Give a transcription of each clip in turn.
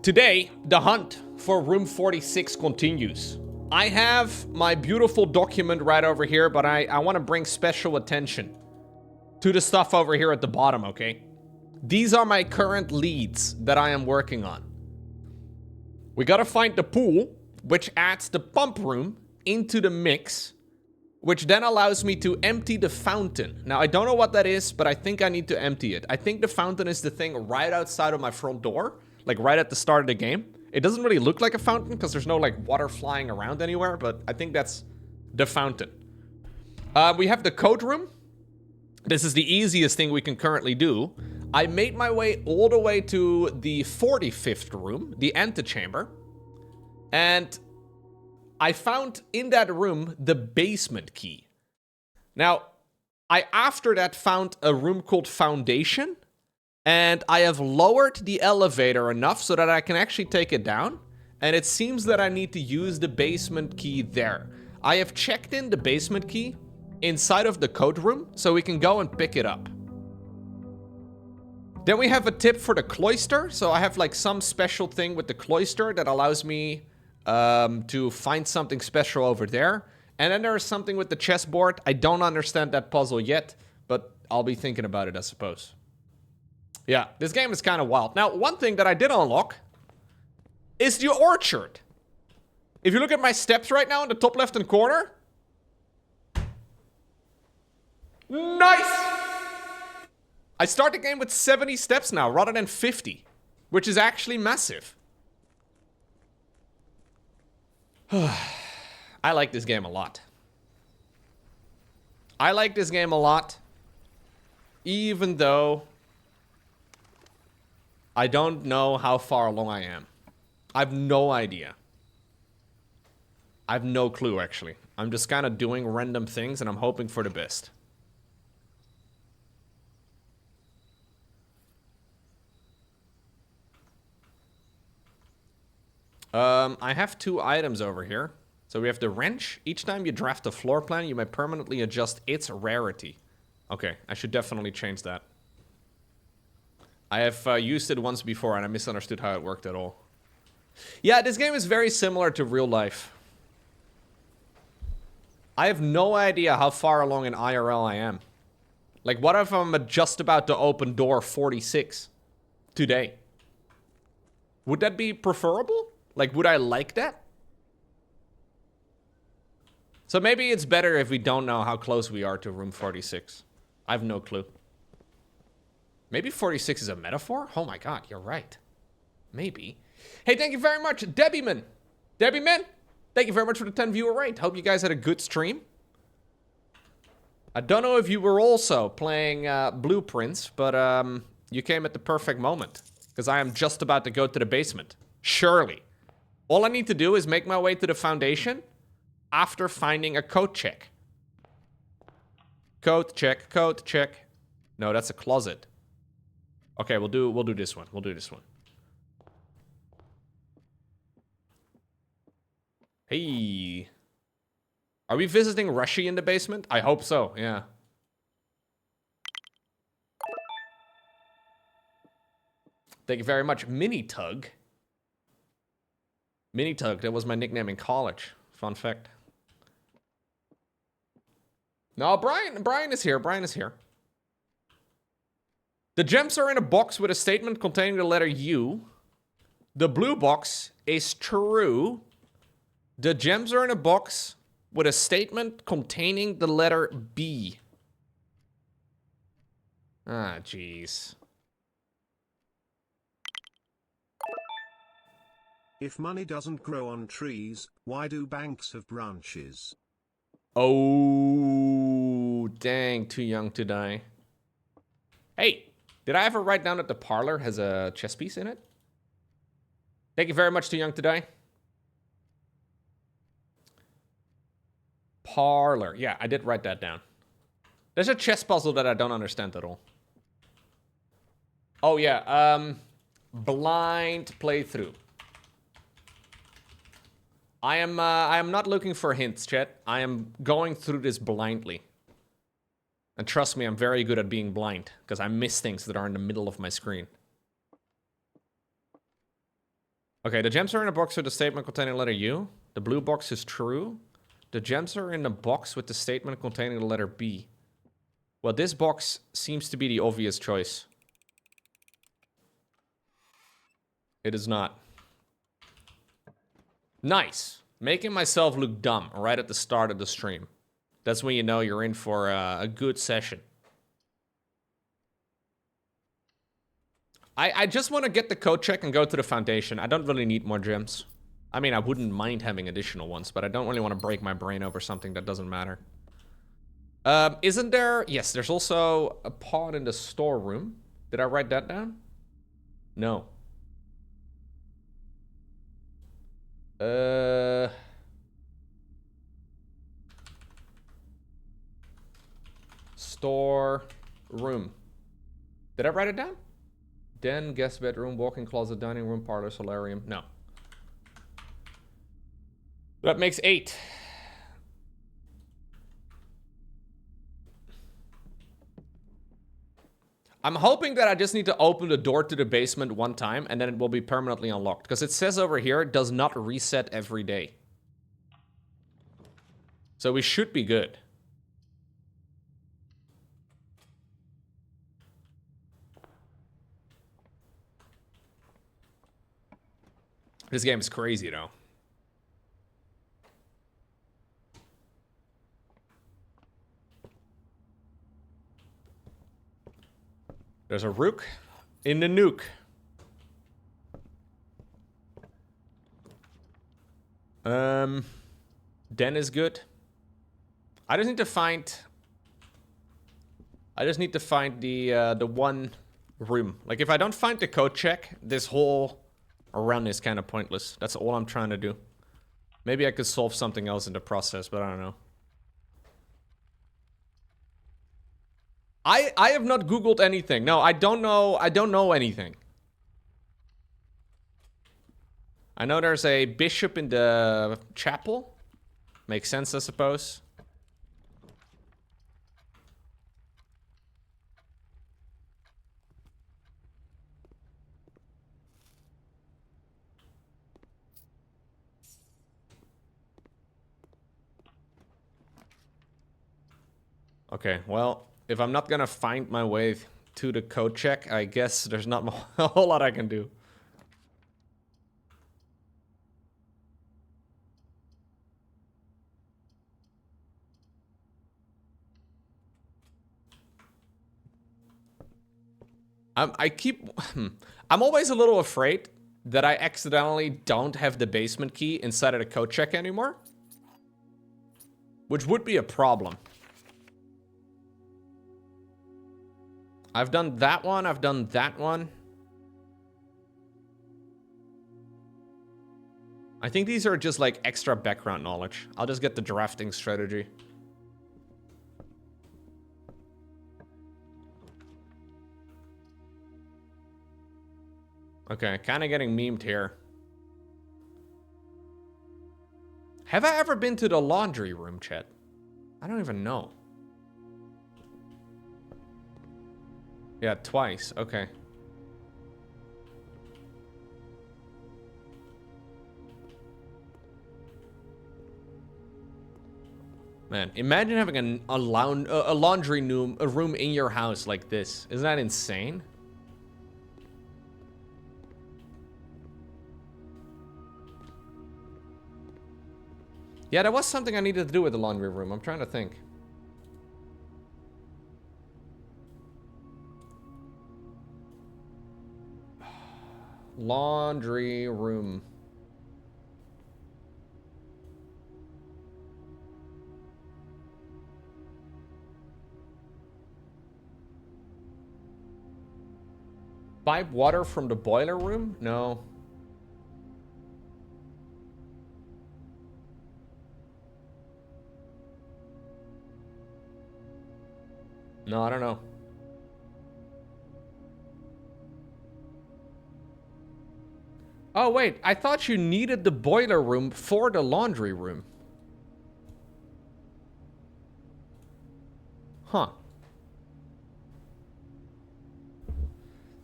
Today, the hunt for room 46 continues. I have my beautiful document right over here, but I want to bring special attention to the stuff over here at the bottom, okay? These are my current leads that I am working on. We gotta find the pool, which adds the pump room into the mix, which then allows me to empty the fountain. Now, I don't know what that is, but I think I need to empty it. I think the fountain is the thing right outside of my front door, like right at the start of the game. It doesn't really look like a fountain because there's no like water flying around anywhere, but I think that's the fountain. We have the code room. This is the easiest thing we can currently do. I made my way all the way to the 45th room, the antechamber, and I found in that room the basement key. Now, I after that found a room called Foundation, and I have lowered the elevator enough so that I can actually take it down, and it seems that I need to use the basement key there. I have checked in the basement key inside of the code room, so we can go and pick it up. Then we have a tip for the cloister, so I have like some special thing with the cloister that allows me to find something special over there. And then there's something with the chessboard. I don't understand that puzzle yet, but I'll be thinking about it, I suppose. Yeah, this game is kind of wild. Now, one thing that I did unlock is the orchard. If you look at my steps right now in the top left-hand corner. Nice! I start the game with 70 steps now, rather than 50, which is actually massive. I like this game a lot. I like this game a lot, even though I don't know how far along I am. I have no idea. I have no clue, actually. I'm just kind of doing random things, and I'm hoping for the best. I have 2 items over here. So we have the wrench. Each time you draft a floor plan, you may permanently adjust its rarity. Okay, I should definitely change that. I have used it once before and I misunderstood how it worked at all. Yeah, this game is very similar to real life. I have no idea how far along in IRL I am. Like, what if I'm just about to open door 46 today? Would that be preferable? Like, would I like that? So maybe it's better if we don't know how close we are to room 46. I have no clue. Maybe 46 is a metaphor? Oh my god, you're right. Maybe. Hey, thank you very much, Debbieman. Debbieman, thank you very much for the 10 viewer rate. Hope you guys had a good stream. I don't know if you were also playing Blueprints, but you came at the perfect moment. Because I am just about to go to the basement. Surely. All I need to do is make my way to the foundation after finding a code check. Code check, code check. No, that's a closet. Okay, we'll do this one. We'll do this one. Hey. Are we visiting Rushy in the basement? I hope so, yeah. Thank you very much, Mini Tug. Mini Tug, that was my nickname in college. Fun fact. No, Brian is here. Brian is here. The gems are in a box with a statement containing the letter U. The blue box is true. The gems are in a box with a statement containing the letter B. Ah, jeez. If money doesn't grow on trees, why do banks have branches? Oh, dang, too young to die. Hey, did I ever write down that the parlor has a chess piece in it? Thank you very much, Too Young to Die. Parlor. Yeah, I did write that down. There's a chess puzzle that I don't understand at all. Oh, yeah. Blind playthrough. I am not looking for hints, chat. I am going through this blindly. And trust me, I'm very good at being blind, because I miss things that are in the middle of my screen. Okay, the gems are in a box with the statement containing the letter U. The blue box is true. The gems are in a box with the statement containing the letter B. Well, this box seems to be the obvious choice. It is not. Nice. Making myself look dumb right at the start of the stream. That's when you know you're in for a good session. I just want to get the code check and go to the foundation. I don't really need more gems. I mean, I wouldn't mind having additional ones, but I don't really want to break my brain over something that doesn't matter. Isn't there... Yes, there's also a pod in the storeroom. Did I write that down? No. Storeroom. Did I write it down? Den, guest bedroom, walk-in closet, dining room, parlor, solarium. No. That makes 8. I'm hoping that I just need to open the door to the basement one time and then it will be permanently unlocked. Because it says over here, it does not reset every day. So we should be good. This game is crazy, though. There's a rook in the nuke. Den is good. I just need to find the one room. Like, if I don't find the code check, this whole run is kind of pointless. That's all I'm trying to do. Maybe I could solve something else in the process, but I don't know. I have not Googled anything. No, I don't know anything. I know there's a bishop in the chapel. Makes sense, I suppose. Okay, well, if I'm not gonna find my way to the code check, I guess there's not a whole lot I can do. I'm always a little afraid that I accidentally don't have the basement key inside of the code check anymore. Which would be a problem. I've done that one, I've done that one. I think these are just like extra background knowledge. I'll just get the drafting strategy. Okay, kind of getting memed here. Have I ever been to the laundry room, chat? I don't even know. Yeah, twice. Okay. Man, imagine having a laundry room in your house like this. Isn't that insane? Yeah, that was something I needed to do with the laundry room. I'm trying to think. Laundry room. Pipe water from the boiler room? No. No, I don't know. Oh, wait. I thought you needed the boiler room for the laundry room. Huh.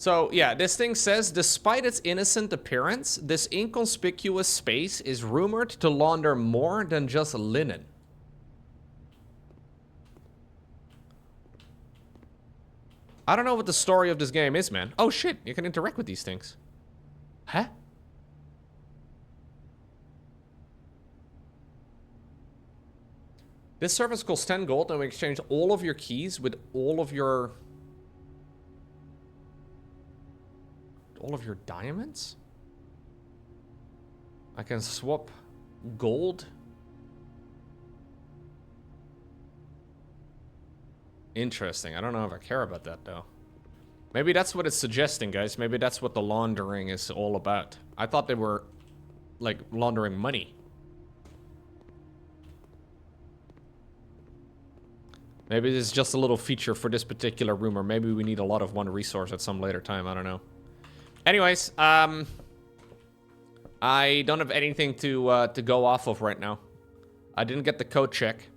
So, yeah, this thing says, despite its innocent appearance, this inconspicuous space is rumored to launder more than just linen. I don't know what the story of this game is, man. Oh, shit, you can interact with these things. Huh? This service costs 10 gold, and we exchange all of your keys with all of your diamonds? I can swap gold. Interesting. I don't know if I care about that, though. Maybe that's what it's suggesting, guys. Maybe that's what the laundering is all about. I thought they were, like, laundering money. Maybe this is just a little feature for this particular room, or maybe we need a lot of one resource at some later time. I don't know. Anyways, I don't have anything to go off of right now. I didn't get the code check.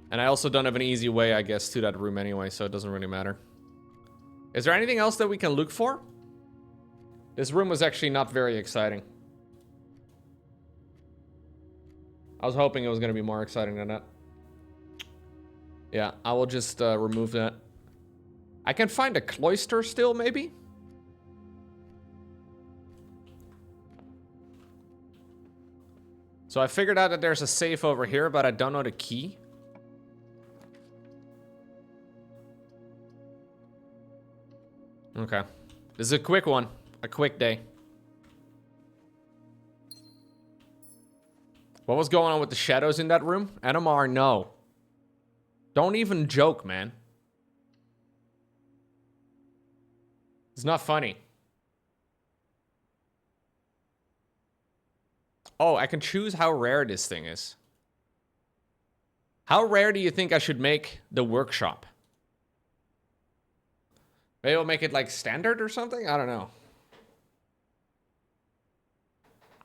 And I also don't have an easy way, I guess, to that room anyway, so it doesn't really matter. Is there anything else that we can look for? This room was actually not very exciting. I was hoping it was going to be more exciting than that. Yeah, I will just remove that. I can find a cloister still, maybe? So I figured out that there's a safe over here, but I don't know the key. Okay. This is a quick one. A quick day. What was going on with the shadows in that room? NMR, no. Don't even joke, man. It's not funny. Oh, I can choose how rare this thing is. How rare do you think I should make the workshop? Maybe we'll make it like standard or something? I don't know.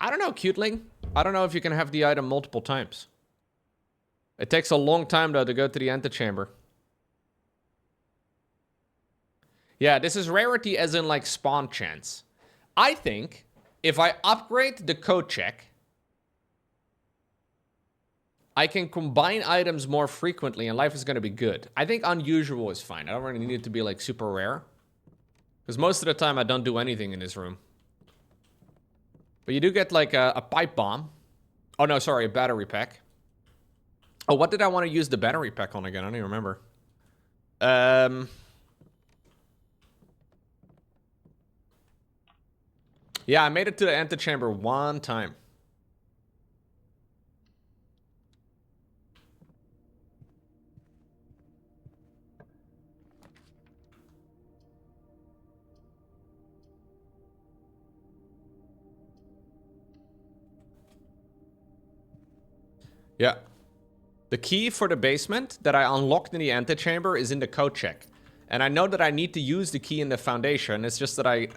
I don't know, cuteling. I don't know if you can have the item multiple times. It takes a long time, though, to go to the antechamber. Yeah, this is rarity as in, like, spawn chance. I think if I upgrade the code check, I can combine items more frequently and life is going to be good. I think unusual is fine. I don't really need it to be, like, super rare. Because most of the time I don't do anything in this room. But you do get, like, a pipe bomb. Oh, no, sorry, a battery pack. Oh, what did I want to use the battery pack on again? I don't even remember. Yeah, I made it to the antechamber one time. Yeah. The key for the basement that I unlocked in the antechamber is in the code check. And I know that I need to use the key in the foundation. It's just that I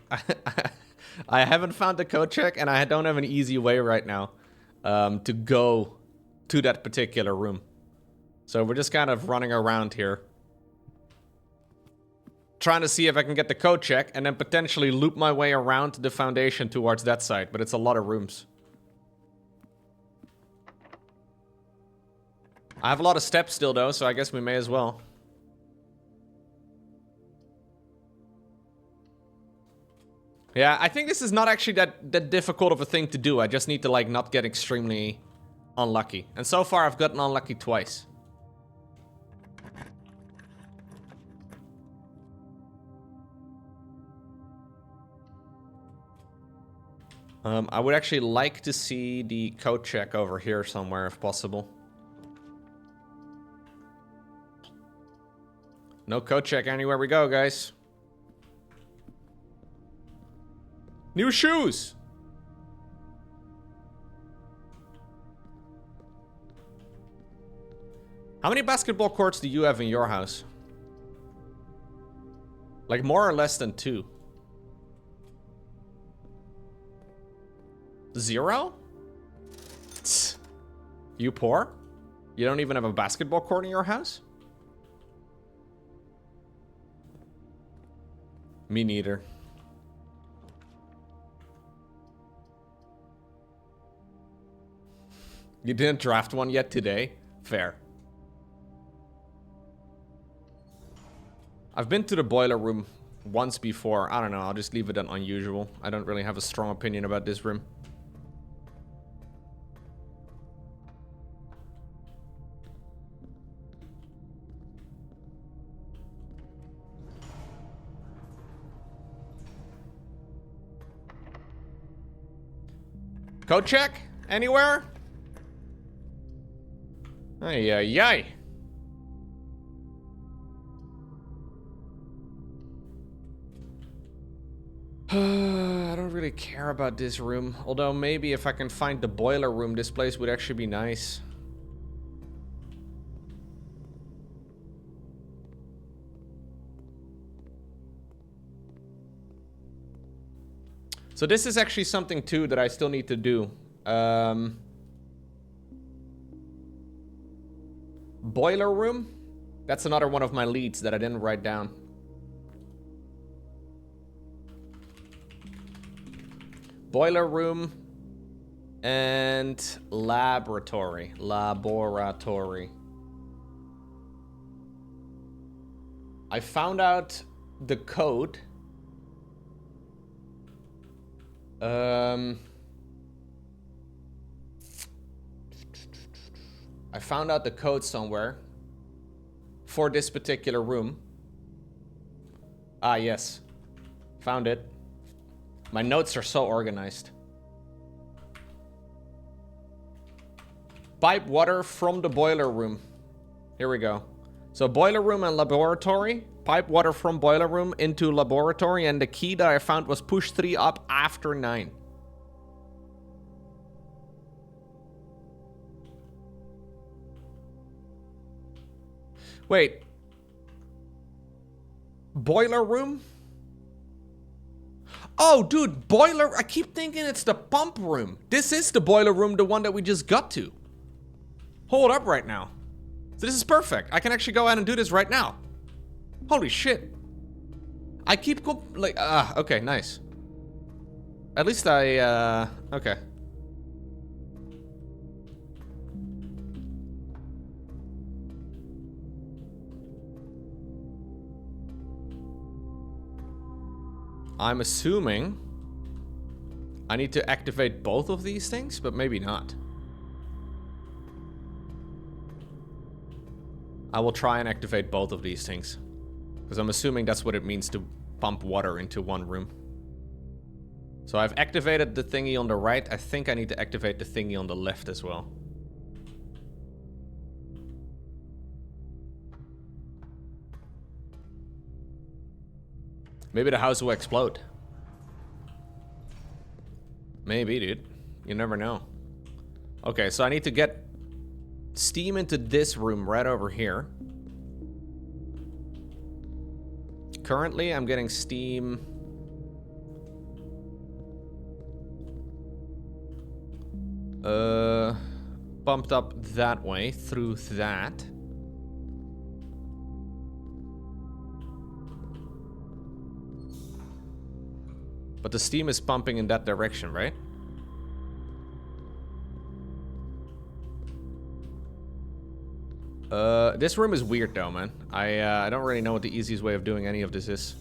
haven't found the code check and I don't have an easy way right now to go to that particular room. So we're just kind of running around here. Trying to see if I can get the code check and then potentially loop my way around the foundation towards that side. But it's a lot of rooms. I have a lot of steps still, though, so I guess we may as well. Yeah, I think this is not actually that difficult of a thing to do. I just need to, like, not get extremely unlucky. And so far, I've gotten unlucky twice. I would actually like to see the code check over here somewhere, if possible. No code check anywhere we go, guys. New shoes! How many basketball courts do you have in your house? Like more or less than 2. 0? Tsk. You poor? You don't even have a basketball court in your house? Me neither. You didn't draft one yet today? Fair. I've been to the boiler room once before. I don't know, I'll just leave it at unusual. I don't really have a strong opinion about this room. Code check? Anywhere? Ay, ay, ay. I don't really care about this room. Although maybe if I can find the boiler room, this place would actually be nice. So this is actually something too that I still need to do. Boiler room? That's another one of my leads that I didn't write down. Boiler room and laboratory. Laboratory. I found out the code. I found out the code somewhere for this particular room. Ah, yes. Found it. My notes are so organized. Pipe water from the boiler room. Here we go. So boiler room and laboratory. Pipe water from boiler room into laboratory. And the key that I found was push 3 up after 9. Wait. Boiler room? Oh, dude, boiler. I keep thinking it's the pump room. This is the boiler room, the one that we just got to. Hold up right now. So this is perfect. I can actually go ahead and do this right now. Holy shit. I keep okay, nice. At least I, okay. I'm assuming I need to activate both of these things, but maybe not. I will try and activate both of these things, because I'm assuming that's what it means to pump water into one room. So I've activated the thingy on the right. I think I need to activate the thingy on the left as well. Maybe the house will explode. Maybe, dude. You never know. Okay, so I need to get steam into this room right over here. Currently, I'm getting steam bumped up that way through that. But the steam is pumping in that direction, right? This room is weird though, man. I don't really know what the easiest way of doing any of this is.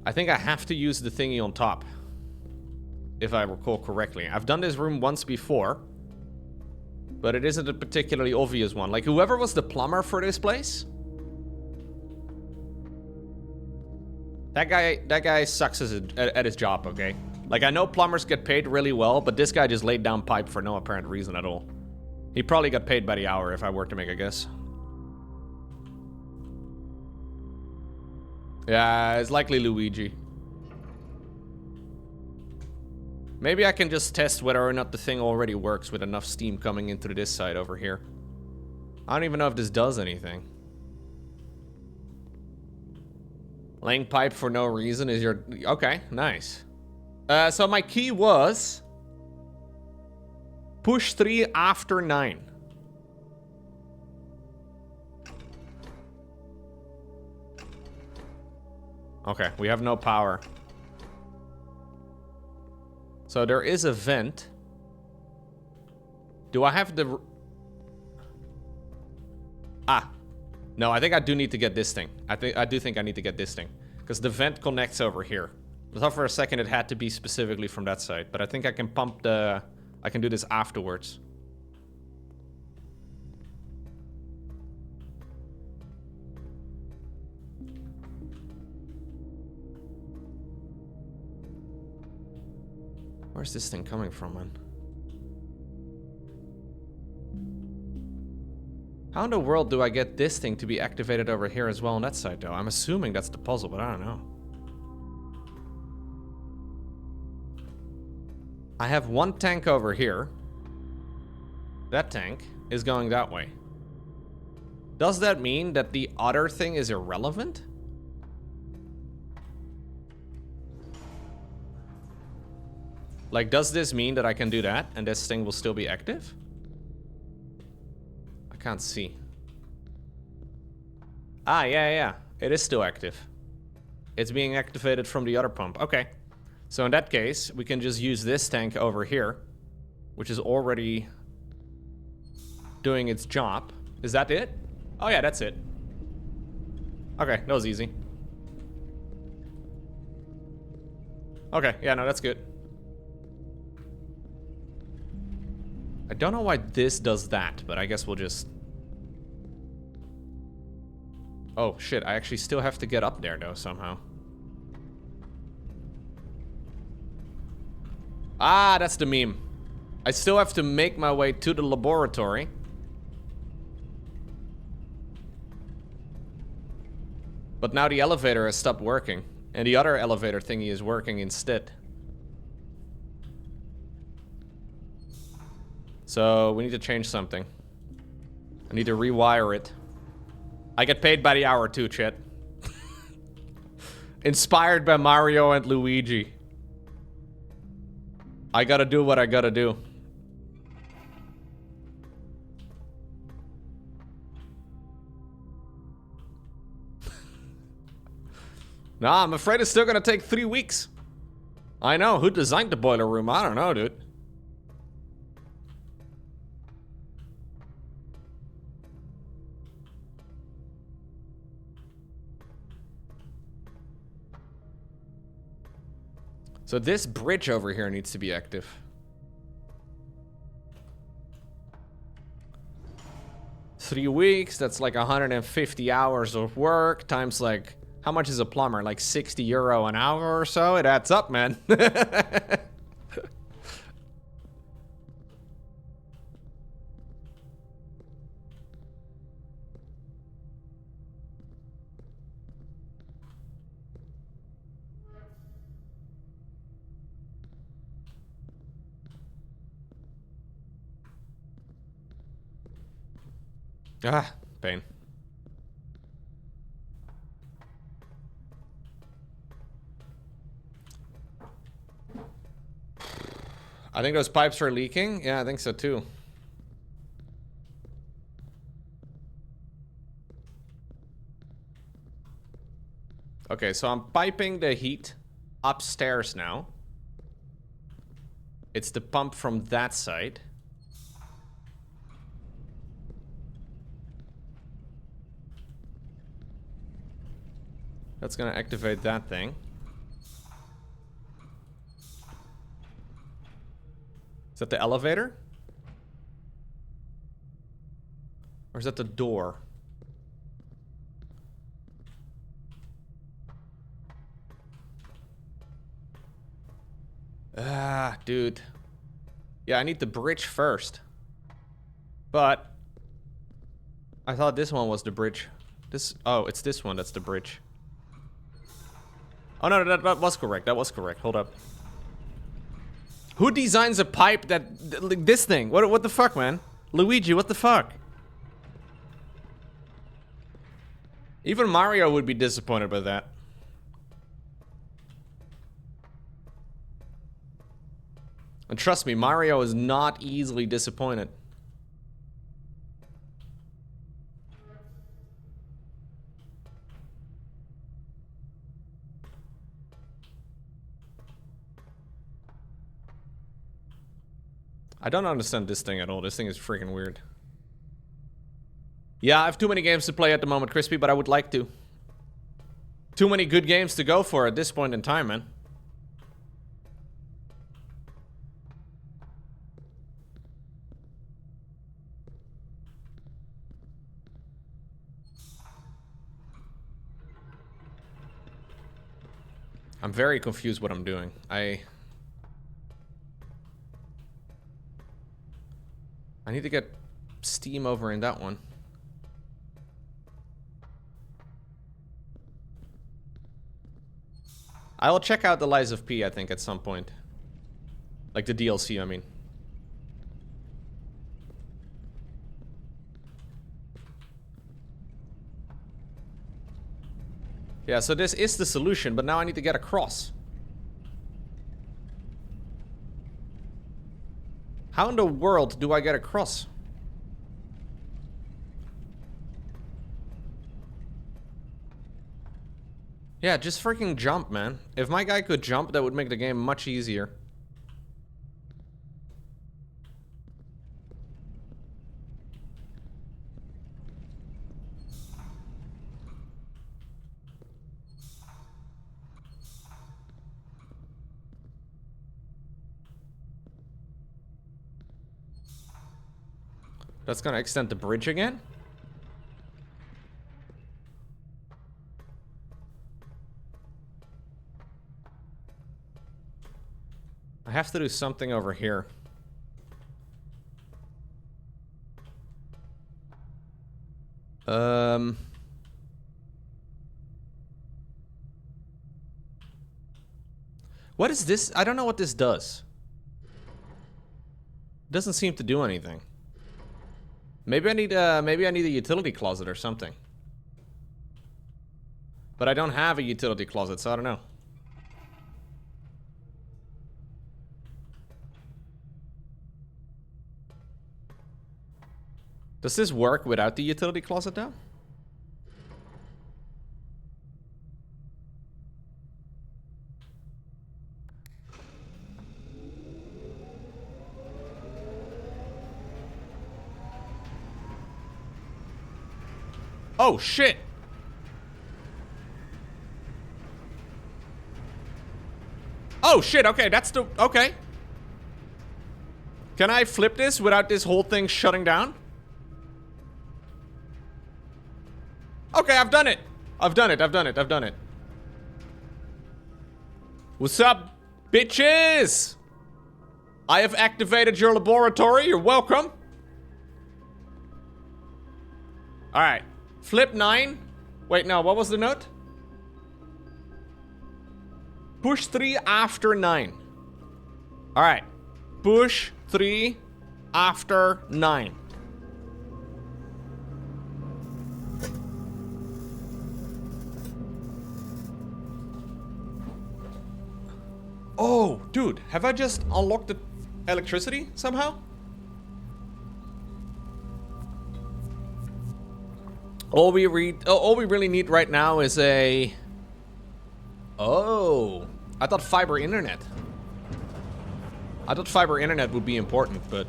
I think I have to use the thingy on top, if I recall correctly. I've done this room once before, but it isn't a particularly obvious one. Like, whoever was the plumber for this place, that guy sucks at his job, okay? Like, I know plumbers get paid really well, but this guy just laid down pipe for no apparent reason at all. He probably got paid by the hour, if I were to make a guess. Yeah, it's likely Luigi. Maybe I can just test whether or not the thing already works with enough steam coming into this side over here. I don't even know if this does anything. Laying pipe for no reason is your... Okay, nice. So my key was... push 3 after 9. Okay, we have no power. So there is a vent. Do I have the... Ah. No, I think I do need to get this thing. I do think I need to get this thing. Because the vent connects over here. I thought for a second it had to be specifically from that side. But I think I can pump the... I can do this afterwards. Where's this thing coming from, man? How in the world do I get this thing to be activated over here as well on that side, though? I'm assuming that's the puzzle, but I don't know. I have one tank over here. That tank is going that way. Does that mean that the other thing is irrelevant? Like, does this mean that I can do that and this thing will still be active? I can't see. Ah, yeah. It is still active. It's being activated from the other pump. Okay. So in that case, we can just use this tank over here, which is already doing its job. Is that it? Oh yeah, that's it. Okay, that was easy. Okay, yeah, no, that's good. I don't know why this does that, but I guess we'll just... Oh, shit, I actually still have to get up there, though, somehow. Ah, that's the meme. I still have to make my way to the laboratory. But now the elevator has stopped working. And the other elevator thingy is working instead. So, we need to change something. I need to rewire it. I get paid by the hour too, chat. Inspired by Mario and Luigi. I gotta do what I gotta do. Nah, I'm afraid it's still gonna take 3 weeks. I know, who designed the boiler room? I don't know, dude. So this bridge over here needs to be active. Three weeks, that's like 150 hours of work, times like, how much is a plumber? Like 60 euro an hour or so? It adds up, man. Ah, pain. I think those pipes are leaking. Yeah, I think so too. Okay, so I'm piping the heat upstairs now. It's the pump from that side. That's gonna activate that thing. Is that the elevator? Or is that the door? Ah, dude. Yeah, I need the bridge first. But I thought this one was the bridge. Oh, it's this one that's the bridge. Oh no, that was correct. That was correct. Hold up. Who designs a pipe that like this thing? What the fuck, man? Luigi, what the fuck? Even Mario would be disappointed by that. And trust me, Mario is not easily disappointed. I don't understand this thing at all. This thing is freaking weird. Yeah, I have too many games to play at the moment, Crispy, but I would like to. Too many good games to go for at this point in time, man. I'm very confused what I'm doing. I need to get Steam over in that one. I will check out the Lies of P, I think, at some point. Like the DLC, I mean. Yeah, so this is the solution, but now I need to get across. How in the world do I get across? Yeah, just freaking jump, man. If my guy could jump, that would make the game much easier. That's gonna extend the bridge again? I have to do something over here. What is this? I don't know what this does. It doesn't seem to do anything. Maybe I need a utility closet or something. But I don't have a utility closet, so I don't know. Does this work without the utility closet though? Oh shit! Oh shit, okay, that's the... okay. Can I flip this without this whole thing shutting down? Okay, I've done it. I've done it. What's up, bitches? I have activated your laboratory. You're welcome. Alright. Flip 9. Wait, no, what was the note? Push 3 after 9. Alright. Push 3 after 9. Oh, dude, have I just unlocked the electricity somehow? All we really need right now is a... Oh, I thought fiber internet. I thought fiber internet would be important, but...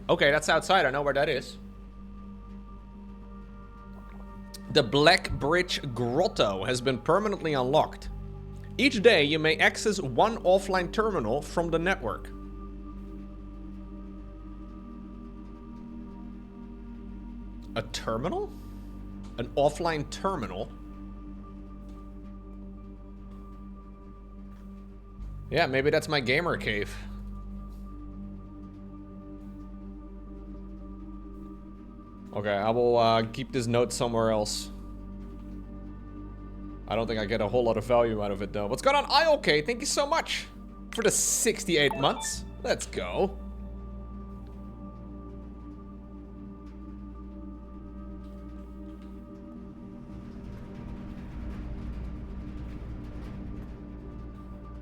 Okay, that's outside, I know where that is. The Blackbridge grotto has been permanently unlocked. Each day, you may access one offline terminal from the network. A terminal? An offline terminal? Yeah, maybe that's my gamer cave. Okay, I will keep this note somewhere else. I don't think I get a whole lot of value out of it, though. What's going on? IOK, thank you so much for the 68 months. Let's go.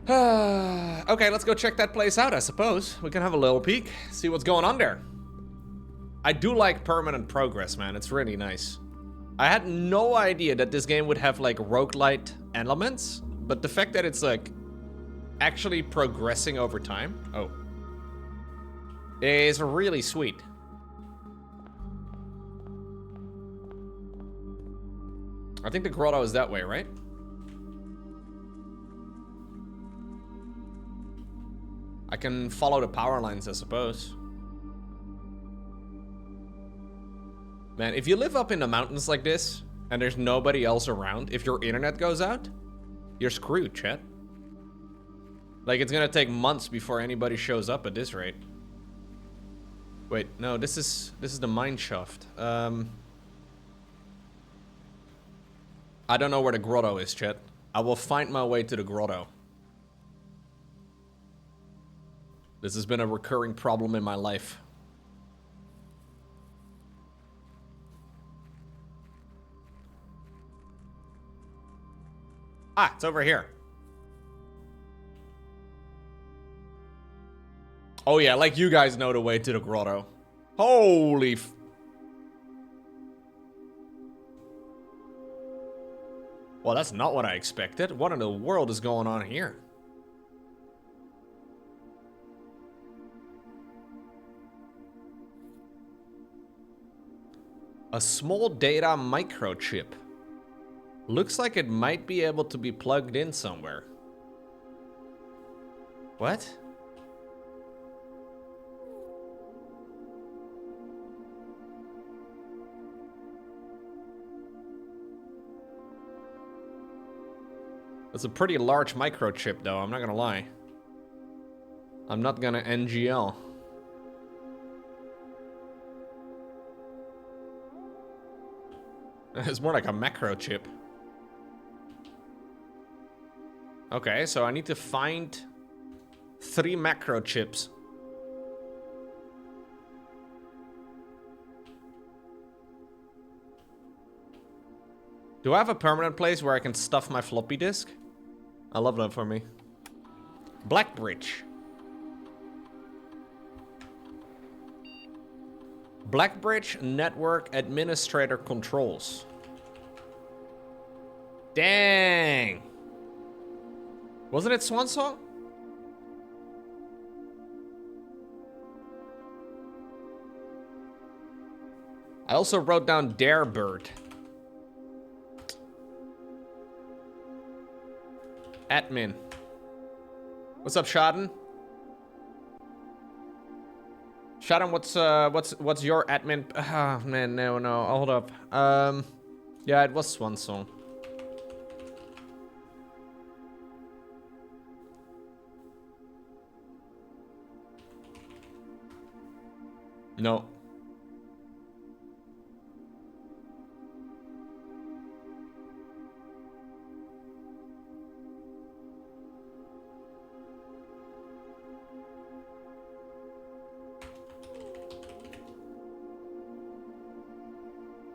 Okay, let's go check that place out, I suppose. We can have a little peek, see what's going on there. I do like permanent progress, man. It's really nice. I had no idea that this game would have, like, roguelite elements, but the fact that it's, like, actually progressing over time, is really sweet. I think the grotto is that way, right? I can follow the power lines, I suppose. Man, if you live up in the mountains like this, and there's nobody else around, if your internet goes out, you're screwed, chat. Like, it's gonna take months before anybody shows up at this rate. Wait, no, this is the mine shaft. I don't know where the grotto is, chat. I will find my way to the grotto. This has been a recurring problem in my life. Ah, it's over here. Oh yeah, like you guys know the way to the grotto. Holy f... Well, that's not what I expected. What in the world is going on here? A small data microchip. Looks like it might be able to be plugged in somewhere. What? It's a pretty large microchip, though, I'm not gonna lie. I'm not gonna NGL. It's more like a macro chip. Okay, so I need to find 3 macro chips. Do I have a permanent place where I can stuff my floppy disk? I love that for me. Blackbridge. Blackbridge Network Administrator Controls. Dang. Wasn't it Swan Song? I also wrote down Darebird. Admin. What's up, Shaden? Shaden, what's your admin? Ah, man, no, hold up. Yeah, it was Swan Song. No.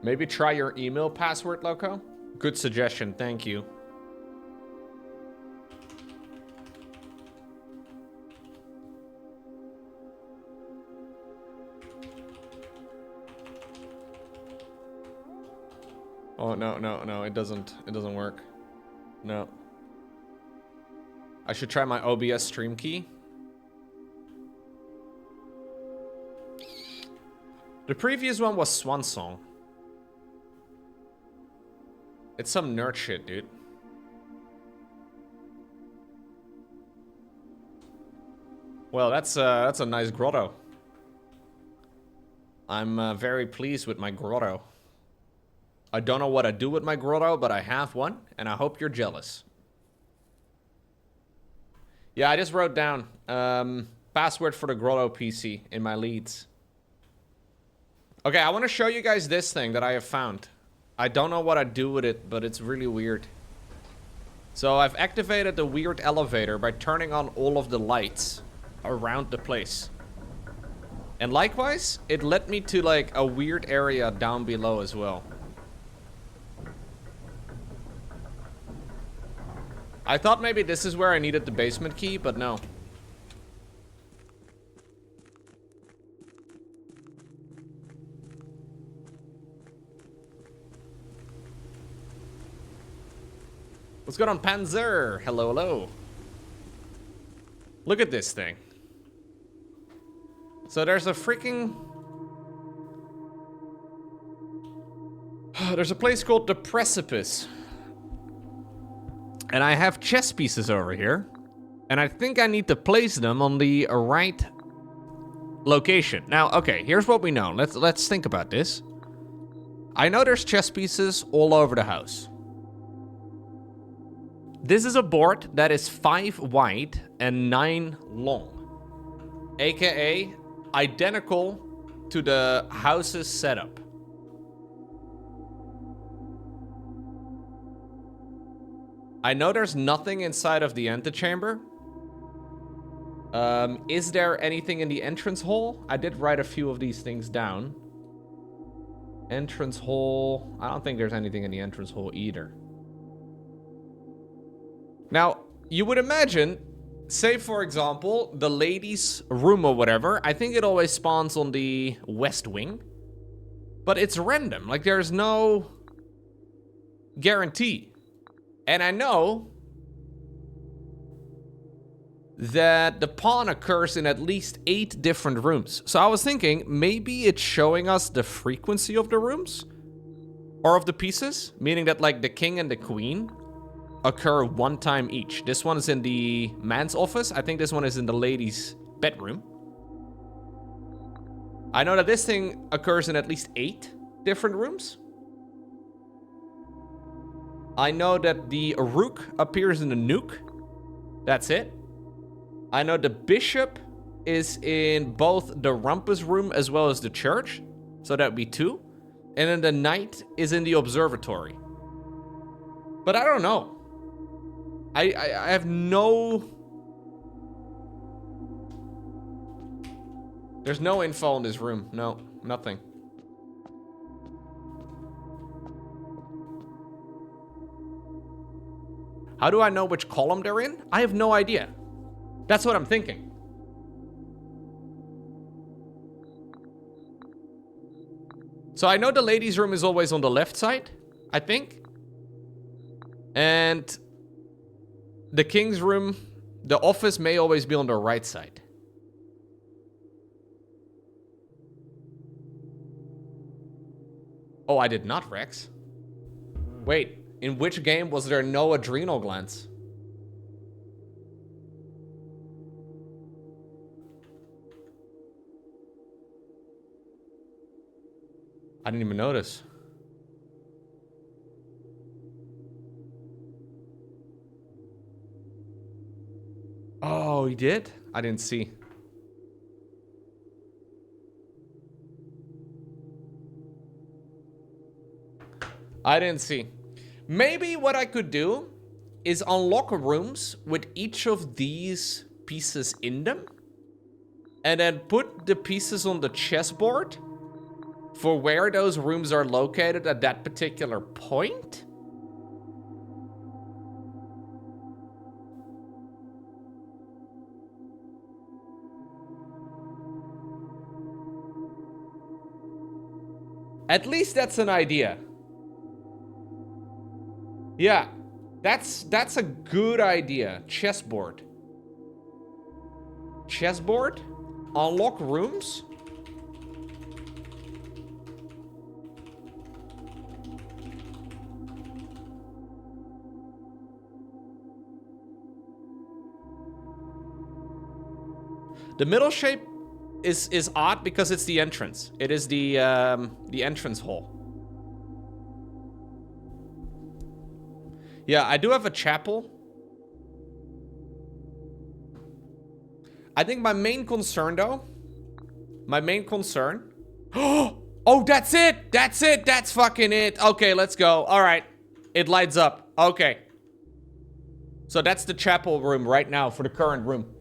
Maybe try your email password, Loco? Good suggestion, thank you. Oh, no, it doesn't work. No. I should try my OBS stream key. The previous one was Swan Song. It's some nerd shit, dude. Well, that's a nice grotto. I'm very pleased with my grotto. I don't know what I do with my grotto, but I have one, and I hope you're jealous. Yeah, I just wrote down password for the grotto PC in my leads. Okay, I want to show you guys this thing that I have found. I don't know what I do with it, but it's really weird. So I've activated the weird elevator by turning on all of the lights around the place. And likewise, it led me to like a weird area down below as well. I thought maybe this is where I needed the basement key, but no. What's going on, Panzer? Hello, hello. Look at this thing. So there's a freaking... There's a place called the Precipice. And I have chess pieces over here. And I think I need to place them on the right location. Now, okay, here's what we know. Let's think about this. I know there's chess pieces all over the house. This is a board that is 5 wide and 9 long. AKA identical to the house's setup. I know there's nothing inside of the antechamber. Is there anything in the entrance hall? I did write a few of these things down. Entrance hall. I don't think there's anything in the entrance hall either. Now, you would imagine, say for example, the ladies' room or whatever, I think it always spawns on the west wing. But it's random, like there's no guarantee. And I know that the pawn occurs in at least 8 different rooms. So I was thinking, maybe it's showing us the frequency of the rooms? Or of the pieces? Meaning that like the king and the queen occur 1 time each. This one is in the man's office. I think this one is in the lady's bedroom. I know that this thing occurs in at least 8 different rooms. I know that the rook appears in the nook. That's it. I know the bishop is in both the rumpus room as well as the church. So that would be 2. And then the knight is in the observatory. But I don't know. I have no... There's no info in this room. No, nothing. How do I know which column they're in? I have no idea. That's what I'm thinking. So I know the ladies' room is always on the left side, I think. And the king's room, the office may always be on the right side. Oh, I did not, Rex. Wait, in which game was there no adrenal glands? I didn't even notice. Oh, he did? I didn't see. I didn't see. Maybe what I could do is unlock rooms with each of these pieces in them. And then put the pieces on the chessboard for where those rooms are located at that particular point. At least that's an idea. Yeah, that's a good idea. Chessboard. Chessboard? Unlock rooms? The middle shape is odd because it's the entrance. It is the entrance hall. Yeah, I do have a chapel. I think my main concern, though... My main concern... Oh, that's it! That's it! That's fucking it! Okay, let's go. Alright. It lights up. Okay. So that's the chapel room right now for the current room.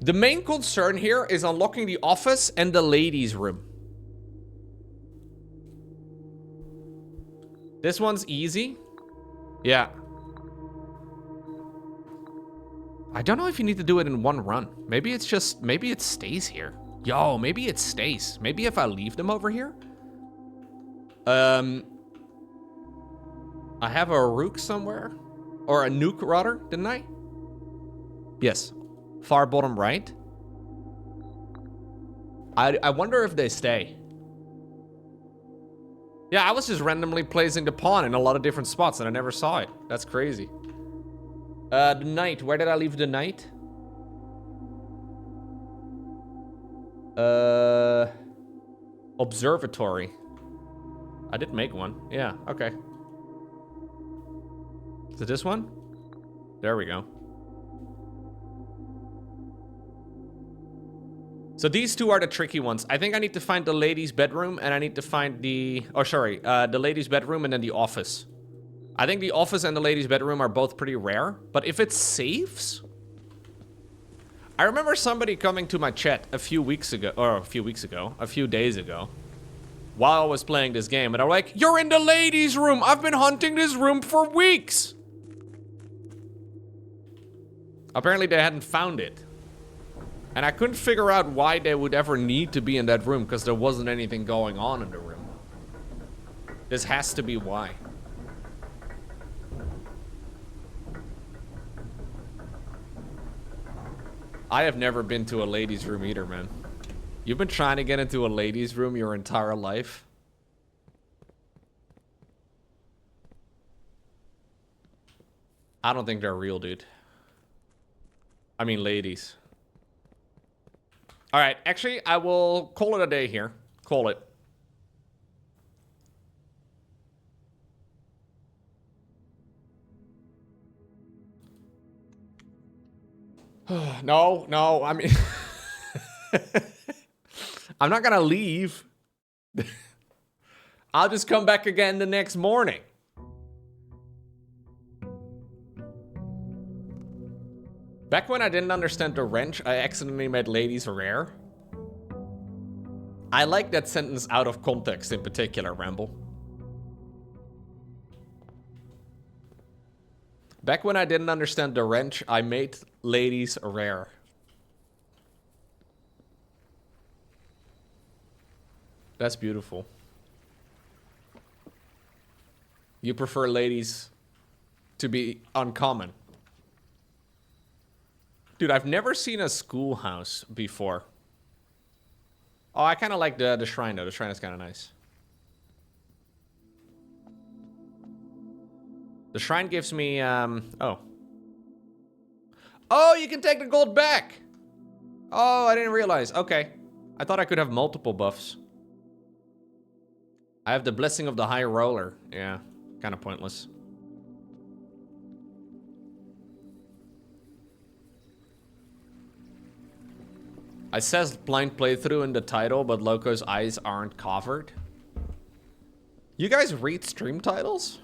The main concern here is unlocking the office and the ladies' room. This one's easy. Yeah. I don't know if you need to do it in one run. Maybe it's just, maybe it stays here. Yo, maybe it stays. Maybe if I leave them over here. I have a rook somewhere. Or a nuke rather, didn't I? Yes. Far bottom right. I wonder if they stay. Yeah, I was just randomly placing the pawn in a lot of different spots and I never saw it. That's crazy. The knight. Where did I leave the knight? Observatory. I did make one. Yeah, okay. Is it this one? There we go. So these two are the tricky ones. I think I need to find the ladies' bedroom and I need to find the... Oh, sorry. The ladies' bedroom and then the office. I think the office and the ladies' bedroom are both pretty rare. But if it's safes... I remember somebody coming to my chat a few days ago. While I was playing this game. And they're like, you're in the ladies' room. I've been hunting this room for weeks. Apparently they hadn't found it. And I couldn't figure out why they would ever need to be in that room because there wasn't anything going on in the room. This has to be why. I have never been to a ladies' room either, man. You've been trying to get into a ladies' room your entire life? I don't think they're real, dude. I mean, ladies. All right, actually, I will call it a day here. Call it. No, I mean... I'm not gonna leave. I'll just come back again the next morning. Back when I didn't understand the wrench, I accidentally made ladies rare. I like that sentence out of context in particular, Ramble. Back when I didn't understand the wrench, I made ladies rare. That's beautiful. You prefer ladies to be uncommon. Dude, I've never seen a schoolhouse before. Oh, I kind of like the shrine, though. The shrine is kind of nice. The shrine gives me, oh. Oh, you can take the gold back! Oh, I didn't realize. Okay. I thought I could have multiple buffs. I have the blessing of the high roller. Yeah, kind of pointless. I says blind playthrough in the title, but Loco's eyes aren't covered. You guys read stream titles?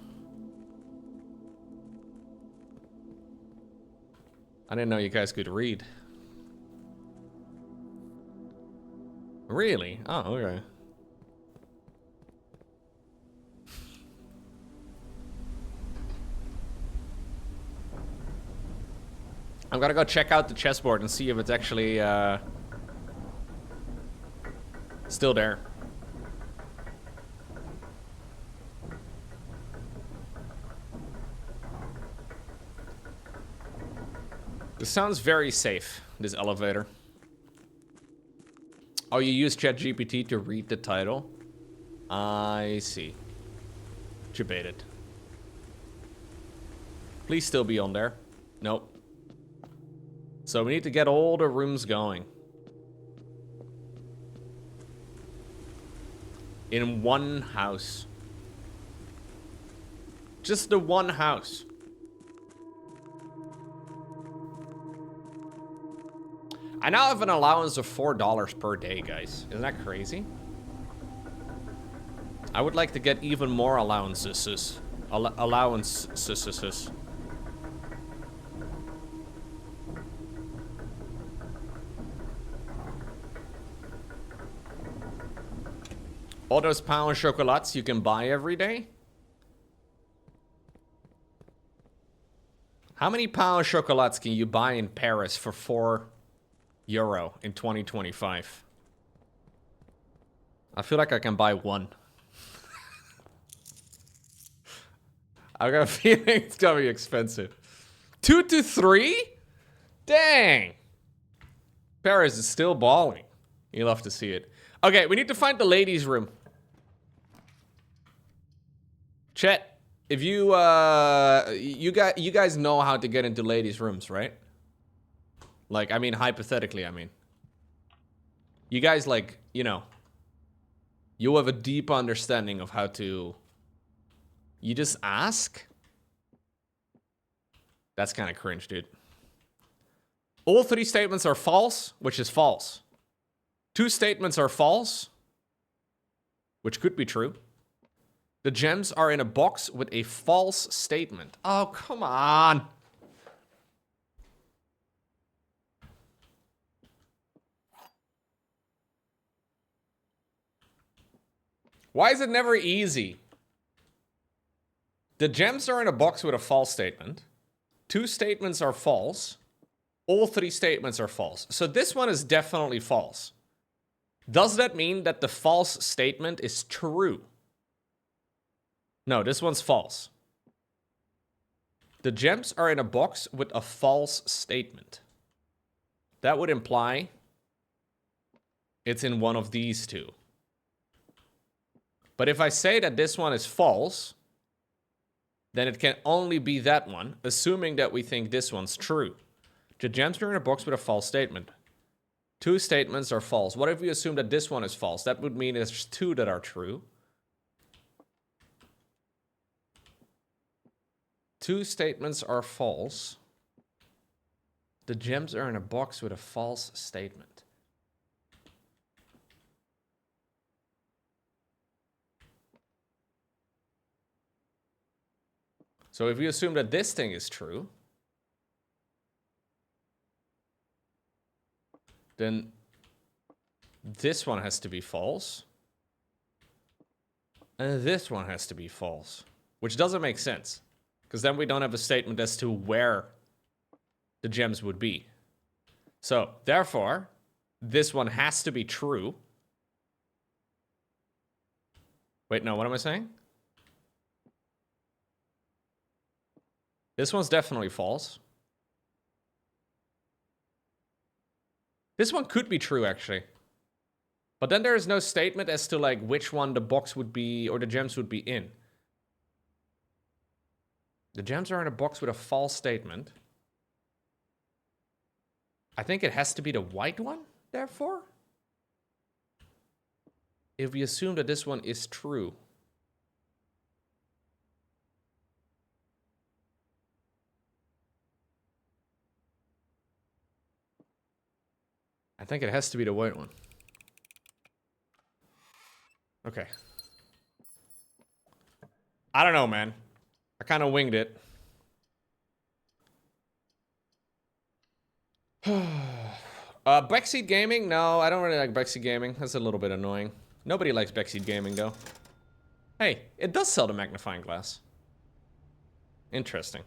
I didn't know you guys could read. Really? Oh, okay. I'm gonna go check out the chessboard and see if it's actually, still there. This sounds very safe, this elevator. Oh, you use ChatGPT to read the title? I see. Debated. Please still be on there. Nope. So we need to get all the rooms going. In one house. Just the one house. I now have an allowance of $4 per day, guys. Isn't that crazy? I would like to get even more allowances. Allowances. All those pound chocolates you can buy every day? How many pain chocolats can you buy in Paris for €4 in 2025? I feel like I can buy one. I got a feeling it's gonna be expensive. 2 to 3? Dang. Paris is still balling. You love to see it. Okay, we need to find the ladies' room. Chet, if you you guys know how to get into ladies' rooms, right? Like, I mean, hypothetically, I mean. You guys, like, you know, you have a deep understanding of how to... You just ask? That's kind of cringe, dude. All 3 statements are false, which is false. 2 statements are false, which could be true. The gems are in a box with a false statement. Oh, come on. Why is it never easy? The gems are in a box with a false statement. 2 statements are false. All 3 statements are false. So this one is definitely false. Does that mean that the false statement is true? No, this one's false. The gems are in a box with a false statement. That would imply it's in one of these 2. But if I say that this one is false, then it can only be that one, assuming that we think this one's true. The gems are in a box with a false statement. 2 statements are false. What if we assume that this one is false? That would mean there's 2 that are true. 2 statements are false. The gems are in a box with a false statement. So if we assume that this thing is true, then this one has to be false. And this one has to be false. Which doesn't make sense. Because then we don't have a statement as to where the gems would be. So, therefore, this one has to be true. Wait, no, what am I saying? This one's definitely false. This one could be true, actually. But then there is no statement as to, like, which one the box would be or the gems would be in. The gems are in a box with a false statement. I think it has to be the white one, therefore. If we assume that this one is true. I think it has to be the white one. Okay. I don't know, man. I kind of winged it. Backseat gaming? No, I don't really like backseat gaming. That's a little bit annoying. Nobody likes backseat gaming, though. Hey, it does sell the magnifying glass. Interesting.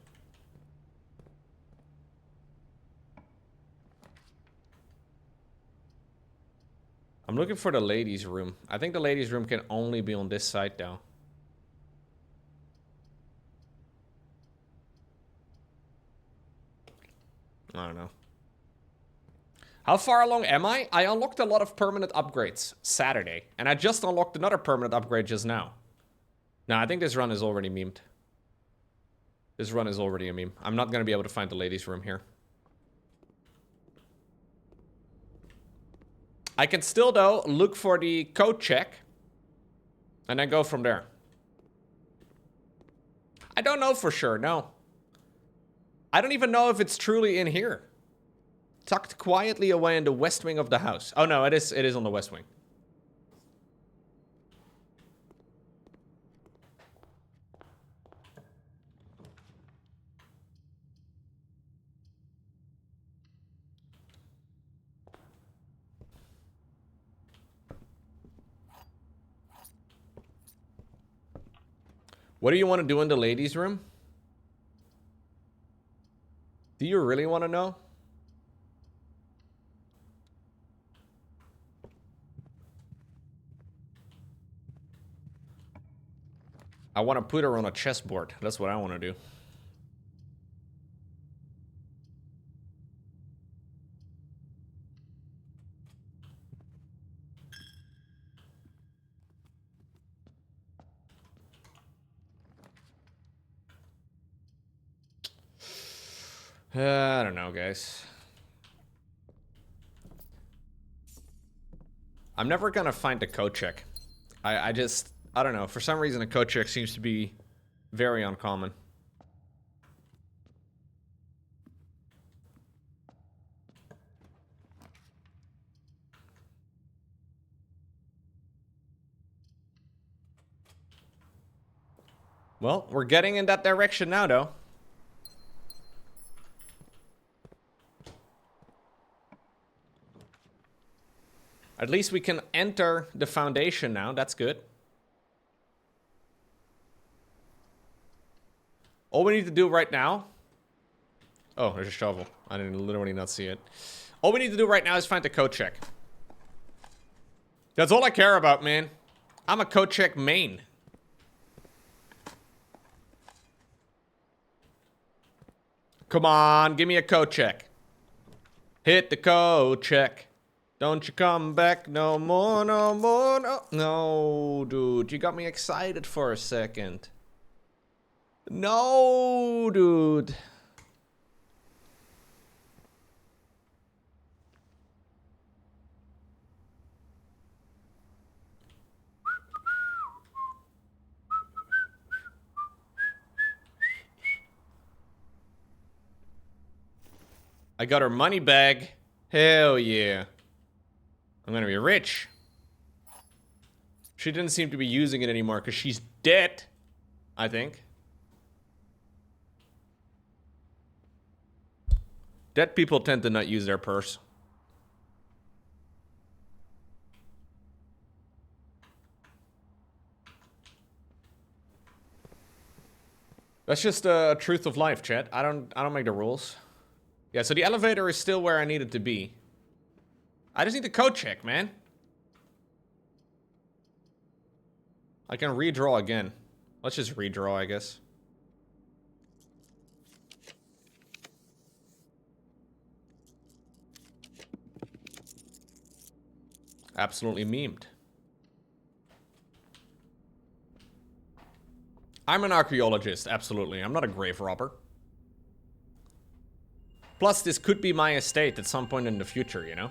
I'm looking for the ladies' room. I think the ladies' room can only be on this side, though. I don't know. How far along am I? I unlocked a lot of permanent upgrades Saturday. And I just unlocked another permanent upgrade just now. No, I think this run is already memed. This run is already a meme. I'm not going to be able to find the ladies' room here. I can still, though, look for the code check. And then go from there. I don't know for sure, no. I don't even know if it's truly in here. Tucked quietly away in the west wing of the house. Oh no, it is on the west wing. What do you want to do in the ladies' room? Do you really want to know? I want to put her on a chessboard. That's what I want to do. I don't know, guys. I'm never gonna find a code check. I don't know. For some reason, a code check seems to be very uncommon. Well, we're getting in that direction now, though. At least we can enter the foundation now. That's good. All we need to do right now... Oh, there's a shovel. I didn't literally not see it. All we need to do right now is find the code check. That's all I care about, man. I'm a code check main. Come on, give me a code check. Hit the code check. Don't you come back no more, no more, no. No, dude, you got me excited for a second. No, dude. I got her money bag. Hell yeah. I'm gonna be rich. She didn't seem to be using it anymore because she's dead, I think. Dead people tend to not use their purse. That's just a truth of life, chat. I don't make the rules. Yeah, so the elevator is still where I need it to be. I just need the code check, man. I can redraw again. Let's just redraw, I guess. Absolutely memed. I'm an archaeologist, absolutely. I'm not a grave robber. Plus, this could be my estate at some point in the future, you know?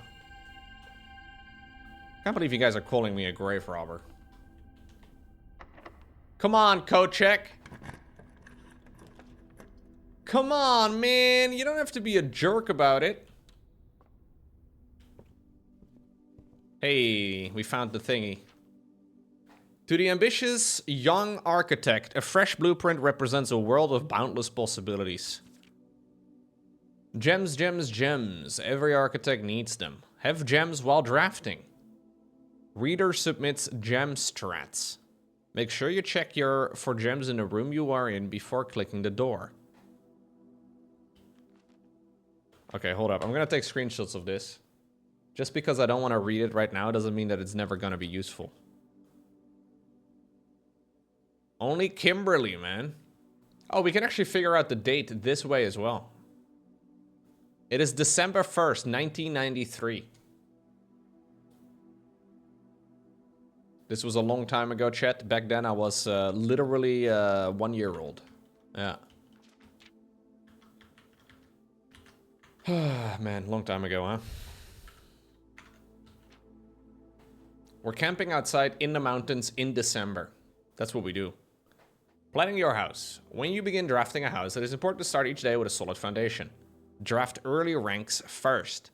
Can't believe you guys are calling me a grave robber. Come on, code check. Come on, man. You don't have to be a jerk about it. Hey, we found the thingy. To the ambitious young architect, a fresh blueprint represents a world of boundless possibilities. Gems, gems, gems. Every architect needs them. Have gems while drafting. Reader submits gem strats. Make sure you check for gems in the room you are in before clicking the door. Okay, hold up. I'm gonna take screenshots of this. Just because I don't want to read it right now doesn't mean that it's never gonna be useful. Only Kimberly, man. Oh, we can actually figure out the date this way as well. It is December 1st, 1993. This was a long time ago, chat. Back then I was literally 1 year old. Yeah. Man, long time ago, huh? We're camping outside in the mountains in December. That's what we do. Planning your house. When you begin drafting a house, it is important to start each day with a solid foundation. Draft early ranks first.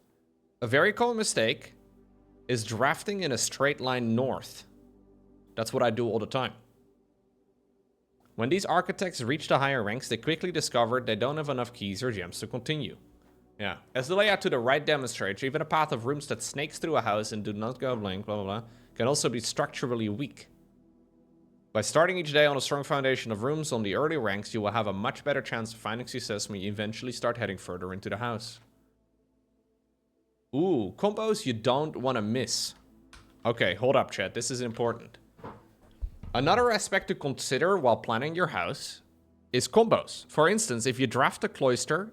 A very common mistake is drafting in a straight line north. That's what I do all the time. When these architects reach the higher ranks, they quickly discover they don't have enough keys or gems to continue. Yeah, as the layout to the right demonstrates, even a path of rooms that snakes through a house and do not go blank, blah blah blah, can also be structurally weak. By starting each day on a strong foundation of rooms on the early ranks, you will have a much better chance of finding success when you eventually start heading further into the house. Ooh, combos you don't want to miss. Okay, hold up, chat. This is important. Another aspect to consider while planning your house is combos. For instance, if you draft a cloister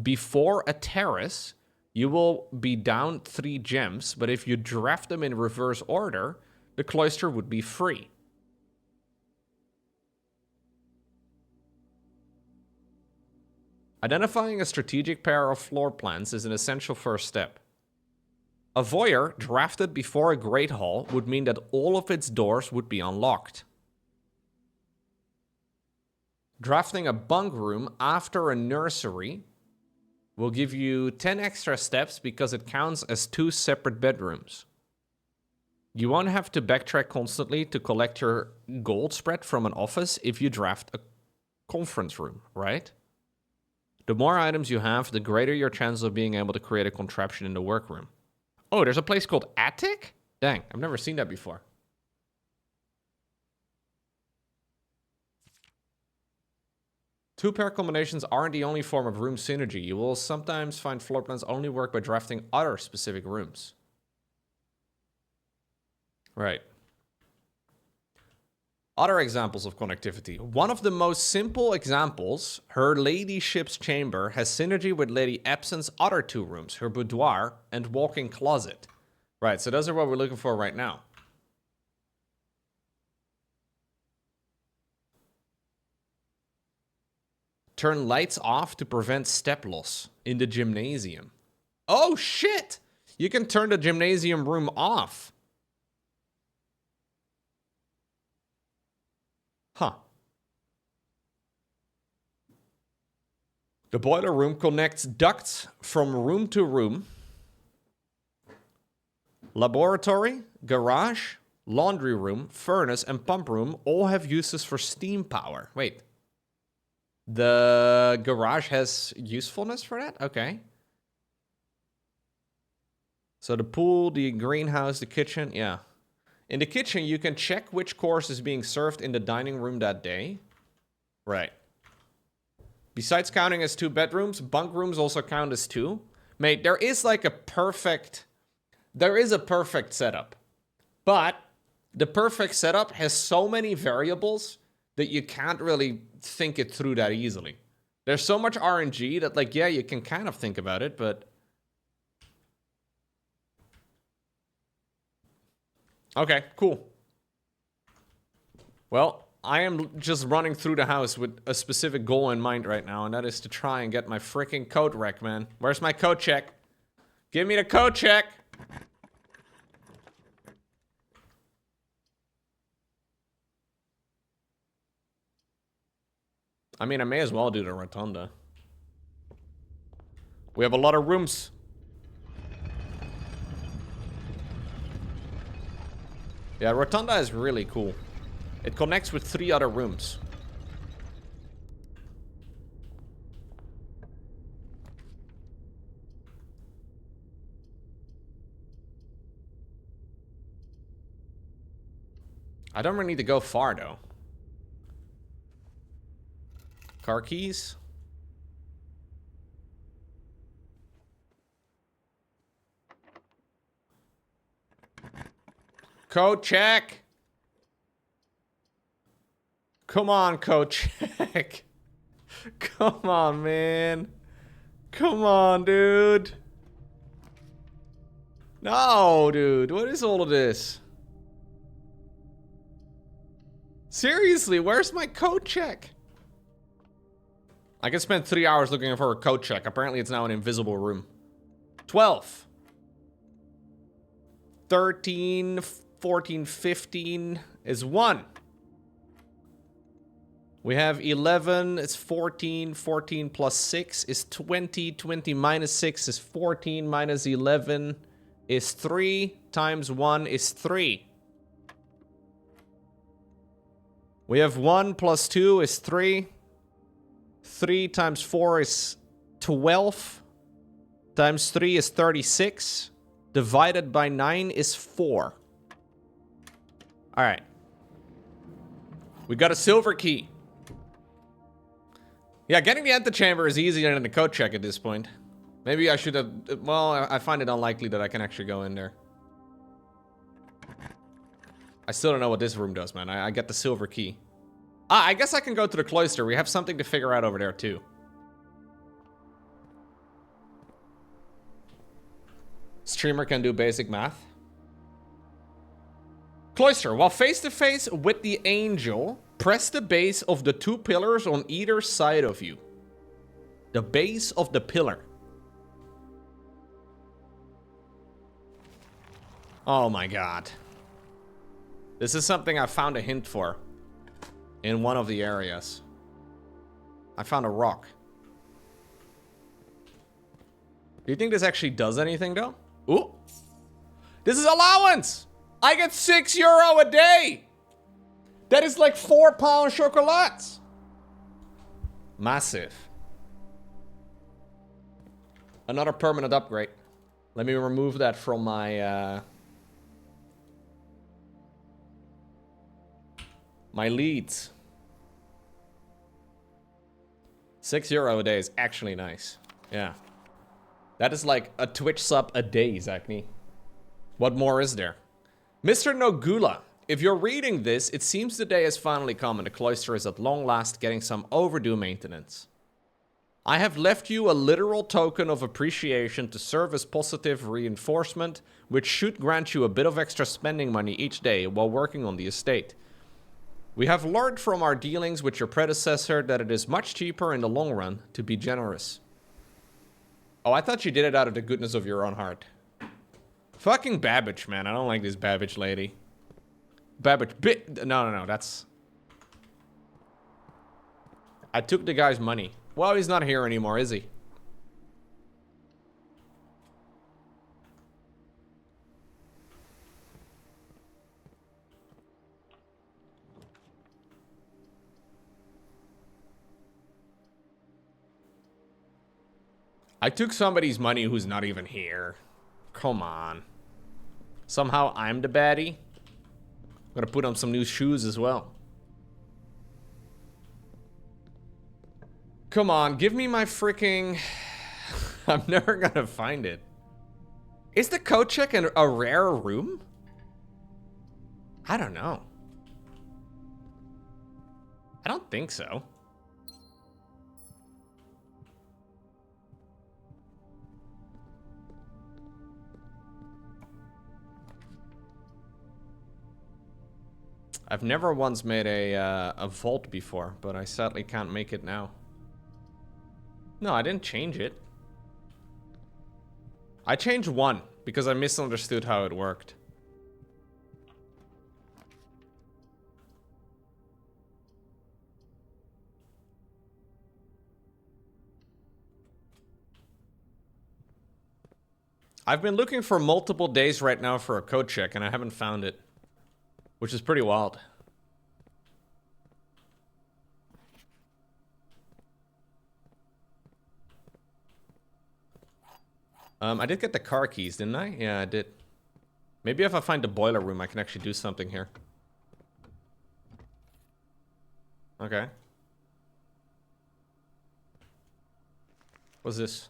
before a terrace, you will be down 3 gems, but if you draft them in reverse order, the cloister would be free. Identifying a strategic pair of floor plans is an essential first step. A voyeur drafted before a great hall would mean that all of its doors would be unlocked. Drafting a bunk room after a nursery will give you 10 extra steps because it counts as 2 separate bedrooms. You won't have to backtrack constantly to collect your gold spread from an office if you draft a conference room, right? The more items you have, the greater your chances of being able to create a contraption in the workroom. Oh, there's a place called Attic? Dang, I've never seen that before. Two-pair combinations aren't the only form of room synergy. You will sometimes find floor plans only work by drafting other specific rooms. Right. Other examples of connectivity. One of the most simple examples, her ladyship's chamber, has synergy with Lady Absint's other 2 rooms, her boudoir and walk-in closet. Right, so those are what we're looking for right now. Turn lights off to prevent step loss in the gymnasium. Oh, shit! You can turn the gymnasium room off. Huh. The boiler room connects ducts from room to room. Laboratory, garage, laundry room, furnace, and pump room all have uses for steam power. Wait. The garage has usefulness for that? Okay. So the pool, the greenhouse, the kitchen, yeah. In the kitchen, you can check which course is being served in the dining room that day. Right. Besides counting as 2 bedrooms, bunk rooms also count as 2. Mate, there is like a perfect... There is a perfect setup. But the perfect setup has so many variables that you can't really think it through that easily. There's so much RNG that, like, yeah, you can kind of think about it, but... Okay, cool. Well, I am just running through the house with a specific goal in mind right now, and that is to try and get my freaking code wreck, man. Where's my code check? Give me the code check! I mean, I may as well do the rotunda. We have a lot of rooms. Yeah, rotunda is really cool. It connects with 3 other rooms. I don't really need to go far, though. Car keys. Code check. Come on, code check. Come on, man. Come on, dude. No, dude. What is all of this? Seriously, where's my code check? I can spend 3 hours looking for a code check. Apparently, it's now an invisible room. 12. 13, 14, 15 is 1. We have 11, it's 14. 14 plus 6 is 20. 20 minus 6 is 14. Minus 11 is 3. Times 1 is 3. We have 1 plus 2 is 3. 3 times 4 is 12. Times 3 is 36. Divided by 9 is 4. Alright. We got a silver key. Yeah, getting the antechamber is easier than the code check at this point. Maybe I should have... Well, I find it unlikely that I can actually go in there. I still don't know what this room does, man. I get the silver key. Ah, I guess I can go to the cloister. We have something to figure out over there, too. Streamer can do basic math. Cloister. While face-to-face with the angel, press the base of the 2 pillars on either side of you. The base of the pillar. Oh my god. This is something I found a hint for in one of the areas. I found a rock. Do you think this actually does anything, though? Ooh. This is allowance! I get €6 a day! That is like 4 pound chocolates! Massive. Another permanent upgrade. Let me remove that from my, my leads. €6 a day is actually nice. Yeah. That is like a Twitch sub a day, Zachney. What more is there? Mr. Nogula, if you're reading this, it seems the day has finally come and the cloister is at long last getting some overdue maintenance. I have left you a literal token of appreciation to serve as positive reinforcement, which should grant you a bit of extra spending money each day while working on the estate. We have learned from our dealings with your predecessor that it is much cheaper in the long run to be generous. Oh, I thought you did it out of the goodness of your own heart. Fucking Babbage, man. I don't like this Babbage lady. Babbage no, that's... I took the guy's money. Well, he's not here anymore, is he? I took somebody's money who's not even here. Come on. Somehow I'm the baddie. I'm gonna put on some new shoes as well. Come on, give me my freaking... I'm never gonna find it. Is the code check a rare room? I don't know. I don't think so. I've never once made a vault before, but I sadly can't make it now. No, I didn't change it. I changed one because I misunderstood how it worked. I've been looking for multiple days right now for a code check and I haven't found it. Which is pretty wild. I did get the car keys, didn't I? Yeah, I did. Maybe if I find the boiler room, I can actually do something here. Okay. What's this?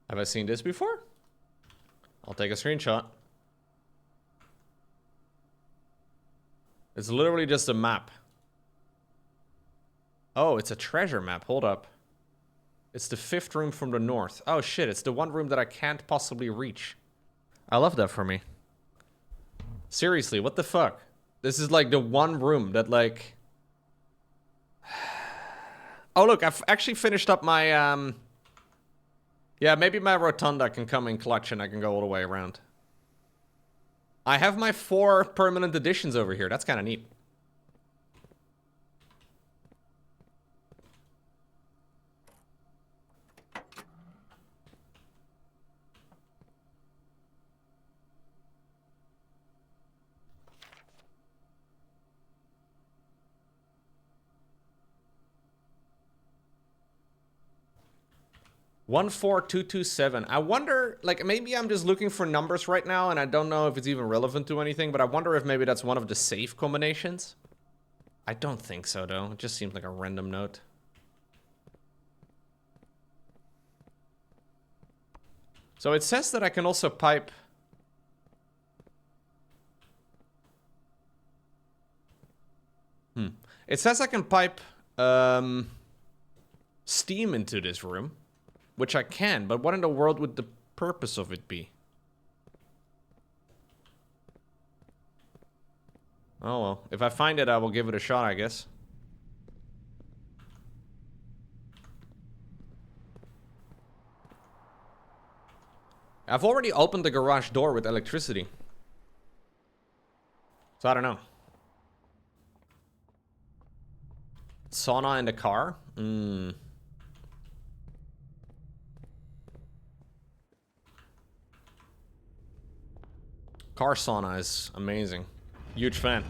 Have I seen this before? I'll take a screenshot. It's literally just a map. Oh, it's a treasure map. Hold up. It's the 5th room from the north. Oh shit, it's the one room that I can't possibly reach. I love that for me. Seriously, what the fuck? This is like the one room that like... Oh look, I've actually finished up my yeah, maybe my rotunda can come in clutch and I can go all the way around. I have my 4 permanent additions over here. That's kind of neat. 14227. I wonder, like, maybe I'm just looking for numbers right now, and I don't know if it's even relevant to anything, but I wonder if maybe that's one of the safe combinations. I don't think so, though. It just seems like a random note. So it says that I can also pipe... It says I can pipe steam into this room, which I can, but what in the world would the purpose of it be? Oh well, if I find it, I will give it a shot, I guess. I've already opened the garage door with electricity. So I don't know. Sauna in the car? Car sauna is amazing. Huge fan.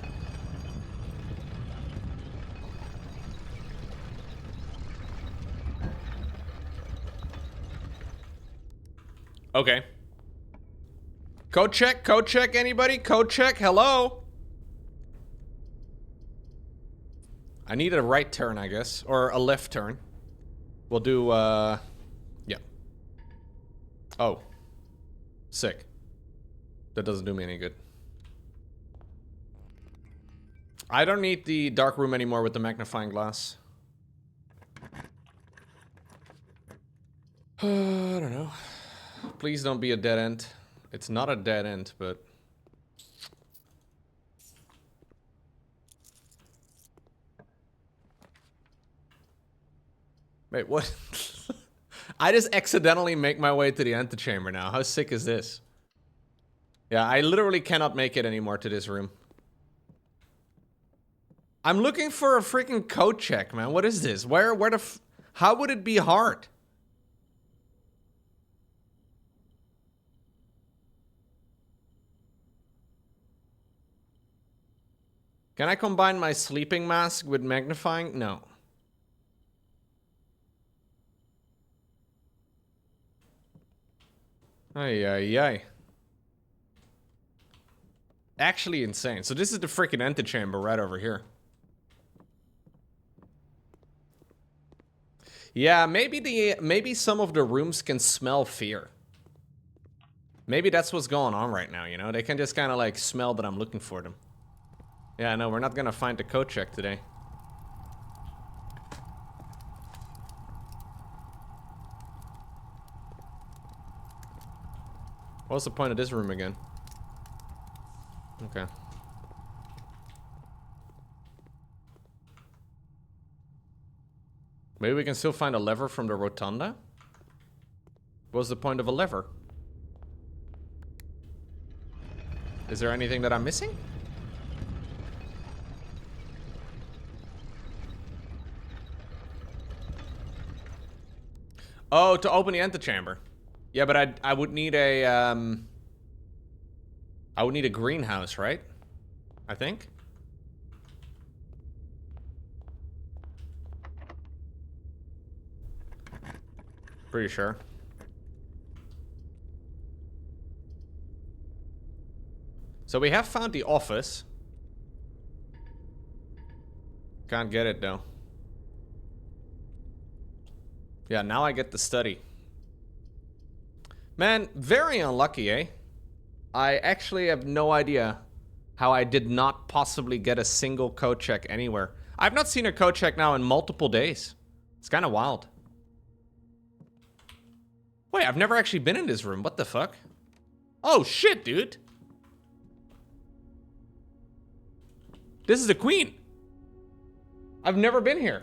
Okay. Code check, anybody? Code check, hello? I need a right turn, I guess. Or a left turn. We'll do, yeah. Oh. Sick. That doesn't do me any good. I don't need the dark room anymore with the magnifying glass. I don't know. Please don't be a dead end. It's not a dead end, but... Wait, what? I just accidentally make my way to the antechamber now. How sick is this? Yeah, I literally cannot make it anymore to this room. I'm looking for a freaking code check, man. What is this? Where the f... How would it be hard? Can I combine my sleeping mask with magnifying? No. Ay, ay, ay. Actually insane. So this is the freaking antechamber right over here. Yeah, maybe some of the rooms can smell fear. Maybe that's what's going on right now, you know? They can just kind of like smell that I'm looking for them. Yeah, no, we're not gonna find the code check today. What's the point of this room again? Okay. Maybe we can still find a lever from the rotunda? What's the point of a lever? Is there anything that I'm missing? Oh, to open the antechamber. Yeah, but I would need a I would need a greenhouse, right? I think. Pretty sure. So we have found the office. Can't get it though. Yeah, now I get the study. Man, very unlucky, eh? I actually have no idea how I did not possibly get a single code check anywhere. I've not seen a code check now in multiple days. It's kind of wild. Wait, I've never actually been in this room. What the fuck? Oh, shit, dude. This is the queen. I've never been here.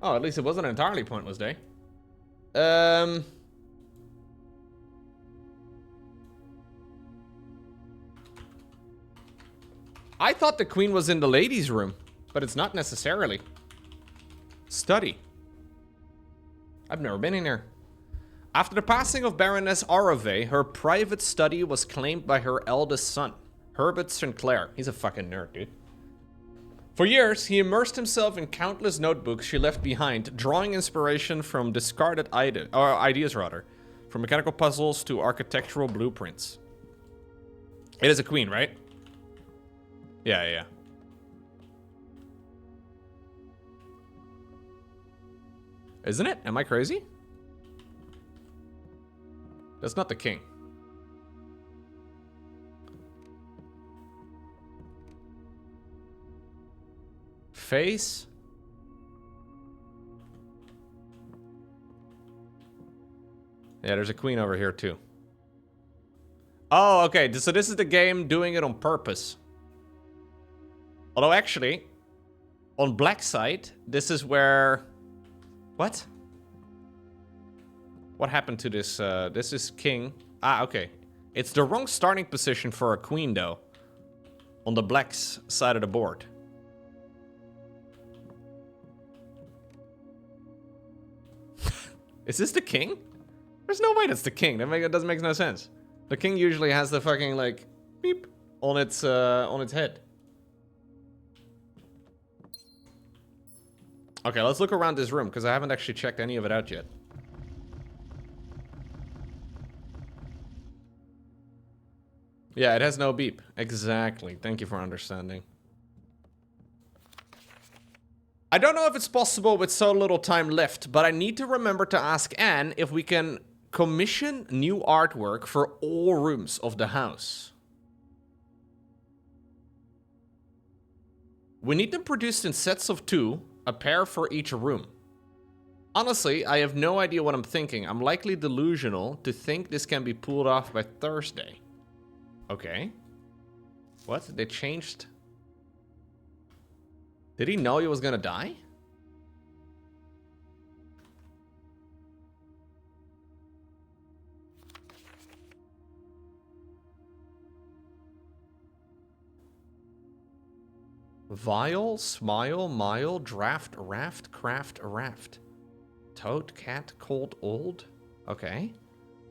Oh, at least it wasn't entirely pointless day. I thought the queen was in the ladies' room, but it's not necessarily. Study. I've never been in here. After the passing of Baroness Arove, her private study was claimed by her eldest son, Herbert Sinclair. He's a fucking nerd, dude. For years, he immersed himself in countless notebooks she left behind, drawing inspiration from discarded ideas, from mechanical puzzles to architectural blueprints. It is a queen, right? Yeah. Isn't it? Am I crazy? That's not the king. Face. Yeah, there's a queen over here too. Oh, okay. So this is the game doing it on purpose. Although actually, on black side, this is where... What? What happened to this? This is king. Ah, okay. It's the wrong starting position for a queen, though. On the black side of the board. Is this the king? There's no way that's the king. That doesn't make no sense. The king usually has the fucking, like, beep on its head. Okay, let's look around this room, because I haven't actually checked any of it out yet. Yeah, it has no beep. Exactly. Thank you for understanding. I don't know if it's possible with so little time left, but I need to remember to ask Anne if we can commission new artwork for all rooms of the house. We need them produced in sets of 2, a pair for each room. Honestly, I have no idea what I'm thinking. I'm likely delusional to think this can be pulled off by Thursday. Okay. What? They changed... Did he know he was gonna die? Vial, smile, mile, draft, raft, craft, raft. Toad, cat, cold, old. Okay.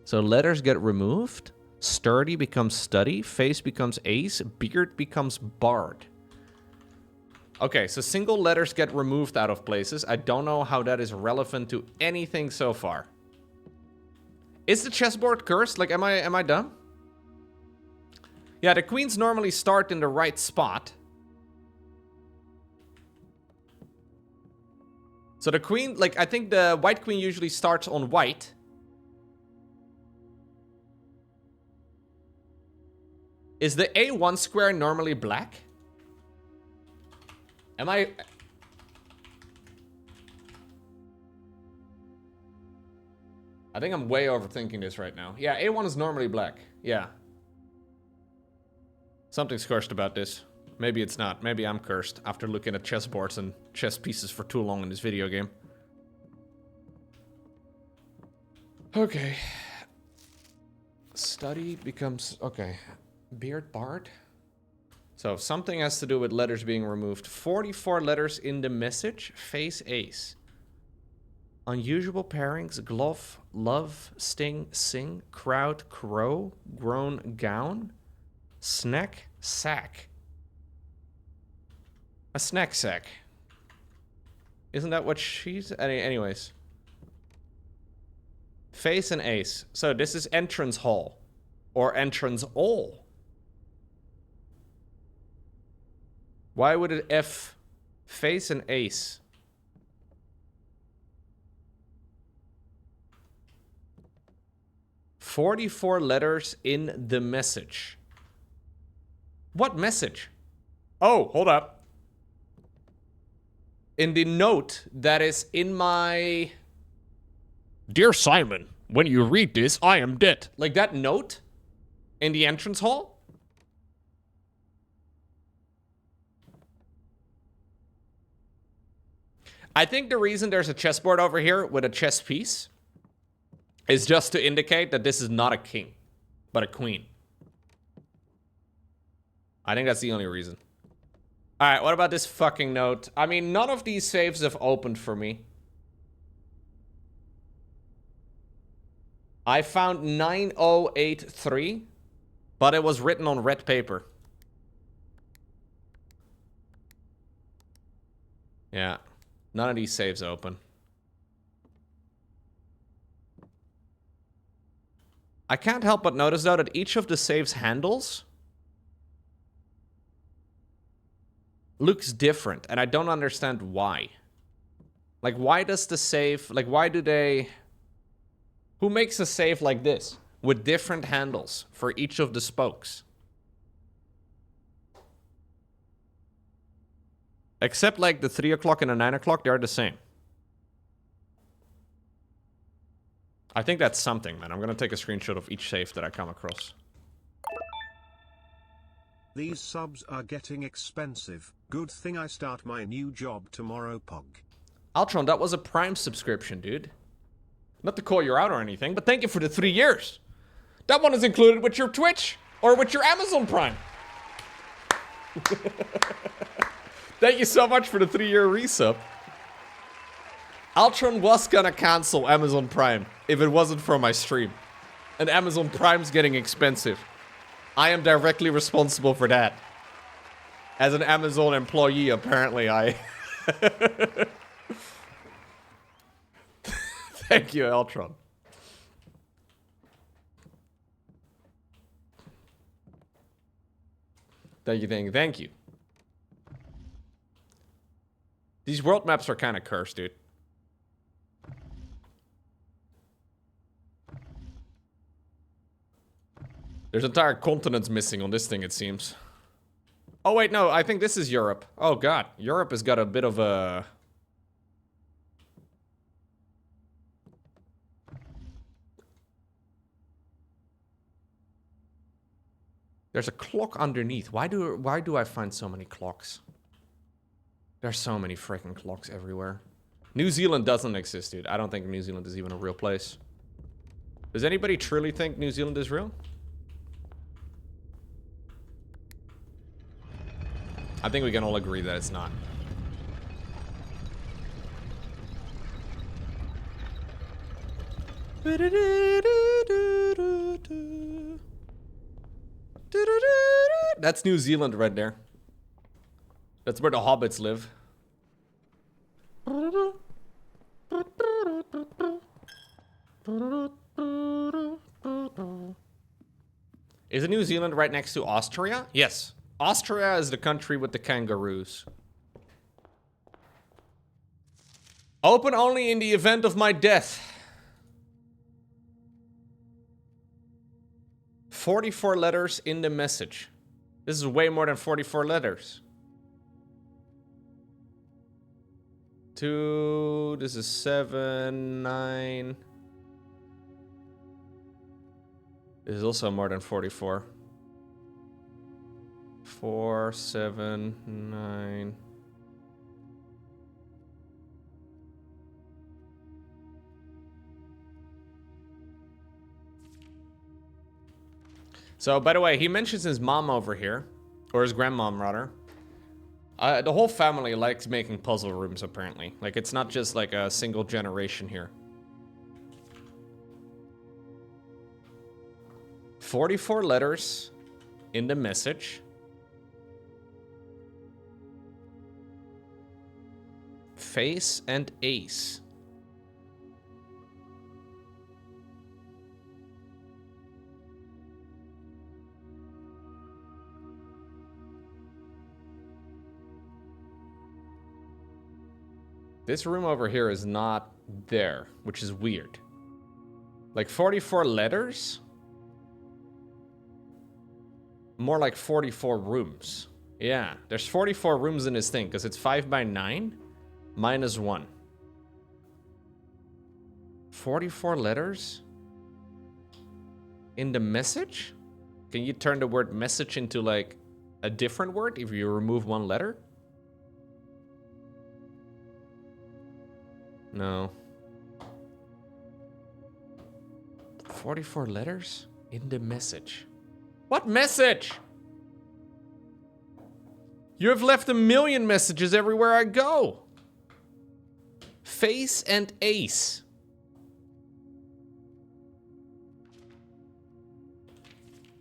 So letters get removed. Sturdy becomes study. Face becomes ace. Beard becomes bard. Okay, so single letters get removed out of places. I don't know how that is relevant to anything so far. Is the chessboard cursed? Like, am I dumb? Yeah, the queens normally start in the right spot. So the queen, like, I think the white queen usually starts on white. Is the A1 square normally black? Am I... I think I'm way overthinking this right now. Yeah, A1 is normally black. Yeah. Something's cursed about this. Maybe it's not. Maybe I'm cursed after looking at chessboards and chess pieces for too long in this video game. Okay. Study becomes... Okay. Beard Bard. So something has to do with letters being removed. 44 letters in the message. Face ace. Unusual pairings. Glove, love, sting, sing, crowd, crow, grown, gown, snack, sack. A snack sack. Isn't that what she's... Anyways. Face and ace. So this is entrance hall. Or entrance all. Why would it F face and ace? "44 letters in the message." What message? Oh, hold up. In the note that is in my... "Dear Simon, when you read this, I am dead." Like that note in the entrance hall? I think the reason there's a chessboard over here with a chess piece is just to indicate that this is not a king, but a queen. I think that's the only reason. Alright, what about this fucking note? I mean, none of these saves have opened for me. I found 9083, but it was written on red paper. Yeah. None of these safes open. I can't help but notice, though, that each of the safe's handles looks different, and I don't understand why. Like, why does the safe... Like, why do they... Who makes a safe like this? With different handles for each of the spokes? Except, like, the 3 o'clock and the 9 o'clock, they're the same. I think that's something, man. I'm gonna take a screenshot of each safe that I come across. These subs are getting expensive. Good thing I start my new job tomorrow, Pog. Altron, that was a Prime subscription, dude. Not to call you out or anything, but thank you for the 3 years. That one is included with your Twitch or with your Amazon Prime. Thank you so much for the 3-year resub. Altron was gonna cancel Amazon Prime if it wasn't for my stream. And Amazon Prime's getting expensive. I am directly responsible for that. As an Amazon employee, apparently I... Thank you, Altron. Thank you, thank you, thank you. These world maps are kind of cursed, dude. There's entire continents missing on this thing, it seems. Oh, wait, no, I think this is Europe. Oh, God. Europe has got a bit of a... There's a clock underneath. Why do I find so many clocks? There's so many freaking clocks everywhere. New Zealand doesn't exist, dude. I don't think New Zealand is even a real place. Does anybody truly think New Zealand is real? I think we can all agree that it's not. That's New Zealand right there. That's where the hobbits live. Isn't New Zealand right next to Austria? Yes. Austria is the country with the kangaroos. Open only in the event of my death. 44 letters in the message. This is way more than 44 letters. 2, this is 7, 9. This is also more than 44. 4, 7, 9. So, by the way, he mentions his mom over here. Or his grandmom, rather. The whole family likes making puzzle rooms, apparently. Like, it's not just like a single generation here. 44 letters in the message. Face and ace. This room over here is not there, which is weird. Like 44 letters? More like 44 rooms. Yeah, there's 44 rooms in this thing, because it's 5 by 9 minus 1. 44 letters? In the message? Can you turn the word message into like a different word if you remove one letter? No. 44 letters in the message. What message? You have left 1,000,000 messages everywhere I go. Face and ace.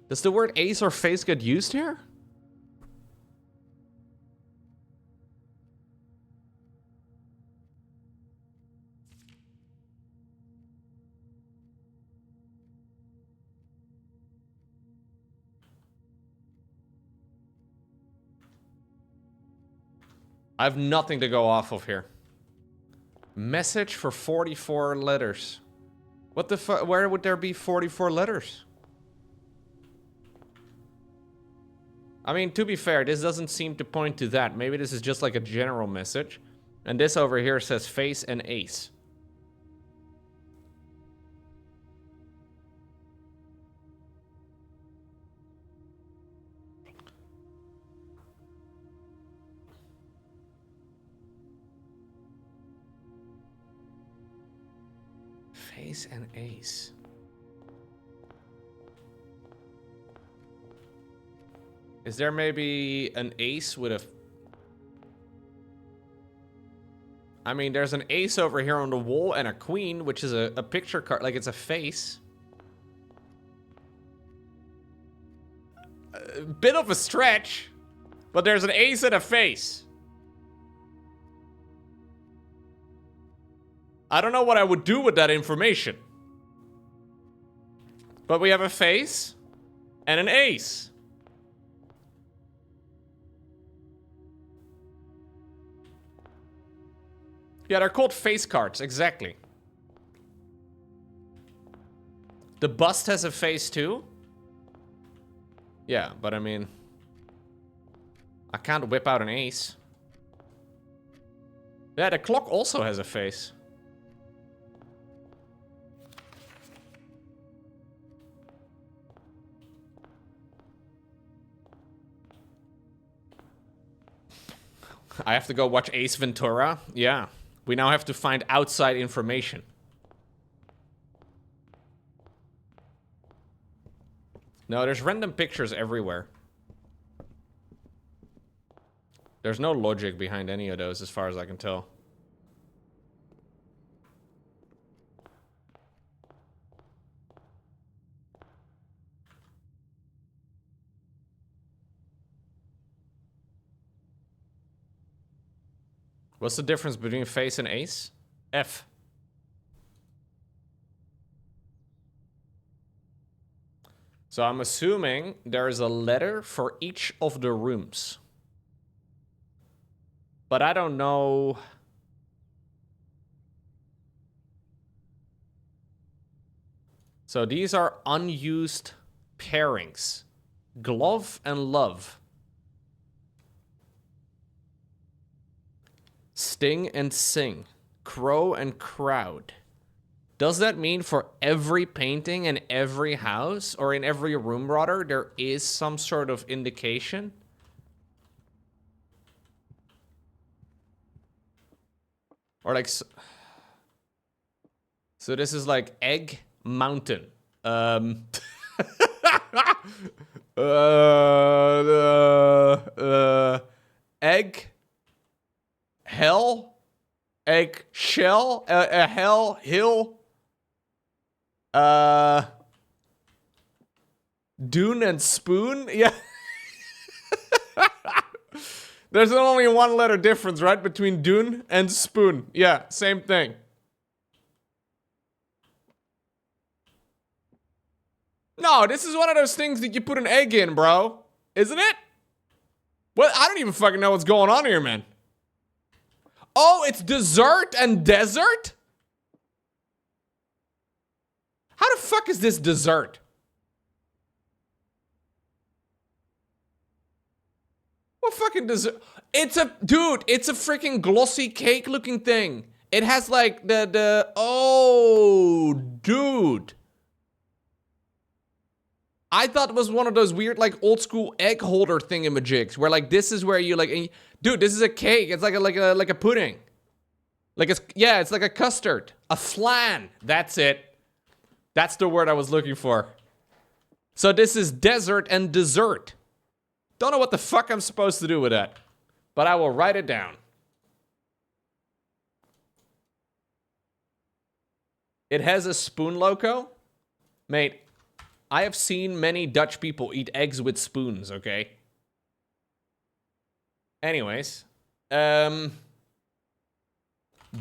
Does the word ace or face get used here? I have nothing to go off of here. Message for 44 letters. What the fuck? Where would there be 44 letters? I mean, to be fair, this doesn't seem to point to that. Maybe this is just like a general message. And this over here says face and ace. Face and ace. Is there maybe an ace with a... I mean, there's an ace over here on the wall and a queen, which is a picture card. Like, it's a face. A bit of a stretch, but there's an ace and a face. I don't know what I would do with that information. But we have a face and an ace. Yeah, they're called face cards, exactly. The bust has a face too? Yeah, but I mean... I can't whip out an ace. Yeah, the clock also has a face. I have to go watch Ace Ventura? Yeah. We now have to find outside information. No, there's random pictures everywhere. There's no logic behind any of those as far as I can tell. What's the difference between face and ace? F. So I'm assuming there is a letter for each of the rooms. But I don't know. So these are unused pairings. Glove and love. Sting and sing. Crow and crowd. Does that mean for every painting in every house or in every room, rather, there is some sort of indication? Or like... So this is like Egg Mountain. Egg... Hell? Egg shell? Hell? Hill? Dune and spoon? Yeah. There's only one letter difference, right? Between dune and spoon. Yeah, same thing. No, this is one of those things that you put an egg in, bro. Isn't it? Well, I don't even fucking know what's going on here, man. Oh, it's dessert and desert? How the fuck is this dessert? What fucking dessert? It's a... Dude, it's a freaking glossy cake looking thing. It has like Oh, dude. I thought it was one of those weird, like, old school egg holder thingamajigs where, like, this is where you, like... Dude, this is a cake. It's like a pudding. Like, it's like a custard. A flan. That's it. That's the word I was looking for. So this is desert and dessert. Don't know what the fuck I'm supposed to do with that. But I will write it down. It has a spoon logo. Mate, I have seen many Dutch people eat eggs with spoons, okay? Anyways.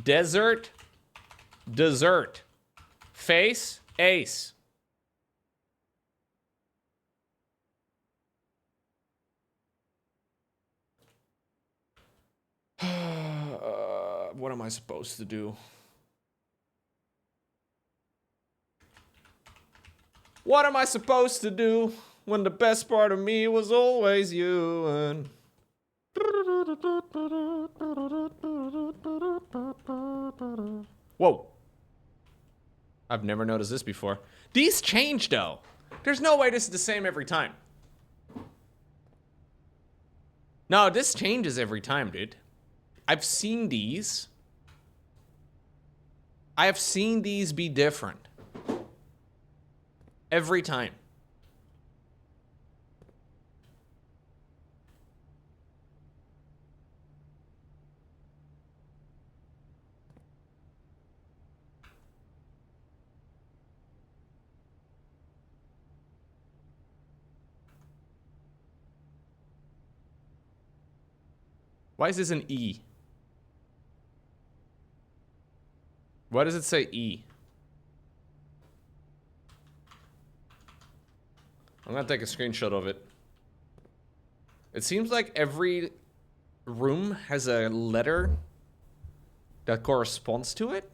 Desert. Dessert. Face. Ace. What am I supposed to do? What am I supposed to do when the best part of me was always you? And whoa. I've never noticed this before. These change though. There's no way this is the same every time. No, this changes every time, dude. I've seen these. I have seen these be different. Every time. Why is this an E? Why does it say E? I'm gonna take a screenshot of it. It seems like every room has a letter that corresponds to it.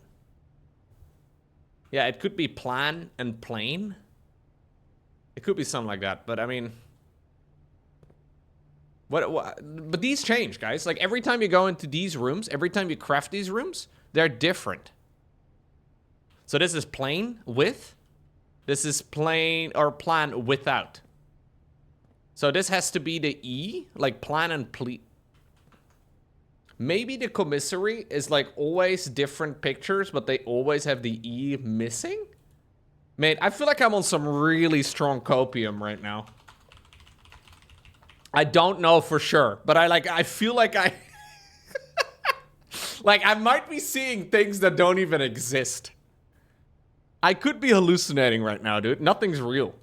Yeah, it could be plan and plane. It could be something like that, but I mean... What? But these change, guys. Like, every time you go into these rooms, every time you craft these rooms, they're different. So this is plain with. This is plain or plan without. So this has to be the E, like plan and pleat. Maybe the commissary is like always different pictures, but they always have the E missing? Man, I feel like I'm on some really strong copium right now. I don't know for sure, but I feel like I... like, I might be seeing things that don't even exist. I could be hallucinating right now, dude. Nothing's real.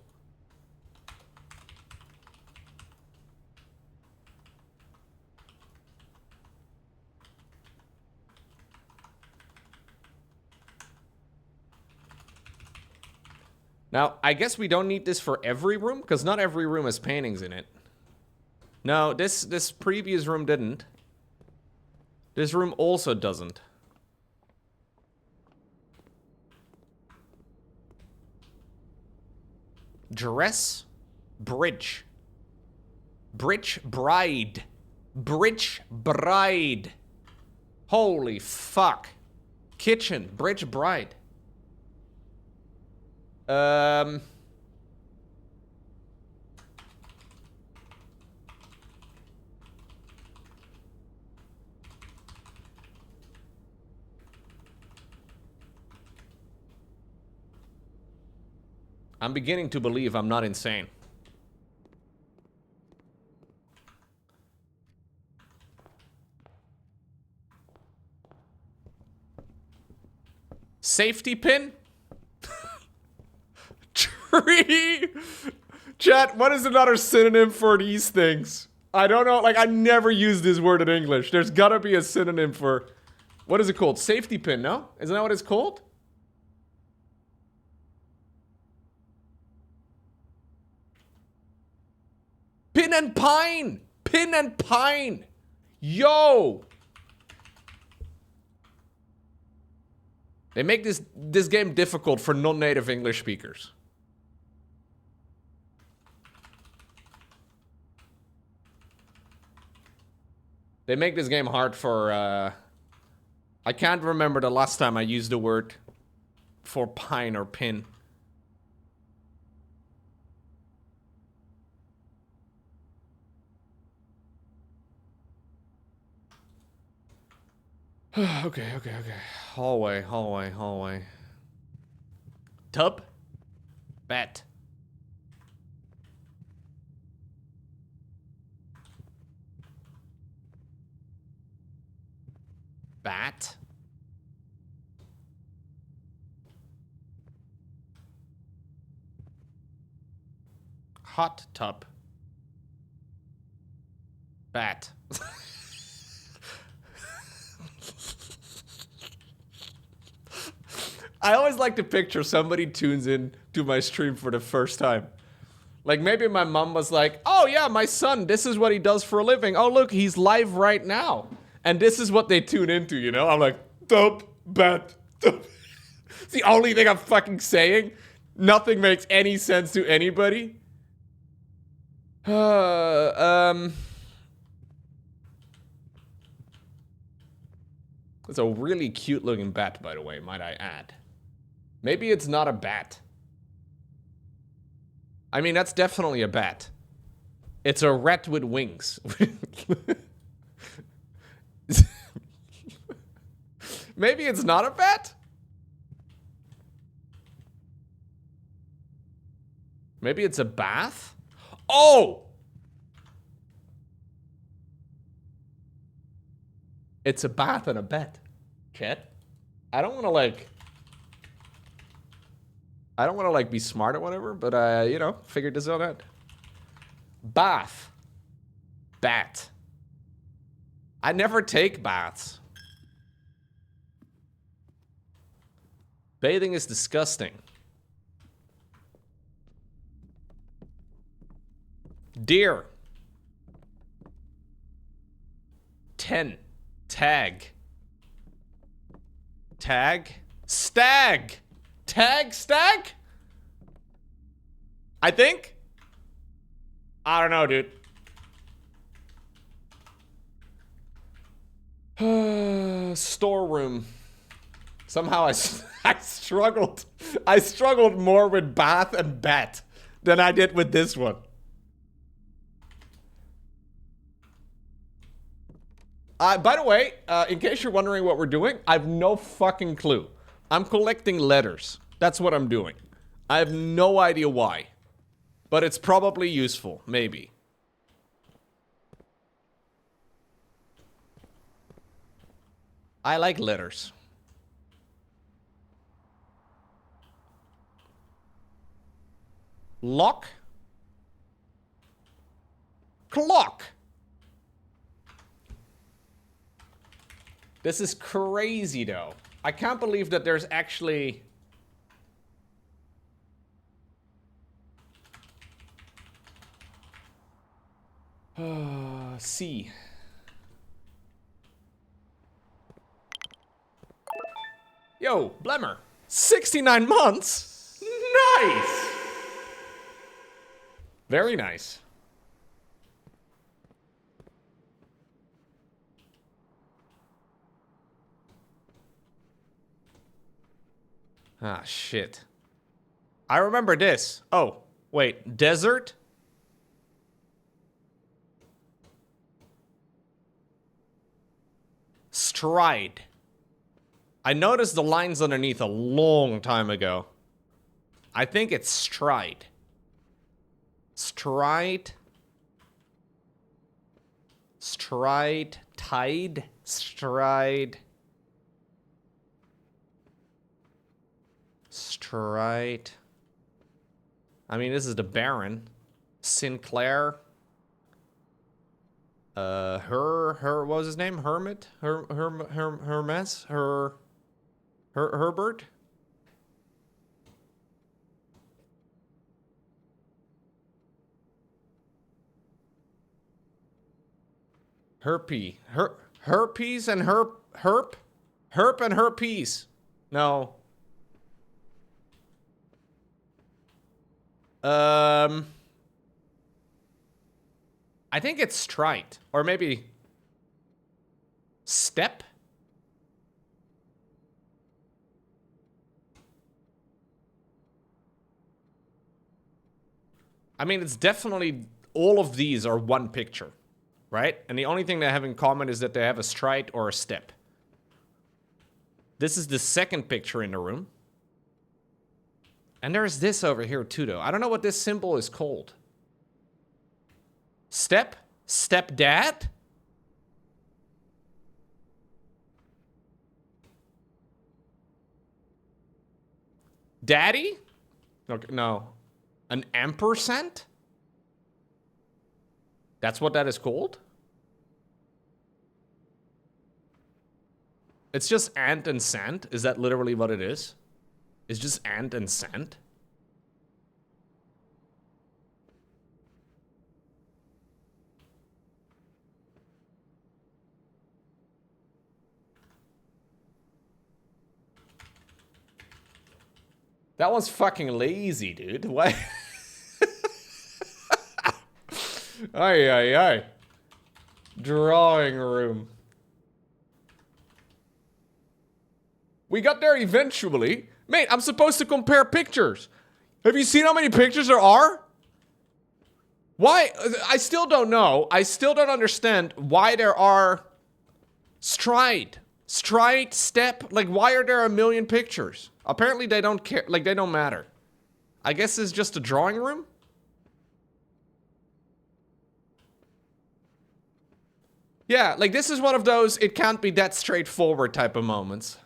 Now, I guess we don't need this for every room, because not every room has paintings in it. No, this previous room didn't. This room also doesn't. Dress, bridge. Bridge bride. Bridge bride. Holy fuck. Kitchen, bridge bride. I'm beginning to believe I'm not insane. Safety pin? Tree? Chat, what is another synonym for these things? I don't know, like I never use this word in English. There's gotta be a synonym for... What is it called? Safety pin, no? Isn't that what it's called? Pin and pine! Pin and pine! Yo! They make this game difficult for non-native English speakers. They make this game hard for, I can't remember the last time I used the word for pine or pin. Okay. Hallway. Tub? Bat. Bat? Hot tub. Bat. I always like to picture somebody tunes in to my stream for the first time. Like maybe my mom was like, oh yeah, my son, this is what he does for a living. Oh look, he's live right now. And this is what they tune into, you know? I'm like, dope, bat, dope. It's the only thing I'm fucking saying. Nothing makes any sense to anybody. It's a really cute looking bat, by the way, might I add. Maybe it's not a bat. I mean, that's definitely a bat. It's a rat with wings. Maybe it's not a bat? Maybe it's a bath? Oh! It's a bath and a bed. Chet? I don't want to like be smart or whatever, but you know, figured this out. Bath. Bat. I never take baths. Bathing is disgusting. Deer. 10. Tag. Tag. Stag. Tag stag? I think? I don't know, dude. Storeroom. Somehow I struggled. I struggled more with bath and bat than I did with this one. By the way, in case you're wondering what we're doing, I have no fucking clue. I'm collecting letters. That's what I'm doing. I have no idea why. But it's probably useful, maybe. I like letters. Lock. Clock. This is crazy, though. I can't believe that there's actually... C. Yo, Blemmer. 69 months? Nice! Very nice. Ah, shit. I remember this. Oh, wait. Desert? Stride. I noticed the lines underneath a long time ago. I think it's stride. Stride. Stride. Tide. Stride. Stride. I mean, this is the Baron. Sinclair. What was his name? Hermit? Hermes? Herbert? Herpes and herp and herpes. No. I think it's stride, or maybe step. I mean, it's definitely all of these are one picture, right? And the only thing they have in common is that they have a stride or a step. This is the second picture in the room. And there's this over here too, though. I don't know what this symbol is called. Step? Stepdad? Daddy? Okay, no. An ampersand? That's what that is called? It's just ant and sand? Is that literally what it is? It's just ant and sand? That one's fucking lazy, dude. What? Ay, ay, ay. Drawing room. We got there eventually. Mate, I'm supposed to compare pictures. Have you seen how many pictures there are? Why? I still don't know. I still don't understand why there are stride, step. Like, why are there a million pictures? Apparently they don't care. Like, they don't matter. I guess it's just a drawing room. Yeah, like this is one of those it can't be that straightforward type of moments.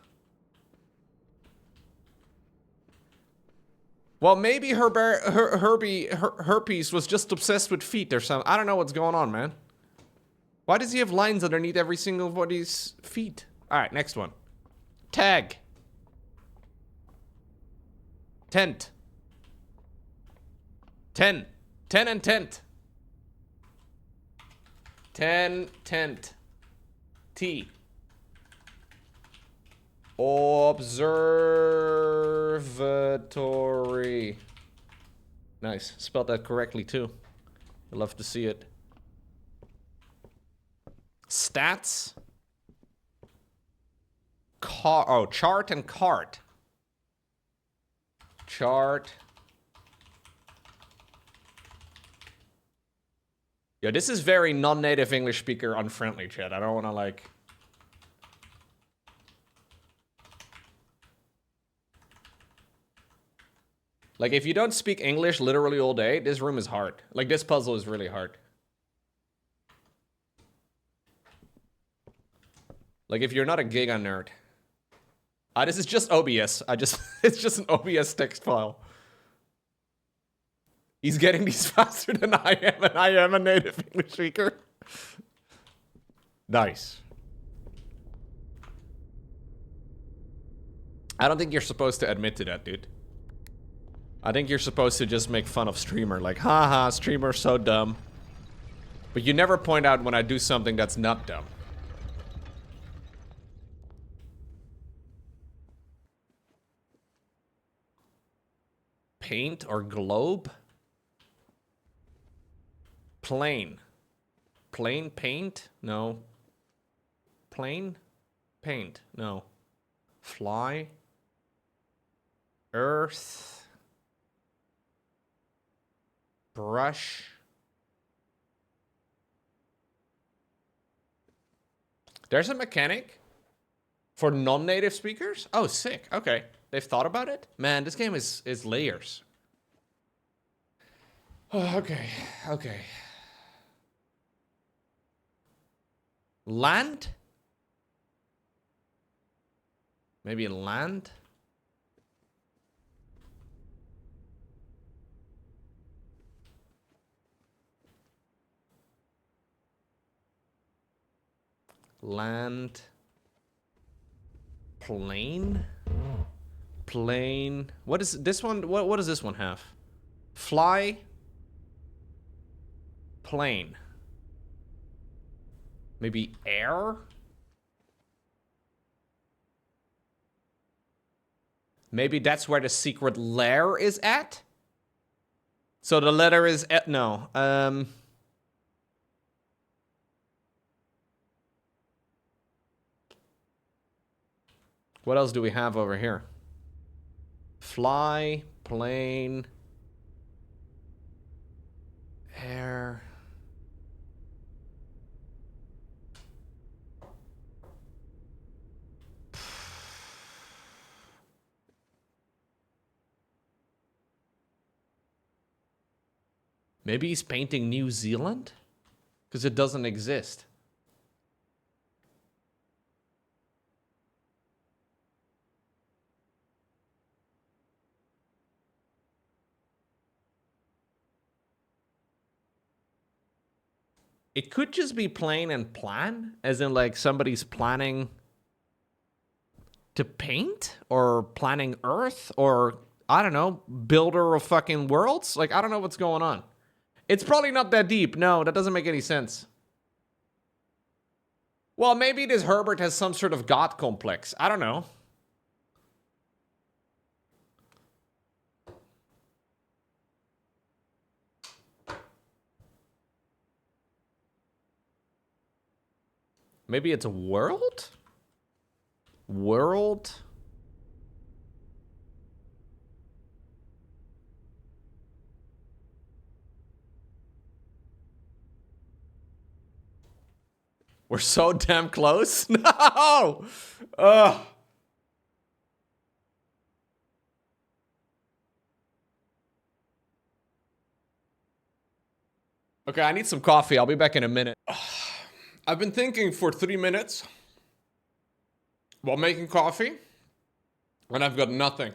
Well, maybe Herpes was just obsessed with feet or something. I don't know what's going on, man. Why does he have lines underneath every single one of his feet? All right, next one. Tag. Tent. 10. 10 and tent. 10, tent. T. Observatory. Nice. Spelled that correctly, too. I'd love to see it. Stats. Chart and cart. Chart. Yeah, this is very non-native English speaker unfriendly, chat. I don't want to, like... Like, if you don't speak English literally all day, this room is hard. Like, this puzzle is really hard. Like, if you're not a giga nerd. This is just OBS. It's just an OBS text file. He's getting these faster than I am, and I am a native English speaker. Nice. I don't think you're supposed to admit to that, dude. I think you're supposed to just make fun of streamer, like, haha, streamer's so dumb. But you never point out when I do something that's not dumb. Paint or globe? Plane. Plane paint? No. Plane? Paint? No. Fly? Earth? Brush? There's a mechanic for non-native speakers? Oh, sick. Okay. They've thought about it? Man, this game is layers. Oh, okay. Okay. Land? Maybe land? Land. Plane? Plane. What is this one? What does this one have? Fly. Plane. Maybe air? Maybe that's where the secret lair is at? So the letter is at, no. What else do we have over here? Fly, plane, air. Maybe he's painting New Zealand? Because it doesn't exist. It could just be plain and plan, as in like somebody's planning to paint or planning Earth or I don't know, builder of fucking worlds. Like I don't know what's going on. It's probably not that deep. No, that doesn't make any sense. Well, maybe this Herbert has some sort of god complex. I don't know. Maybe it's a world? World? We're so damn close. No! Ugh. Okay, I need some coffee. I'll be back in a minute. I've been thinking for 3 minutes while making coffee, and I've got nothing.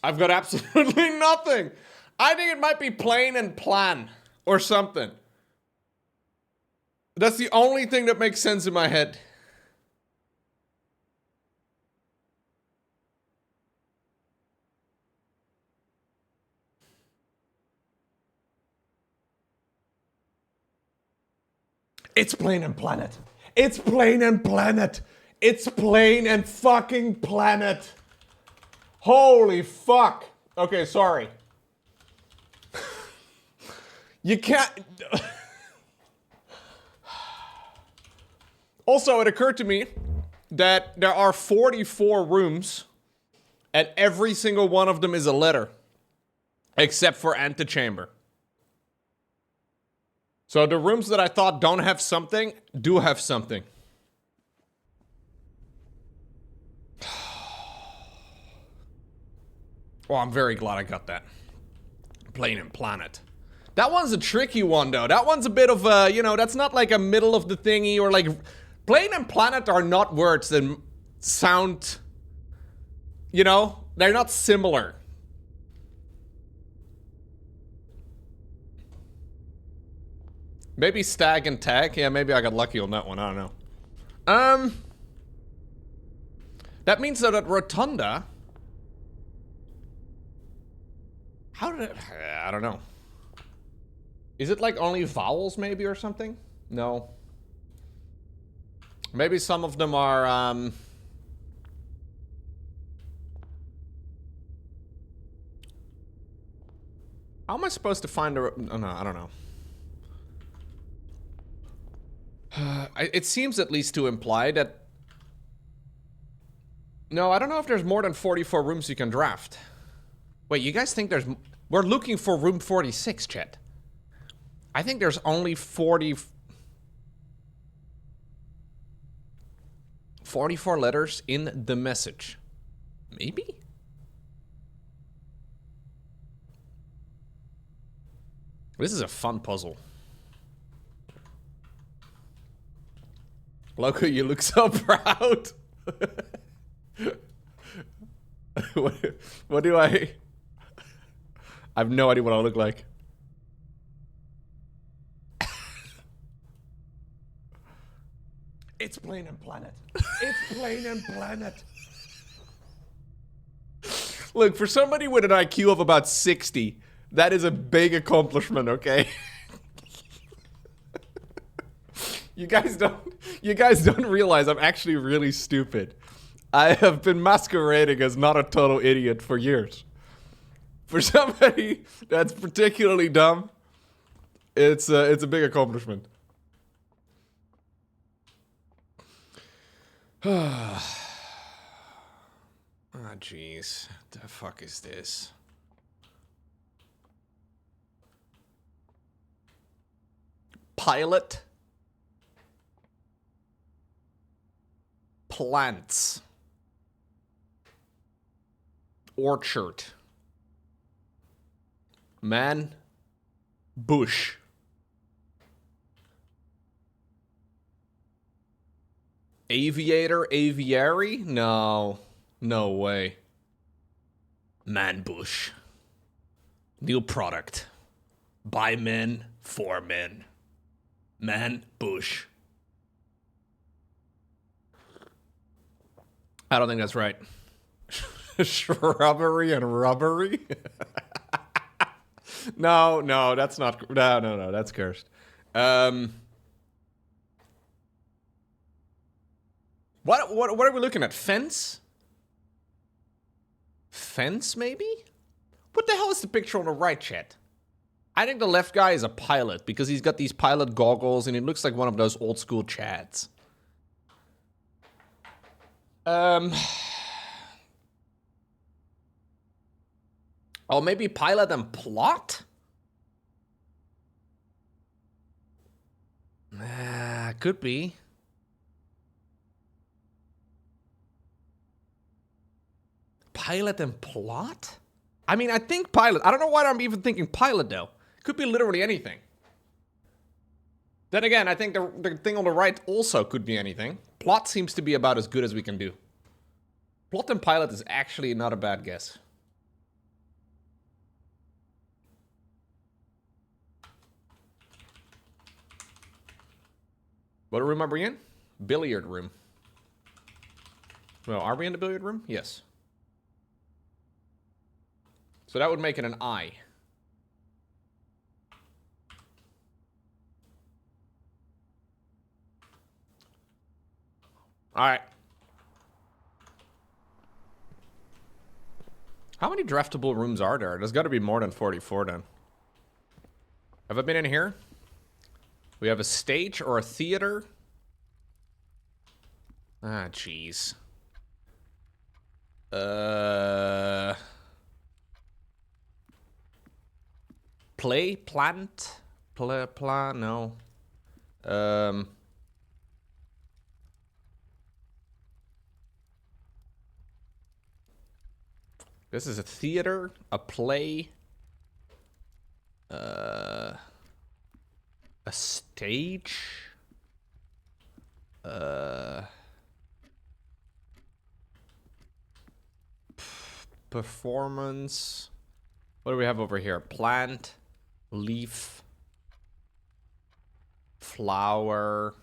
I've got absolutely nothing. I think it might be plain and plan or something. That's the only thing that makes sense in my head. It's plain and planet. It's plain and planet. It's plain and fucking planet. Holy fuck. Okay, sorry. You can't... Also, it occurred to me that there are 44 rooms, and every single one of them is a letter, except for antechamber. So the rooms that I thought don't have something, do have something. Oh, I'm very glad I got that. Plane and planet. That one's a tricky one, though. That one's a bit of a, you know, that's not like a middle of the thingy or like... Plane and planet are not words that sound, you know, they're not similar. Maybe stag and tag. Yeah, maybe I got lucky on that one. I don't know. That means that at rotunda... How did it... I don't know. Is it like only vowels maybe or something? No. Maybe some of them are, How am I supposed to find a... Oh, no, I don't know. It seems at least to imply that... No, I don't know if there's more than 44 rooms you can draft. Wait, you guys think there's... We're looking for room 46, chat. I think there's only 44 letters in the message. Maybe? This is a fun puzzle. Loco, you look so proud. What do I have no idea what I look like. It's plain and planet. It's plain and planet. Look, for somebody with an IQ of about 60, that is a big accomplishment, okay? You guys don't realize I'm actually really stupid. I have been masquerading as not a total idiot for years. For somebody that's particularly dumb, it's a big accomplishment. Ah, jeez. The fuck is this? Pilot. Plants. Orchard. Man. Bush. Aviator, aviary? No. No way. Man bush. New product. By men, for men. Man bush. I don't think that's right. Shrubbery and rubbery? No, that's not... No, that's cursed. What are we looking at? Fence? Fence, maybe? What the hell is the picture on the right, chat? I think the left guy is a pilot because he's got these pilot goggles and he looks like one of those old school chads. Oh, maybe pilot and plot? Could be. Pilot and plot? I mean, I think pilot. I don't know why I'm even thinking pilot, though. Could be literally anything. Then again, I think the thing on the right also could be anything. Plot seems to be about as good as we can do. Plot and pilot is actually not a bad guess. What room are we in? Billiard room. Well, are we in the billiard room? Yes. So that would make it an I. Alright. How many draftable rooms are there? There's got to be more than 44 then. Have I been in here? We have a stage or a theater. Ah, jeez. Play, plant, plan, no. This is a theater, a play, a stage, performance. What do we have over here? Plant, leaf, flower,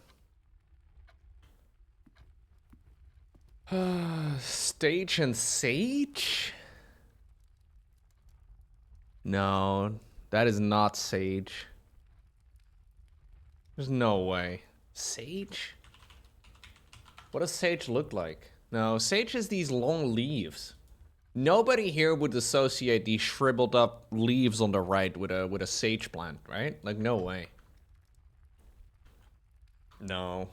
stage and sage? No, that is not sage. There's no way. Sage? What does sage look like? No, sage is these long leaves. Nobody here would associate these shriveled up leaves on the right with a sage plant, right? Like, no way. No.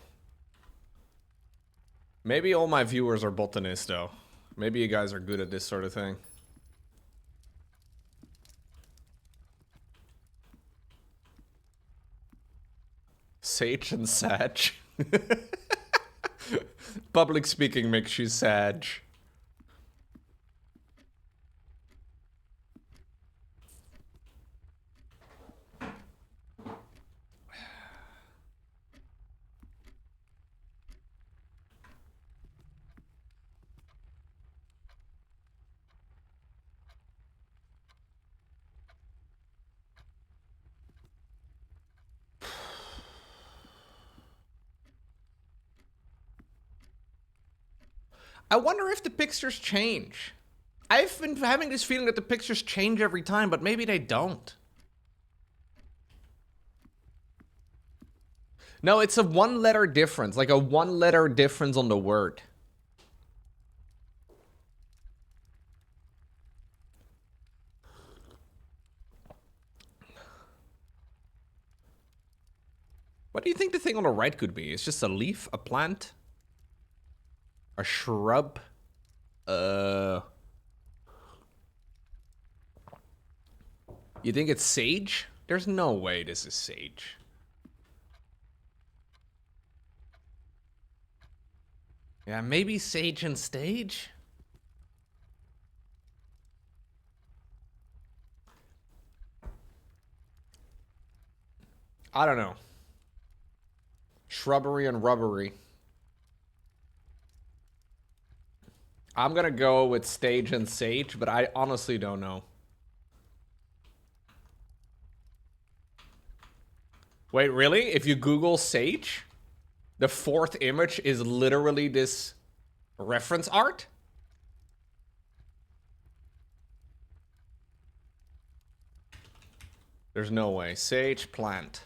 Maybe all my viewers are botanists, though. Maybe you guys are good at this sort of thing. Sage and Sag. Public speaking makes you Sag. I wonder if the pictures change. I've been having this feeling that the pictures change every time, but maybe they don't. No, it's a one-letter difference, like a one-letter difference on the word. What do you think the thing on the right could be? It's just a leaf, a plant? A shrub? You think it's sage? There's no way this is sage. Yeah, maybe sage and stage? I don't know. Shrubbery and rubbery. I'm gonna go with stage and sage, but I honestly don't know. Wait, really? If you Google sage, the fourth image is literally this reference art? There's no way. Sage plant.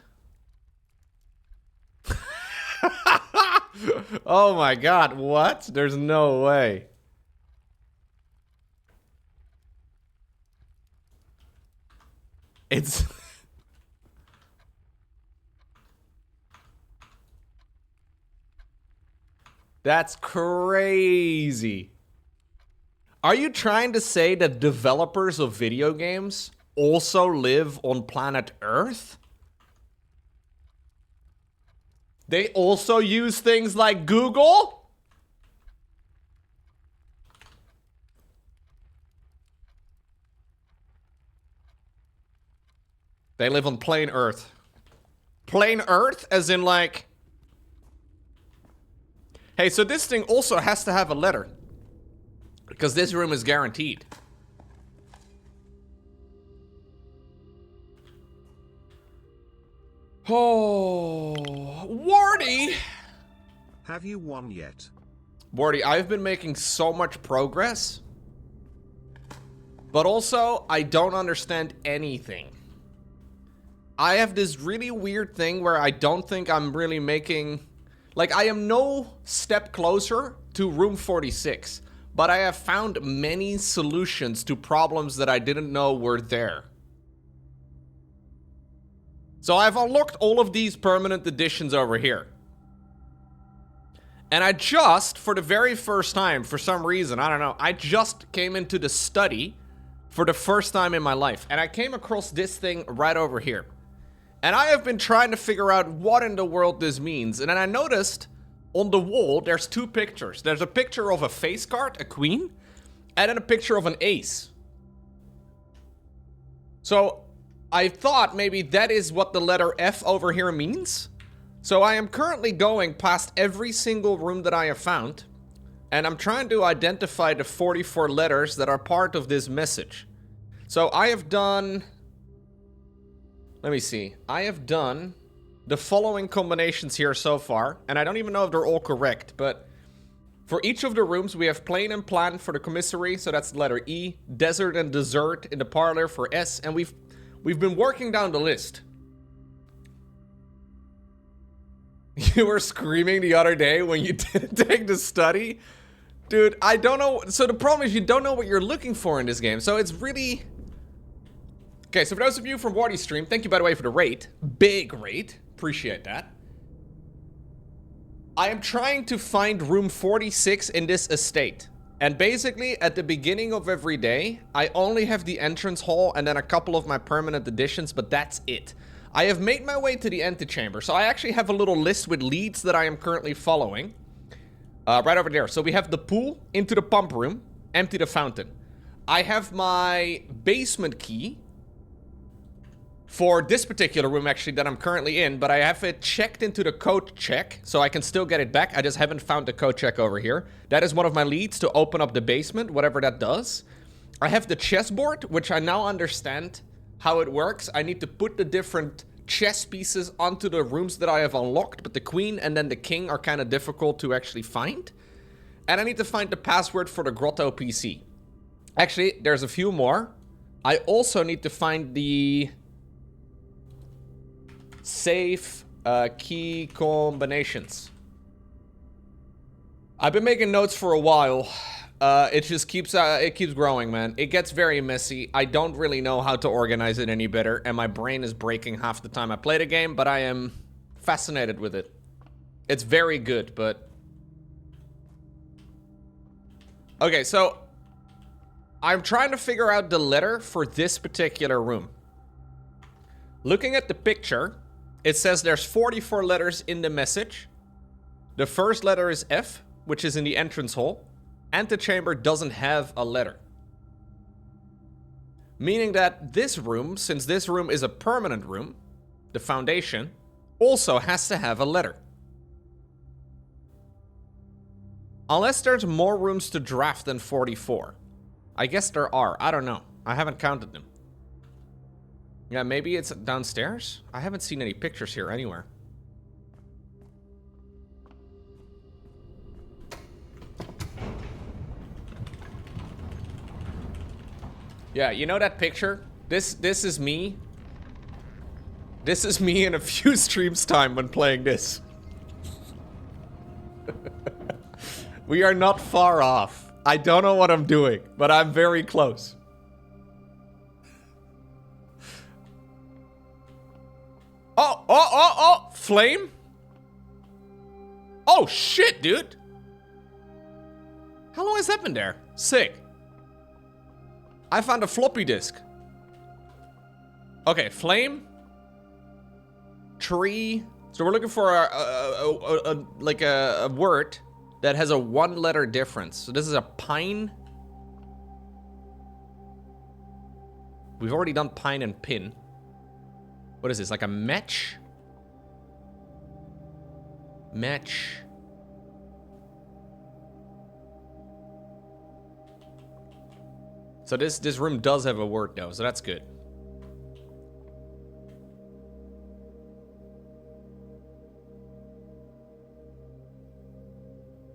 Oh my god, what? There's no way. It's That's crazy. Are you trying to say that developers of video games also live on planet Earth? They also use things like Google? They live on plain Earth. Plain Earth as in like... Hey, so this thing also has to have a letter. Because this room is guaranteed. Oh, Wardy! Have you won yet? Wardy, I've been making so much progress. But also, I don't understand anything. I have this really weird thing where I don't think I'm really making... Like, I am no step closer to room 46. But I have found many solutions to problems that I didn't know were there. So I've unlocked all of these permanent additions over here. And I just, for the very first time, for some reason, I don't know, I just came into the study for the first time in my life. And I came across this thing right over here. And I have been trying to figure out what in the world this means. And then I noticed on the wall, there's two pictures. There's a picture of a face card, a queen, and then a picture of an ace. So I thought maybe that is what the letter F over here means. So I am currently going past every single room that I have found, and I'm trying to identify the 44 letters that are part of this message. So I have done... Let me see. I have done the following combinations here so far, and I don't even know if they're all correct, but for each of the rooms, we have plain and plan for the commissary, so that's the letter E, desert and dessert in the parlor for S, and we've been working down the list. You were screaming the other day when you didn't take the study? Dude, I don't know. So the problem is you don't know what you're looking for in this game, so it's really... Okay, so for those of you from Wardy's stream, thank you, by the way, for the rate. Big rate. Appreciate that. I am trying to find room 46 in this estate. And basically, at the beginning of every day, I only have the entrance hall and then a couple of my permanent additions, but that's it. I have made my way to the antechamber, so I actually have a little list with leads that I am currently following. Right over there. So we have the pool, into the pump room, empty the fountain. I have my basement key for this particular room, actually, that I'm currently in, but I have it checked into the code check, so I can still get it back. I just haven't found the code check over here. That is one of my leads to open up the basement, whatever that does. I have the chessboard, which I now understand how it works. I need to put the different chess pieces onto the rooms that I have unlocked, but the queen and then the king are kind of difficult to actually find. And I need to find the password for the grotto PC. Actually, there's a few more. I also need to find the... safe key combinations. I've been making notes for a while. It just keeps growing, man. It gets very messy. I don't really know how to organize it any better, and my brain is breaking half the time I play the game, but I am fascinated with it. It's very good, but... Okay, so I'm trying to figure out the letter for this particular room. Looking at the picture, it says there's 44 letters in the message. The first letter is F, which is in the entrance hall. Antechamber doesn't have a letter. Meaning that this room, since this room is a permanent room, the foundation, also has to have a letter. Unless there's more rooms to draft than 44. I guess there are. I don't know. I haven't counted them. Yeah, maybe it's downstairs? I haven't seen any pictures here anywhere. Yeah, you know that picture? This is me. This is me in a few streams time when playing this. We are not far off. I don't know what I'm doing, but I'm very close. Oh, flame? Oh, shit, dude. How long has that been there? Sick. I found a floppy disk. Okay, flame. Tree. So we're looking for a word that has a 1-letter difference. So this is a pine. We've already done pine and pin. What is this? Like a match? Match. So this room does have a word though, so that's good.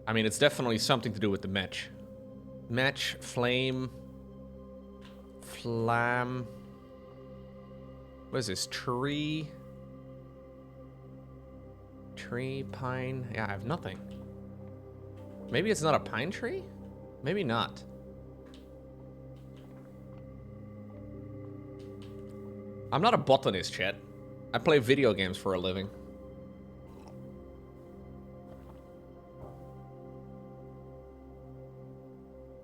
I mean, it's definitely something to do with the match. Match, flame, flam. What is this? Tree. Tree, pine. Yeah, I have nothing. Maybe it's not a pine tree? Maybe not. I'm not a botanist, chat. I play video games for a living.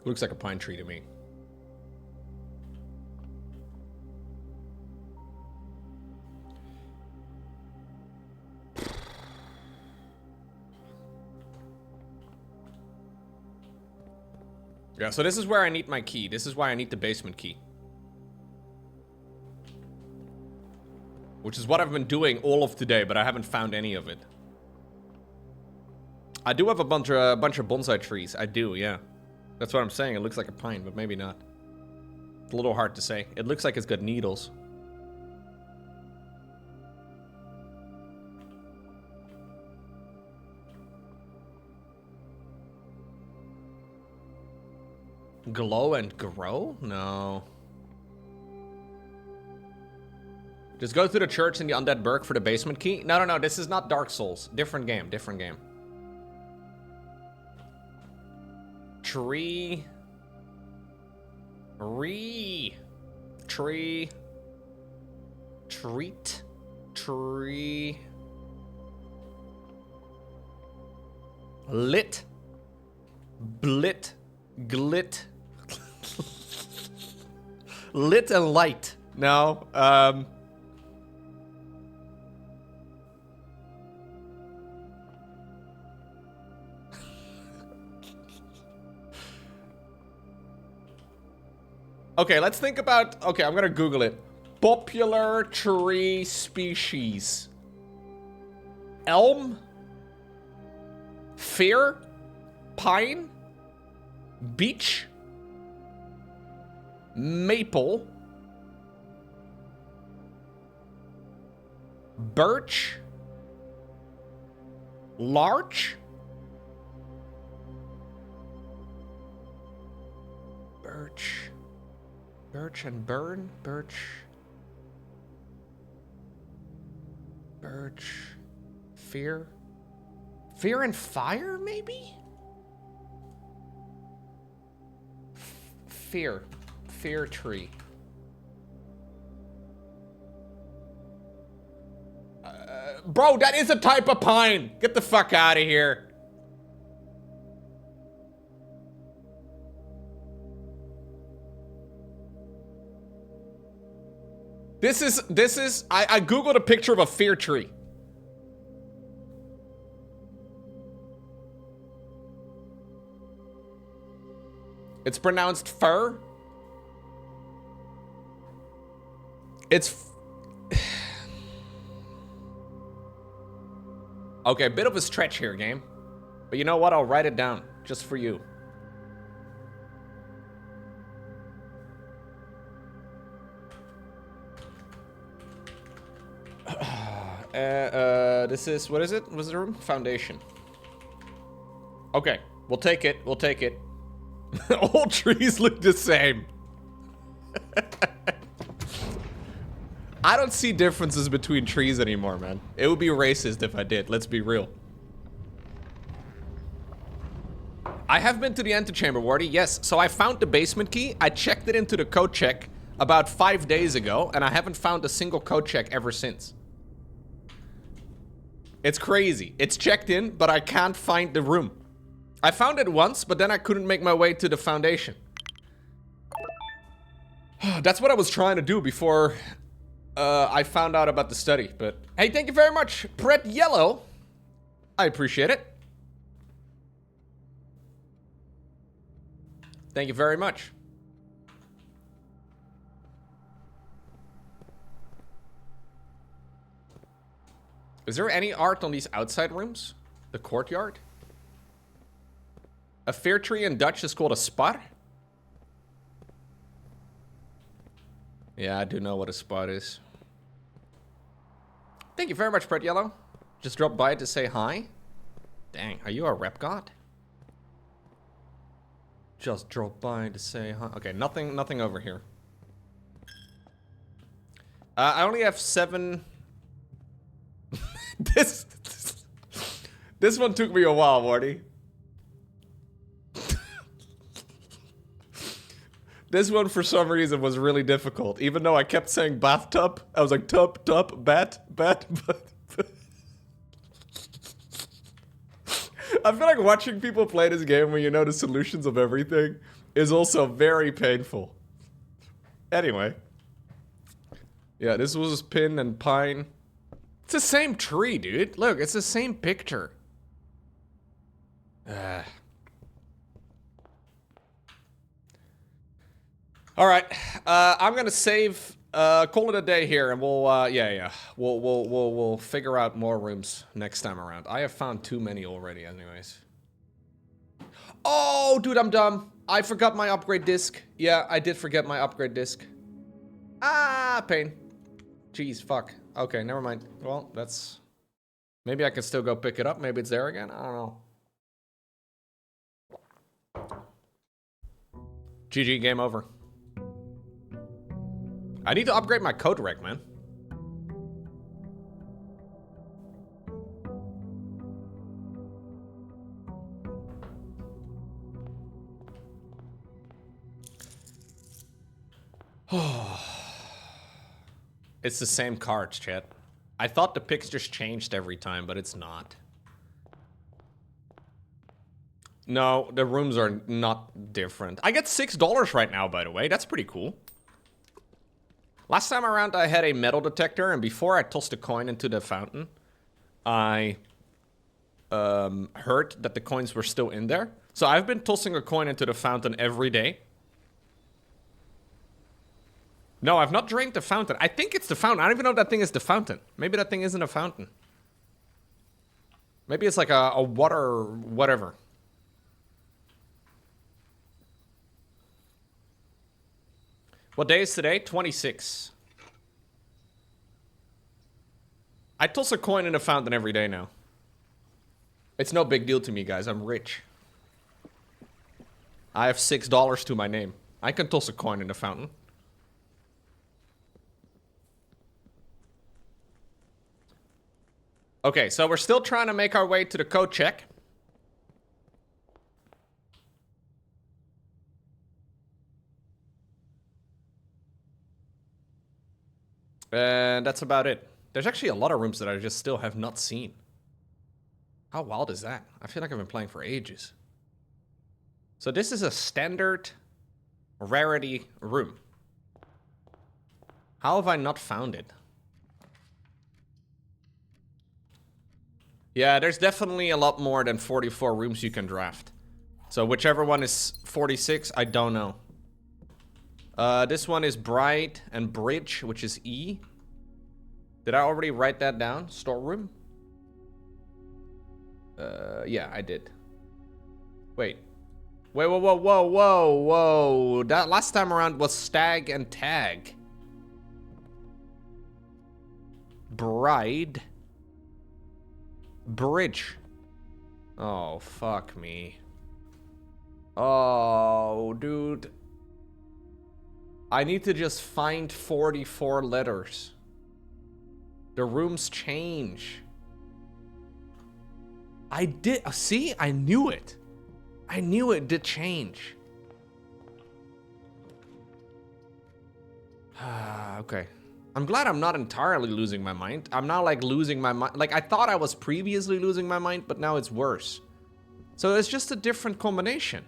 Looks like a pine tree to me. Yeah, so this is where I need my key. This is why I need the basement key. Which is what I've been doing all of today, but I haven't found any of it. I do have a bunch of bonsai trees. I do, yeah. That's what I'm saying. It looks like a pine, but maybe not. It's a little hard to say. It looks like it's got needles. Glow and grow? No. Just go to the church in the Undead Burg for the basement key? No, no, no. This is not Dark Souls. Different game. Different game. Tree. Tree. Treat. Tree. Lit. Blit. Glit. Lit and light. No. Okay, let's think about... Okay, I'm gonna Google it. Popular tree species. Elm? Fir? Pine? Beech? Maple? Birch? Larch? Birch... Birch and burn? Birch. Birch. Fear. Fear and fire, maybe? Fear. Fear tree. Bro, that is a type of pine. Get the fuck out of here. This is, I Googled a picture of a fear tree. It's pronounced fir. It's... Okay, a bit of a stretch here, game. But you know what? I'll write it down, just for you. This is, what is it? What's the room? Foundation. Okay, we'll take it. We'll take it. All trees look the same. I don't see differences between trees anymore, man. It would be racist if I did. Let's be real. I have been to the antechamber, Wardy. Yes, so I found the basement key. I checked it into the code check about 5 days ago, and I haven't found a single code check ever since. It's crazy. It's checked in, but I can't find the room. I found it once, but then I couldn't make my way to the foundation. That's what I was trying to do before I found out about the study, but... Hey, thank you very much, Pret Yellow. I appreciate it. Thank you very much. Is there any art on these outside rooms? The courtyard? A fair tree in Dutch is called a spar? Yeah, I do know what a spot is. Thank you very much, Pret Yellow. Just dropped by to say hi. Dang, are you a rep god? Just dropped by to say hi. Okay, nothing over here. I only have 7... This one took me a while, Morty. This one, for some reason, was really difficult. Even though I kept saying bathtub, I was like, tub, bat. I feel like watching people play this game when you know the solutions of everything is also very painful. Anyway. Yeah, this was pin and pine. It's the same tree, dude. Look, it's the same picture. All right, I'm gonna save, call it a day here, and we'll, we'll figure out more rooms next time around. I have found too many already, anyways. Oh, dude, I'm dumb. I forgot my upgrade disc. Yeah, I did forget my upgrade disc. Ah, pain. Jeez, fuck. Okay, never mind. Well, that's... Maybe I can still go pick it up. Maybe it's there again. I don't know. GG, game over. I need to upgrade my code rec, man. It's the same cards, chat. I thought the pictures changed every time, but it's not. No, the rooms are not different. I get $6 right now, by the way. That's pretty cool. Last time around, I had a metal detector, and before I tossed a coin into the fountain, I heard that the coins were still in there. So I've been tossing a coin into the fountain every day. No, I've not drained the fountain. I think it's the fountain. I don't even know if that thing is the fountain. Maybe that thing isn't a fountain. Maybe it's like a water whatever. What day is today? 26. I toss a coin in a fountain every day now. It's no big deal to me, guys. I'm rich. I have $6 to my name. I can toss a coin in a fountain. Okay, so we're still trying to make our way to the code check. And that's about it. There's actually a lot of rooms that I just still have not seen. How wild is that? I feel like I've been playing for ages. So this is a standard rarity room. How have I not found it? Yeah, there's definitely a lot more than 44 rooms you can draft. So whichever one is 46, I don't know. This one is Bright and Bridge, which is E. Did I already write that down? Storeroom? Yeah, I did. Wait. Wait, whoa. That last time around was Stag and Tag. Bride. Bridge. Oh, fuck me. Oh, dude. I need to just find 44 letters. The rooms change. I did. See? I knew it. I knew it did change. Okay. I'm glad I'm not entirely losing my mind. I'm not like losing my mind. Like I thought I was previously losing my mind, but now it's worse. So it's just a different combination.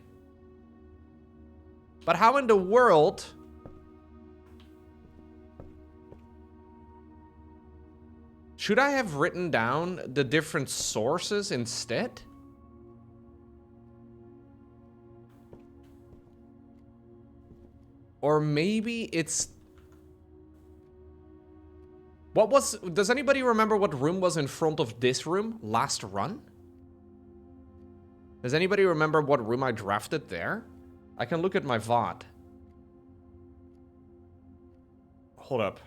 But how in the world... Should I have written down the different sources instead? Or maybe it's... What was... Does anybody remember what room was in front of this room last run? Does anybody remember what room I drafted there? I can look at my VOD. Hold up.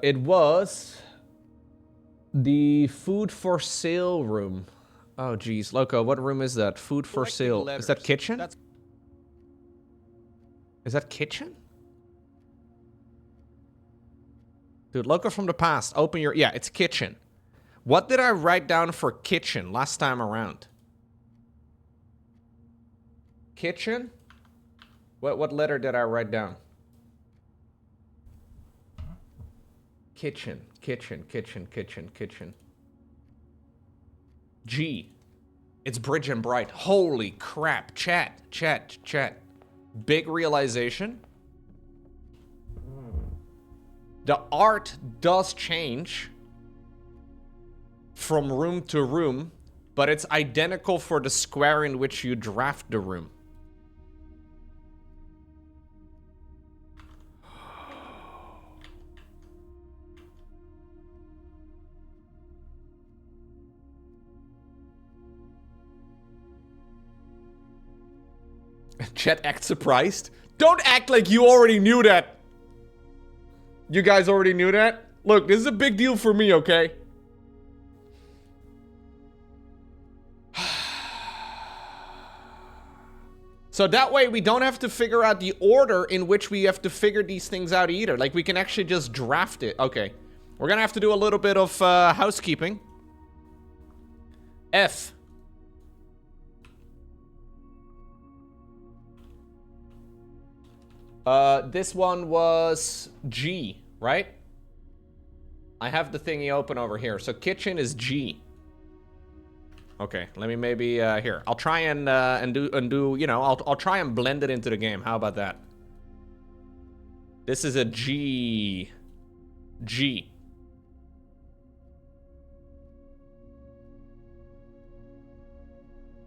It was the food for sale room. Oh, geez. Loco, what room is that? Food for sale. Letters. Is that kitchen? Is that kitchen? Dude, Loco from the past. Open your... Yeah, it's kitchen. What did I write down for kitchen last time around? Kitchen? What letter did I write down? Kitchen. G. It's Bridge and Bright. Holy crap. Chat. Big realization. The art does change from room to room, but it's identical for the square in which you draft the room. Chet act surprised. Don't act like you already knew that. You guys already knew that? Look, this is a big deal for me, okay? So that way we don't have to figure out the order in which we have to figure these things out either. Like, we can actually just draft it. Okay. We're gonna have to do a little bit of housekeeping. F. This one was G, right? I have the thingy open over here. So kitchen is G. Okay, let me maybe here. I'll try and do you know, I'll try and blend it into the game. How about that? This is a G. G.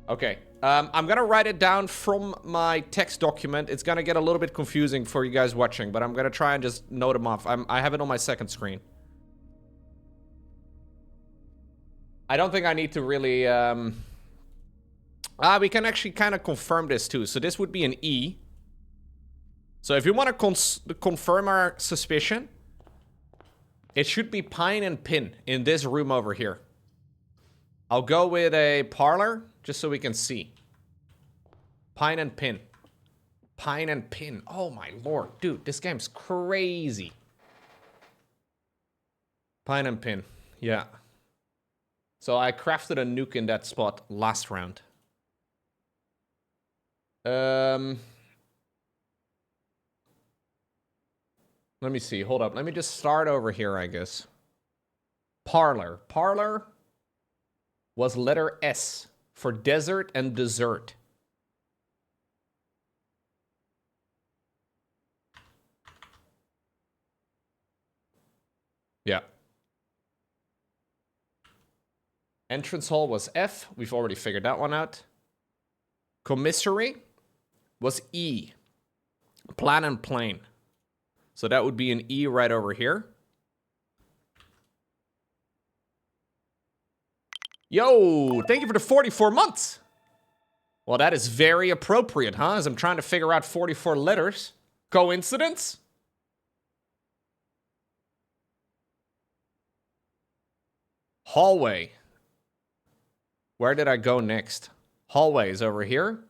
Okay. I'm gonna write it down from my text document. It's gonna get a little bit confusing for you guys watching, but I'm gonna try and just note them off. I have it on my second screen. I don't think I need to really, we can actually kind of confirm this too. So this would be an E. So if you want to confirm our suspicion, it should be pine and pin in this room over here. I'll go with a parlor, just so we can see. Pine and pin. Pine and pin. Oh my lord. Dude, this game's crazy. Pine and pin. Yeah. So I crafted a nuke in that spot last round. Let me see. Hold up. Let me just start over here, I guess. Parlor. Parlor was letter S for desert and dessert. Yeah. Entrance hall was F. We've already figured that one out. Commissary was E. Plan and plane. So that would be an E right over here. Yo, thank you for the 44 months. Well, that is very appropriate, huh? As I'm trying to figure out 44 letters. Coincidence? Hallway. Where did I go next? Hallway is over here.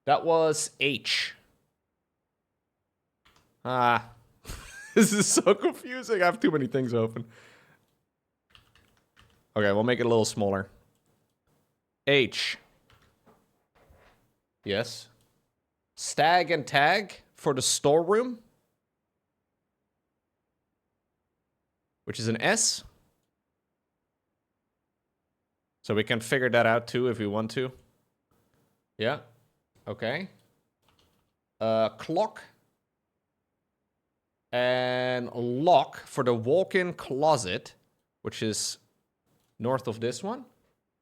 That was H. This is so confusing. I have too many things open. Okay, we'll make it a little smaller. H. Yes. Stag and tag for the storeroom, which is an S. So we can figure that out too if we want to. Yeah. Okay. Clock. And lock for the walk-in closet, which is north of this one,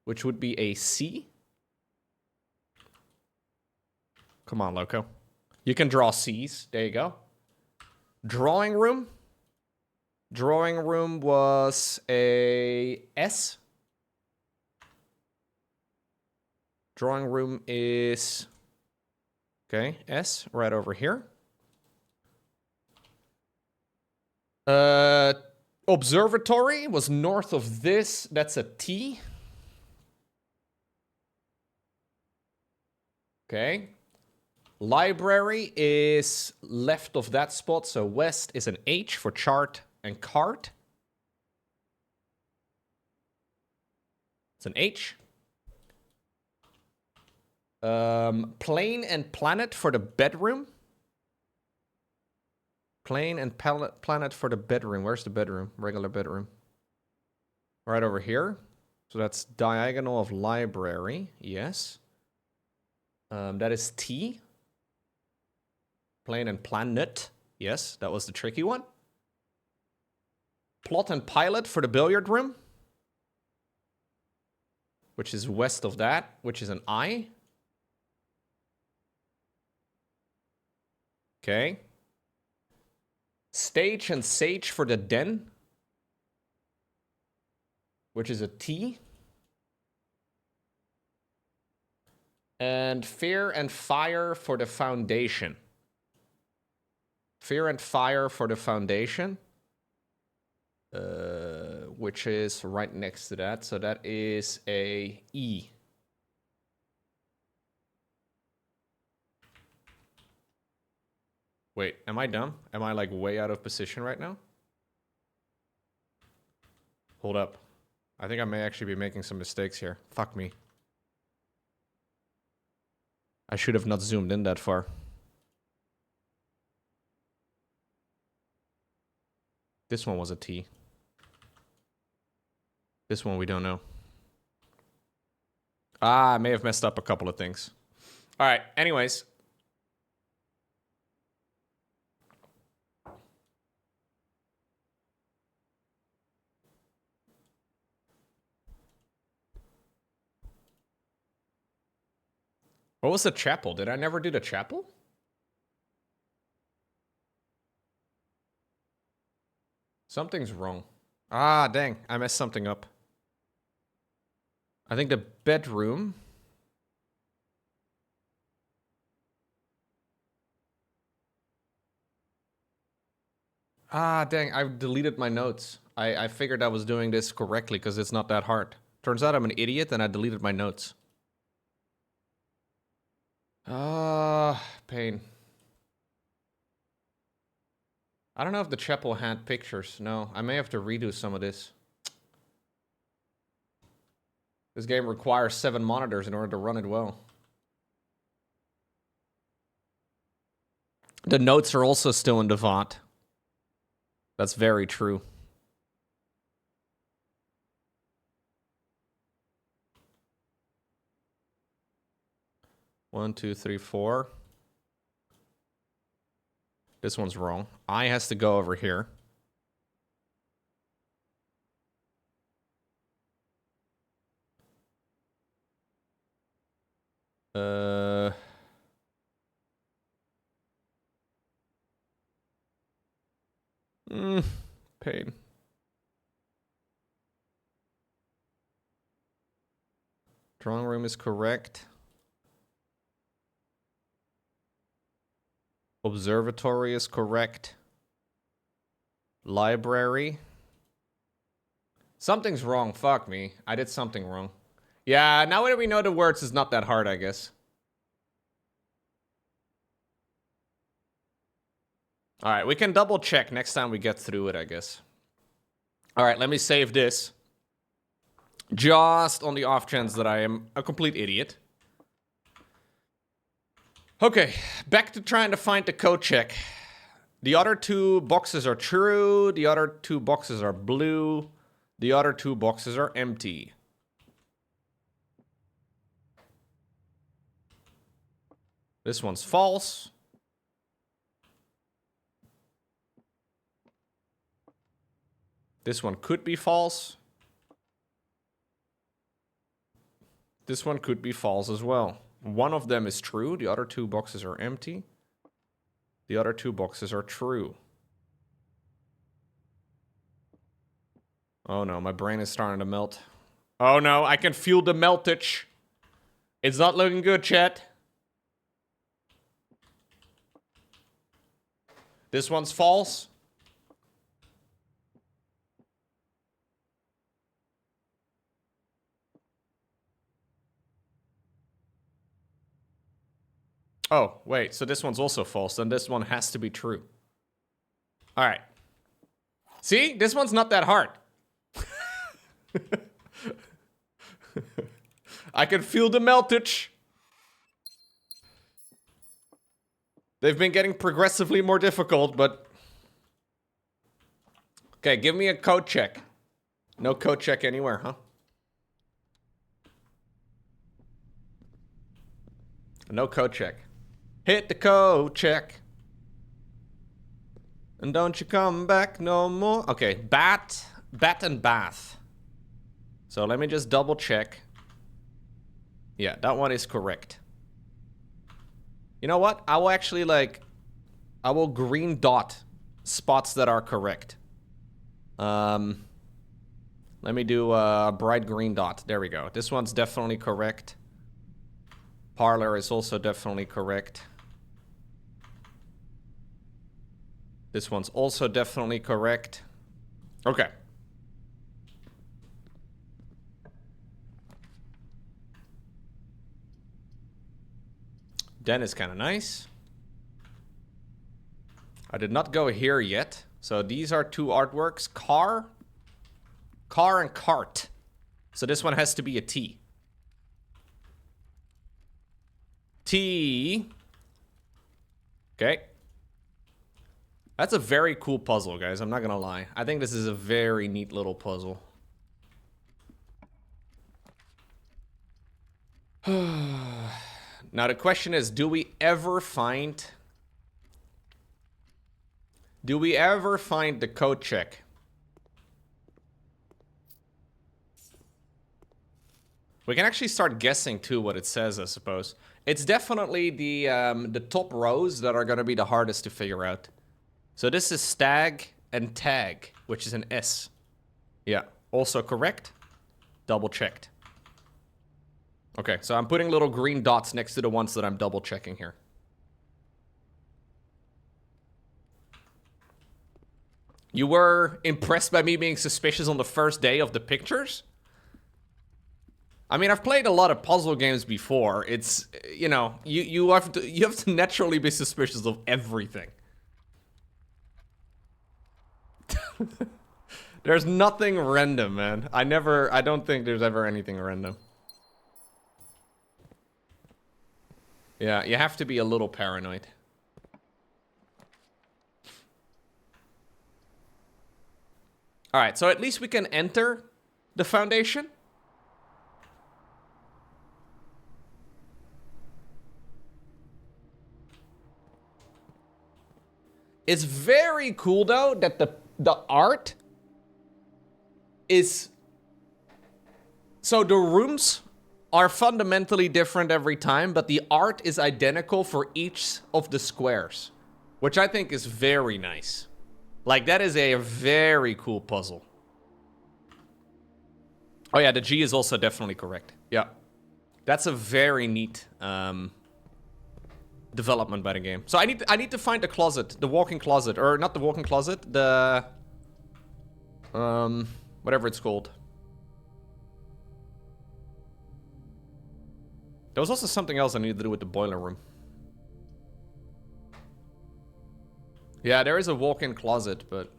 which would be a C. Come on, Loco. You can draw C's. There you go. Drawing room. Drawing room was a S. Drawing room is... Okay, S, right over here. Observatory was north of this. That's a T. Okay. Library is left of that spot, so west is an H for chart and cart. It's an H. Plane and planet for the bedroom. Plane and planet for the bedroom. Where's the bedroom? Regular bedroom. Right over here. So that's diagonal of library. Yes. That is T. Plane and planet. Yes, that was the tricky one. Plot and pilot for the billiard room. Which is west of that, which is an I. Okay. Stage and sage for the den, which is a T. And fear and fire for the foundation. Fear and fire for the foundation, which is right next to that. So that is a E. Wait, am I dumb? Am I like way out of position right now? Hold up. I think I may actually be making some mistakes here. Fuck me. I should have not zoomed in that far. This one was a T. This one we don't know. Ah, I may have messed up a couple of things. All right, anyways. What was the chapel? Did I never do the chapel? Something's wrong. Ah, dang. I messed something up. I think the bedroom... Ah, dang. I deleted my notes. I figured I was doing this correctly because it's not that hard. Turns out I'm an idiot and I deleted my notes. Ah, pain. I don't know if the chapel had pictures. No, I may have to redo some of this. This game requires 7 monitors in order to run it well. The notes are also still in Devant. That's very true. One, two, three, four. This one's wrong. I has to go over here. Pain. Drawing room is correct. Observatory is correct. Library. Something's wrong. Fuck me. I did something wrong. Yeah, now that we know the words, it's not that hard, I guess. Alright, we can double check next time we get through it, I guess. Alright, let me save this. Just on the off chance that I am a complete idiot. Okay, back to trying to find the code check. The other two boxes are true. The other two boxes are blue. The other two boxes are empty. This one's false. This one could be false. This one could be false as well. One of them is true. The other two boxes are empty. The other two boxes are true. Oh no, my brain is starting to melt. Oh no, I can feel the meltage. It's not looking good, chat. This one's false. Oh, wait, so this one's also false, then this one has to be true. All right. See, this one's not that hard. I can feel the meltage. They've been getting progressively more difficult, but... Okay, give me a code check. No code check anywhere, huh? No code check. Hit the code check. And don't you come back no more. Okay, bat and bath. So let me just double check. Yeah, that one is correct. You know what? I will actually I will green dot spots that are correct. Let me do a bright green dot. There we go. This one's definitely correct. Parlor is also definitely correct. This one's also definitely correct. Okay. Den is kind of nice. I did not go here yet. So these are two artworks. Car and cart. So this one has to be a T. T. Okay. That's a very cool puzzle, guys. I'm not gonna lie. I think this is a very neat little puzzle. Now the question is, do we ever find the code check? We can actually start guessing too what it says, I suppose. It's definitely the top rows that are gonna be the hardest to figure out. So this is stag and tag, which is an S. Yeah, also correct. Double checked. Okay, so I'm putting little green dots next to the ones that I'm double checking here. You were impressed by me being suspicious on the first day of the pictures? I mean, I've played a lot of puzzle games before. It's, you know, you have to naturally be suspicious of everything. There's nothing random, man. I don't think there's ever anything random. Yeah, you have to be a little paranoid. Alright, so at least we can enter the foundation. It's very cool, though, that the art is... So the rooms are fundamentally different every time, but the art is identical for each of the squares, which I think is very nice. Like, that is a very cool puzzle. Oh yeah, the G is also definitely correct. Yeah. That's a very neat development by the game. So I need to find the closet, the walk-in closet, or not the walk-in closet, the whatever it's called. There was also something else I needed to do with the boiler room. Yeah, there is a walk-in closet, but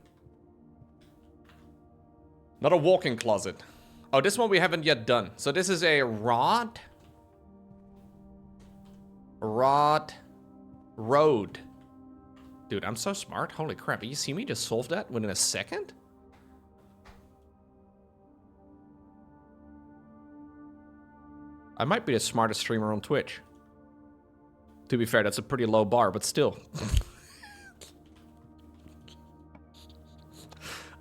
not a walk-in closet. Oh, this one we haven't yet done. So this is a rod. Road. Dude, I'm so smart. Holy crap. You see me just solve that within a second? I might be the smartest streamer on Twitch. To be fair, that's a pretty low bar, but still.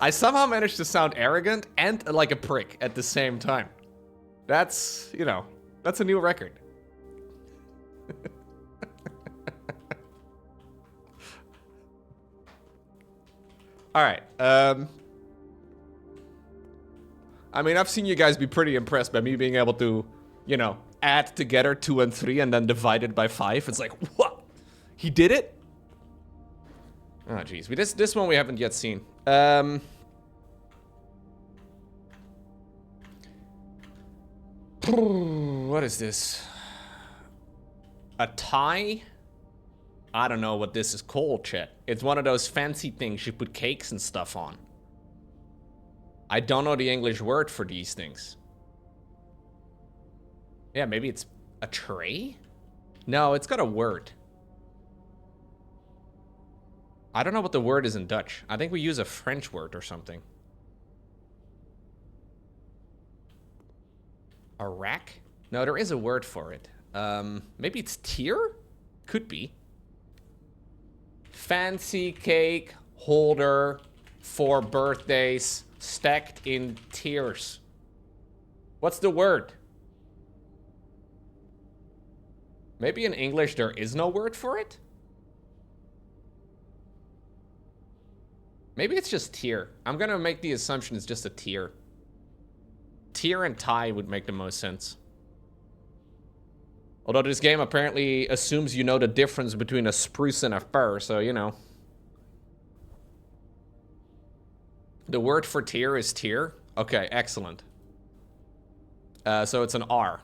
I somehow managed to sound arrogant and like a prick at the same time. That's, you know, that's a new record. Alright, I mean, I've seen you guys be pretty impressed by me being able to, you know, add together 2 and 3 and then divide it by 5. It's like, what? He did it? Oh, jeez. This one we haven't yet seen. What is this? A tie? I don't know what this is called, chat. It's one of those fancy things you put cakes and stuff on. I don't know the English word for these things. Yeah, maybe it's a tray? No, it's got a word. I don't know what the word is in Dutch. I think we use a French word or something. A rack? No, there is a word for it. Maybe it's tier? Could be. Fancy cake holder for birthdays stacked in tiers. What's the word? Maybe in English there is no word for it? Maybe it's just tier. I'm gonna make the assumption it's just a tier. Tier and tie would make the most sense. Although this game apparently assumes you know the difference between a spruce and a fir, so you know. The word for tier is tier? Okay, excellent. So it's an R.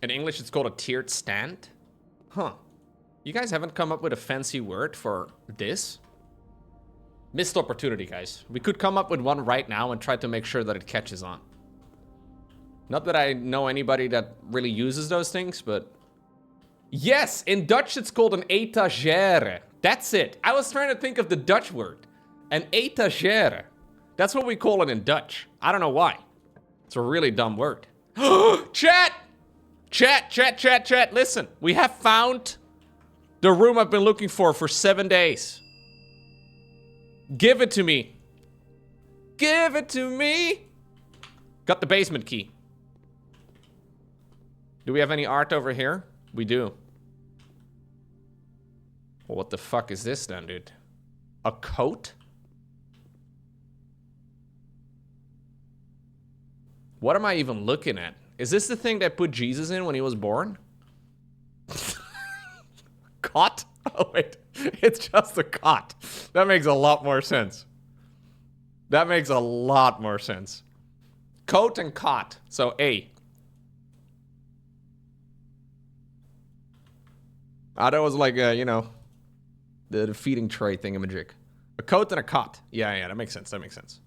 In English, it's called a tiered stand. Huh. You guys haven't come up with a fancy word for this? Missed opportunity, guys. We could come up with one right now and try to make sure that it catches on. Not that I know anybody that really uses those things, but... Yes! In Dutch, it's called an etagère. That's it. I was trying to think of the Dutch word. An etagère. That's what we call it in Dutch. I don't know why. It's a really dumb word. Chat! Chat, listen. We have found the room I've been looking for 7 days. Give it to me. Give it to me. Got the basement key. Do we have any art over here? We do. Well, what the fuck is this then, dude? A coat? What am I even looking at? Is this the thing that put Jesus in when he was born? Cot? Oh, wait. It's just a cot. That makes a lot more sense. That makes a lot more sense. Coat and cot. So, A. That was like, you know, the feeding tray thingamajig. A coat and a cot. Yeah, that makes sense. That makes sense.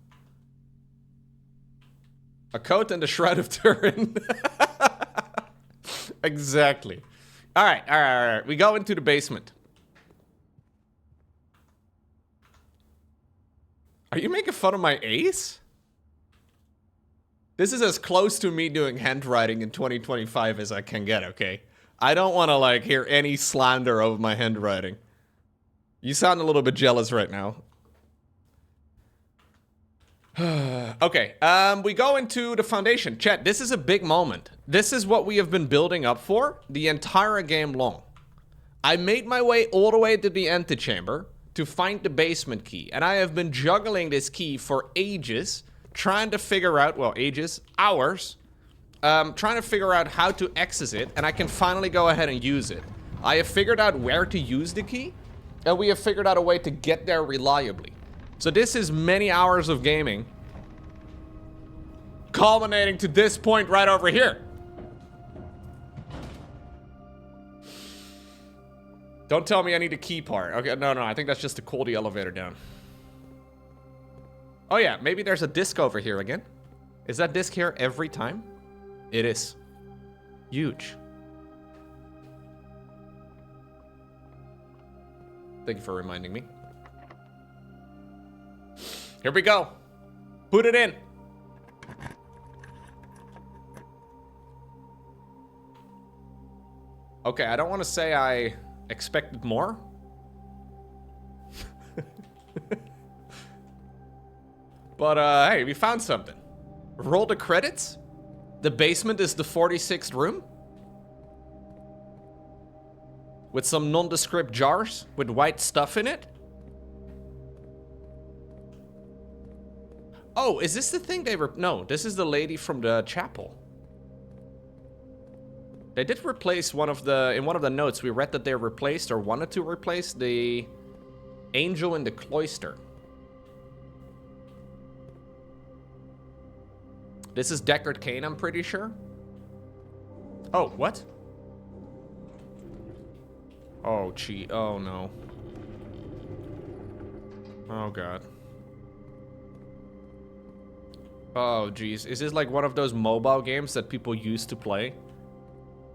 A coat and a shroud of Turin. Exactly. All right. We go into the basement. Are you making fun of my ace? This is as close to me doing handwriting in 2025 as I can get, okay? I don't want to, like, hear any slander of my handwriting. You sound a little bit jealous right now. Okay, we go into the foundation. Chat, this is a big moment. This is what we have been building up for the entire game long. I made my way all the way to the antechamber to find the basement key, and I have been juggling this key for ages, trying to figure out, well, hours, trying to figure out how to access it, and I can finally go ahead and use it. I have figured out where to use the key, and we have figured out a way to get there reliably. So this is many hours of gaming, culminating to this point right over here. Don't tell me I need a key part. Okay, no, I think that's just to cool the elevator down. Oh yeah, maybe there's a disc over here again. Is that disc here every time? It is. Huge. Thank you for reminding me. Here we go. Put it in. Okay, I don't want to say I expected more. But, hey, we found something. Roll the credits. The basement is the 46th room. With some nondescript jars with white stuff in it. Oh, is this the thing they were... No, this is the lady from the chapel. They did replace one of the... In one of the notes, we read that they replaced or wanted to replace the angel in the cloister. This is Deckard Cain, I'm pretty sure. Oh, what? Oh, gee. Oh, no. Oh, God. Oh, geez. Is this like one of those mobile games that people used to play?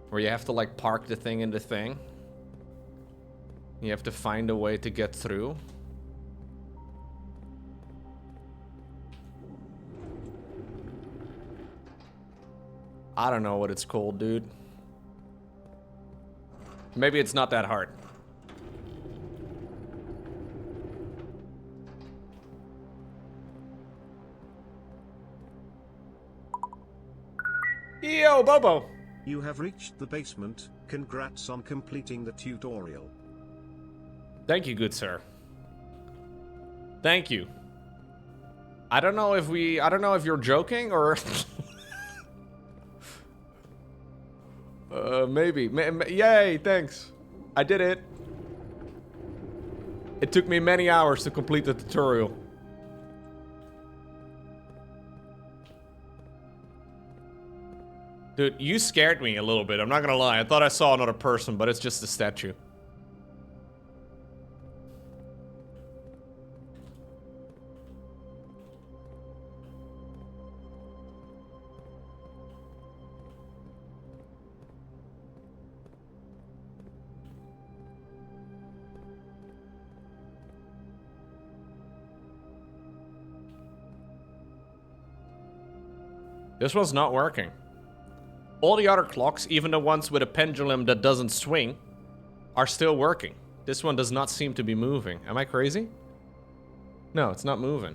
Where you have to, like, park the thing in the thing? You have to find a way to get through? I don't know what it's called, dude. Maybe it's not that hard. Yo, Bobo! You have reached the basement. Congrats on completing the tutorial. Thank you, good sir. Thank you. I don't know if you're joking or... maybe. Yay, thanks. I did it. It took me many hours to complete the tutorial. Dude, you scared me a little bit, I'm not gonna lie. I thought I saw another person, but it's just a statue. This one's not working. All the other clocks, even the ones with a pendulum that doesn't swing, are still working. This one does not seem to be moving. Am I crazy? No, it's not moving.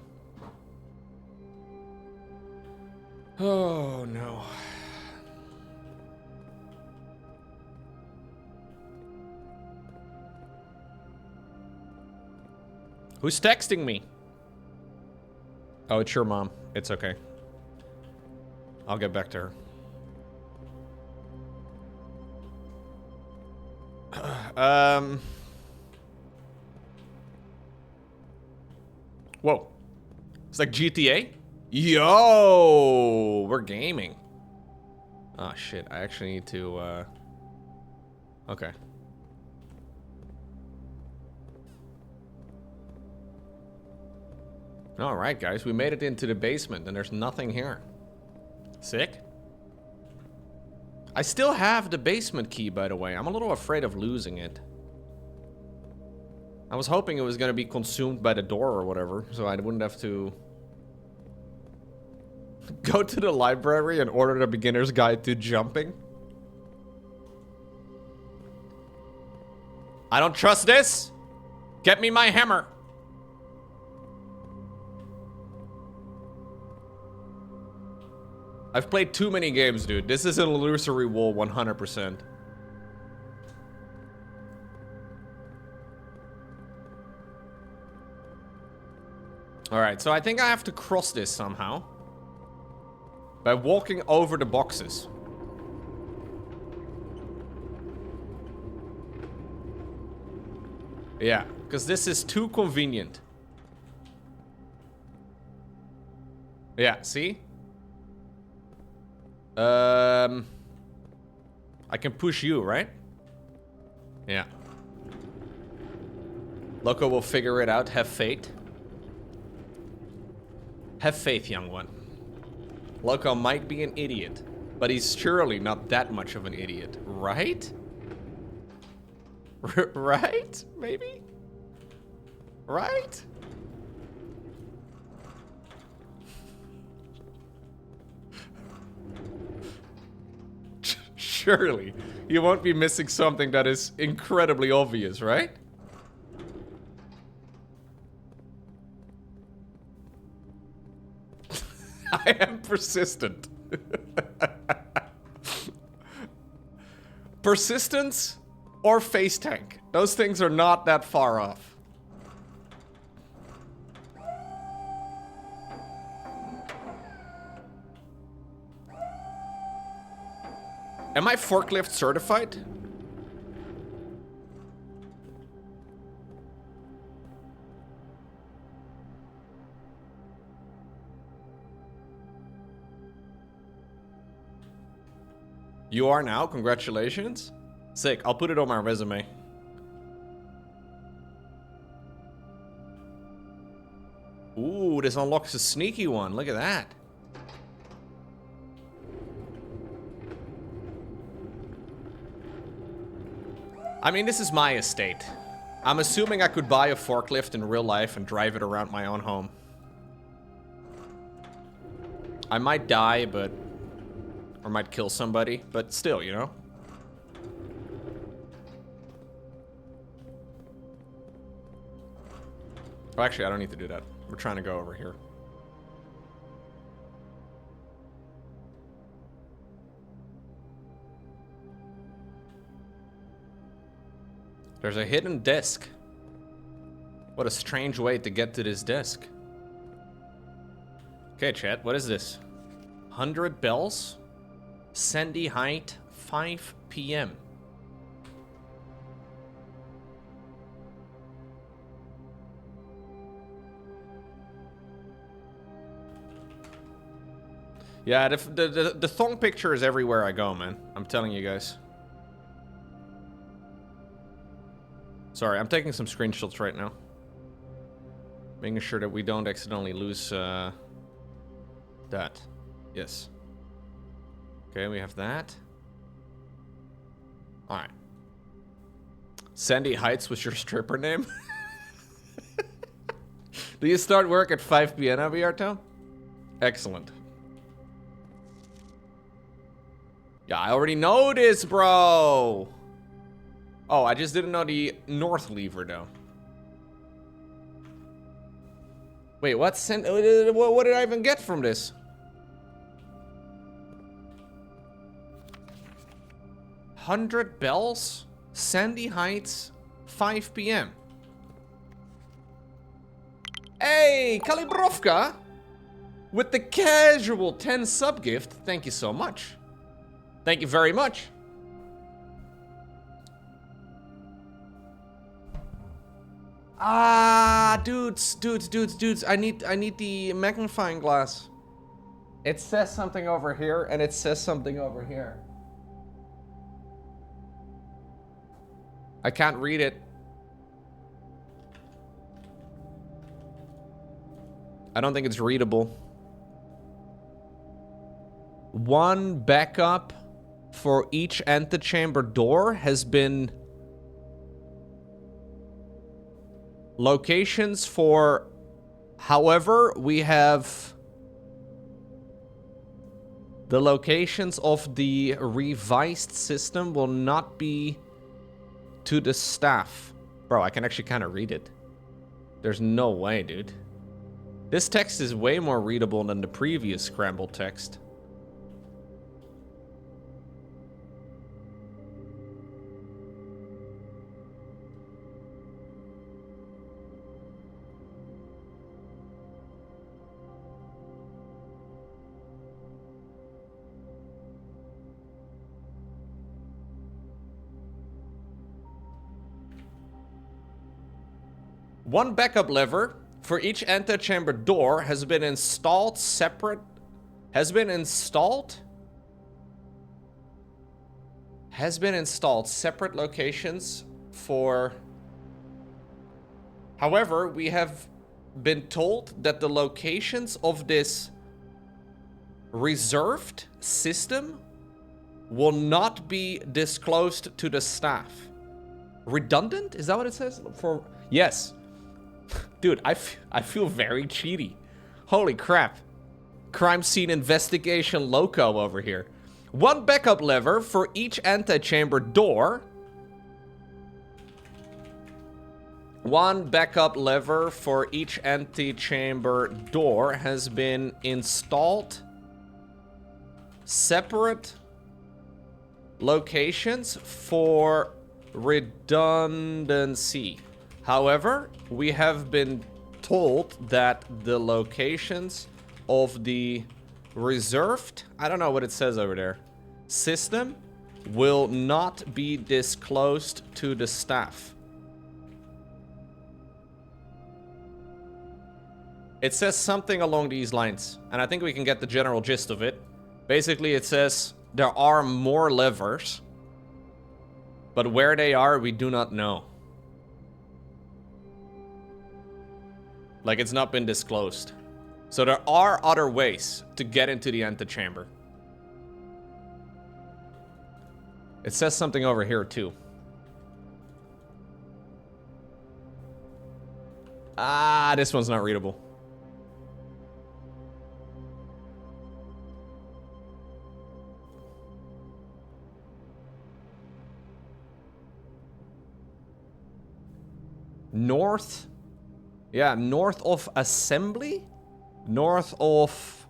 Oh, no. Who's texting me? Oh, it's your mom. It's okay. I'll get back to her. Whoa. It's like GTA? Yo! We're gaming. Oh, shit. I actually need to, okay. Alright, guys. We made it into the basement, and there's nothing here. Sick. I still have the basement key, by the way. I'm a little afraid of losing it. I was hoping it was gonna be consumed by the door or whatever, so I wouldn't have to go to the library and order the beginner's guide to jumping. I don't trust this. Get me my hammer. I've played too many games, dude. This is an illusory wall, 100%. Alright, so I think I have to cross this somehow. By walking over the boxes. Yeah, because this is too convenient. Yeah, see? I can push you, right? Yeah. Loco will figure it out. Have faith. Have faith, young one. Loco might be an idiot, but he's surely not that much of an idiot, right? Right? Maybe? Right? Surely, you won't be missing something that is incredibly obvious, right? I am persistent. Persistence or face tank. Those things are not that far off. Am I forklift certified? You are now? Congratulations. Sick. I'll put it on my resume. Ooh, this unlocks a sneaky one. Look at that. I mean, this is my estate. I'm assuming I could buy a forklift in real life and drive it around my own home. I might die, but... or might kill somebody, but still, you know? Oh, actually, I don't need to do that. We're trying to go over here. There's a hidden desk. What a strange way to get to this desk. Okay, chat, what is this? 100 bells? Sandy Height, 5 p.m. Yeah, the thong picture is everywhere I go, man. I'm telling you guys. Sorry, I'm taking some screenshots right now. Making sure that we don't accidentally lose that. Yes. Okay, we have that. Alright. Sandy Heights was your stripper name? Do you start work at 5 p.m. Abiarto? Excellent. Yeah, I already know this, bro! Oh, I just didn't know the north lever, though. Wait, what did I even get from this? 100 bells? Sandy Heights, 5 p.m. Hey, Kalibrovka! With the casual 10 sub gift, thank you so much. Thank you very much. Ah, dudes. I need the magnifying glass. It says something over here, and it says something over here. I can't read it. I don't think it's readable. One backup for each antechamber door has been... Locations for... However, we have... The locations of the revised system will not be to the staff. Bro, I can actually kind of read it. There's no way, dude. This text is way more readable than the previous scrambled text. One backup lever for each antechamber door has been installed separate... Has been installed separate locations for... However, we have been told that the locations of this reserved system will not be disclosed to the staff. Redundant? Is that what it says? For yes. Dude, I feel very cheaty. Holy crap. Crime scene investigation loco over here. One backup lever for each antechamber door. One backup lever for each antechamber door has been installed. Separate locations for redundancy. However, we have been told that the locations of the reserved, I don't know what it says over there, system will not be disclosed to the staff. It says something along these lines, and I think we can get the general gist of it. Basically, it says there are more levers, but where they are, we do not know. Like, it's not been disclosed. So there are other ways to get into the antechamber. It says something over here, too. Ah, this one's not readable. North? Yeah, north of assembly? North of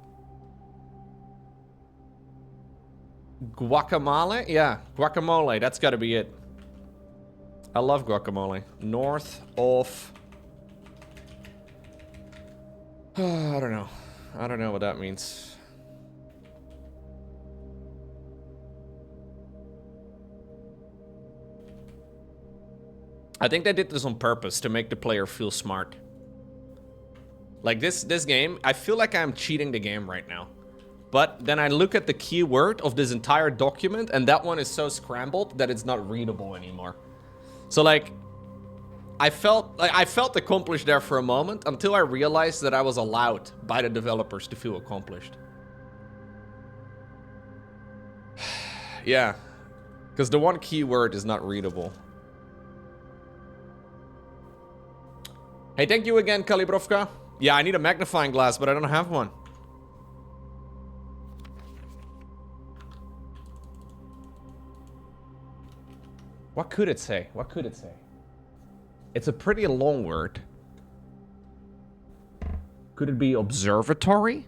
guacamole? Yeah, guacamole. That's gotta be it. I love guacamole. North of... I don't know. I don't know what that means. I think they did this on purpose to make the player feel smart. Like this game, I feel like I'm cheating the game right now. But then I look at the keyword of this entire document, and that one is so scrambled that it's not readable anymore. So like, I felt accomplished there for a moment until I realized that I was allowed by the developers to feel accomplished. Yeah, because the one keyword is not readable. Hey, thank you again, Kalibrovka. Yeah, I need a magnifying glass, but I don't have one. What could it say? What could it say? It's a pretty long word. Could it be observatory?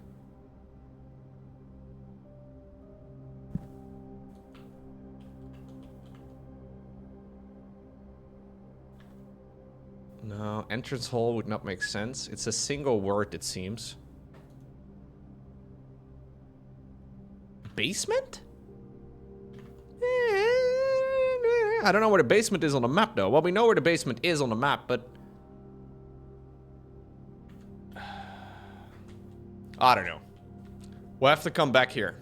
No, entrance hall would not make sense. It's a single word, it seems. Basement? I don't know where the basement is on the map, though. Well, we know where the basement is on the map, but... I don't know. We'll have to come back here.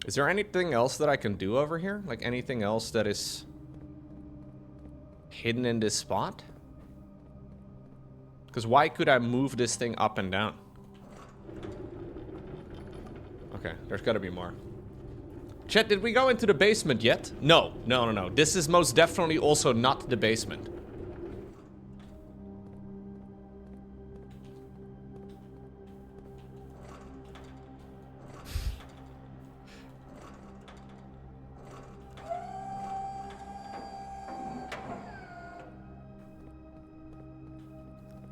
Is there anything else that I can do over here? Like anything else that is hidden in this spot? Because why could I move this thing up and down? Okay, there's got to be more. Chat, did we go into the basement yet? No. This is most definitely also not the basement.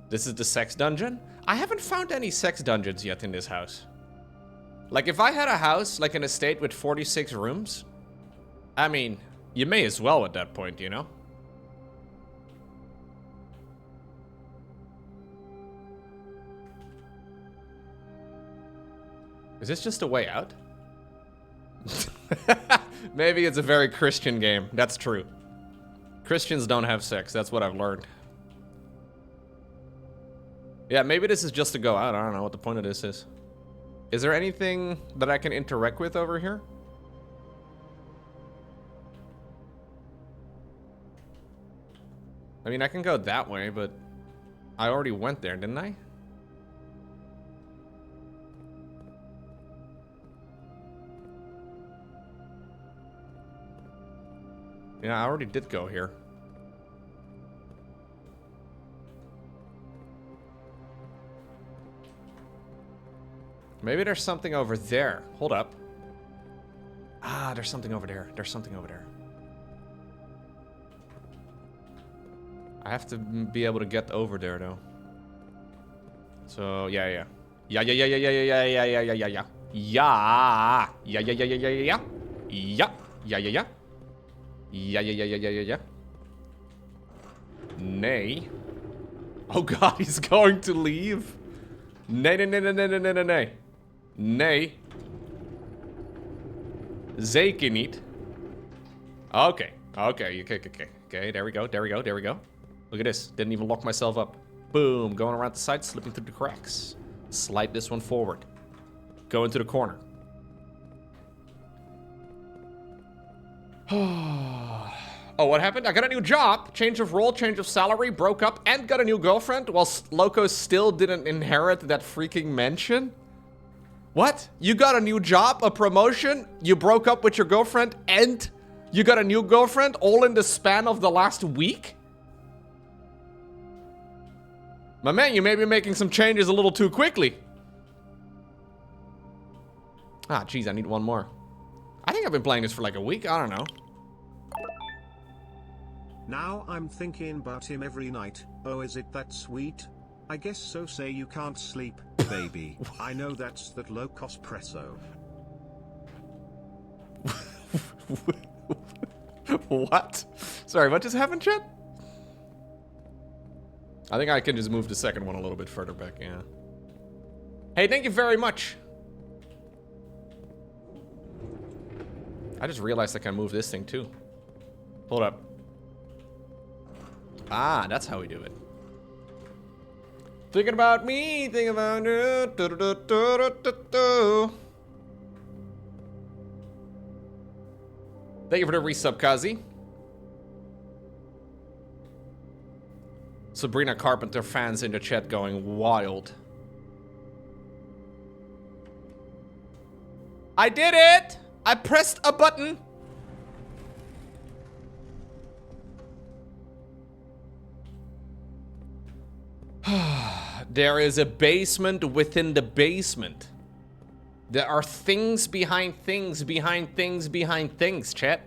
This is the sex dungeon? I haven't found any sex dungeons yet in this house. Like, if I had a house, like an estate with 46 rooms, I mean, you may as well at that point, you know? Is this just a way out? Maybe it's a very Christian game. That's true. Christians don't have sex. That's what I've learned. Yeah, maybe this is just to go out. I don't know what the point of this is. Is there anything that I can interact with over here? I mean, I can go that way, but I already went there, didn't I? Yeah, I already did go here. Maybe there's something over there. Hold up. Ah, there's something over there. There's something over there. I have to be able to get over there, though. So, yeah. Yeah. Yeah. Nay. Oh god, he's going to leave. Nee. Nee. Zeker niet. Okay, there we go. Look at this, didn't even lock myself up. Boom, going around the side, slipping through the cracks. Slide this one forward. Go into the corner. Oh, what happened? I got a new job, change of role, change of salary, broke up, and got a new girlfriend, while Loco still didn't inherit that freaking mansion? What? You got a new job, a promotion, you broke up with your girlfriend, and you got a new girlfriend all in the span of the last week? My man, you may be making some changes a little too quickly. Ah, geez, I need one more. I think I've been playing this for like a week, I don't know. Now I'm thinking about him every night. Oh, is it that sweet? I guess so. Say you can't sleep, baby. I know that's that low-cost presso. What? Sorry, what just happened, chat? I think I can just move the second one a little bit further back, yeah. Hey, thank you very much. I just realized I can move this thing too. Hold up. Ah, that's how we do it. Thinking about me, thinking about you. Thank you for the resub, Kazi. Sabrina Carpenter fans in the chat going wild. I did it! I pressed a button. There is a basement within the basement. There are things behind things behind things behind things, chat.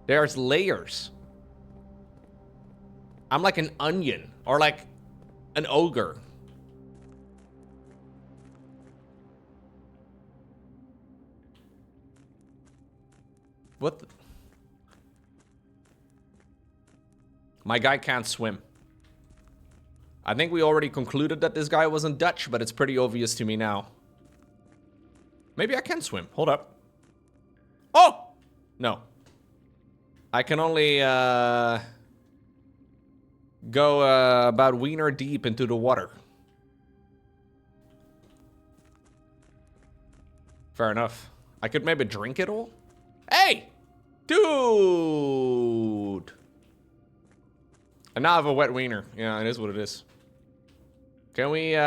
There's layers. I'm like an onion or like an ogre. What the? My guy can't swim. I think we already concluded that this guy wasn't Dutch, but it's pretty obvious to me now. Maybe I can swim. Hold up. Oh! No. I can only go about wiener deep into the water. Fair enough. I could maybe drink it all? Hey! Dude! And now I have a wet wiener. Yeah, it is what it is. Can we,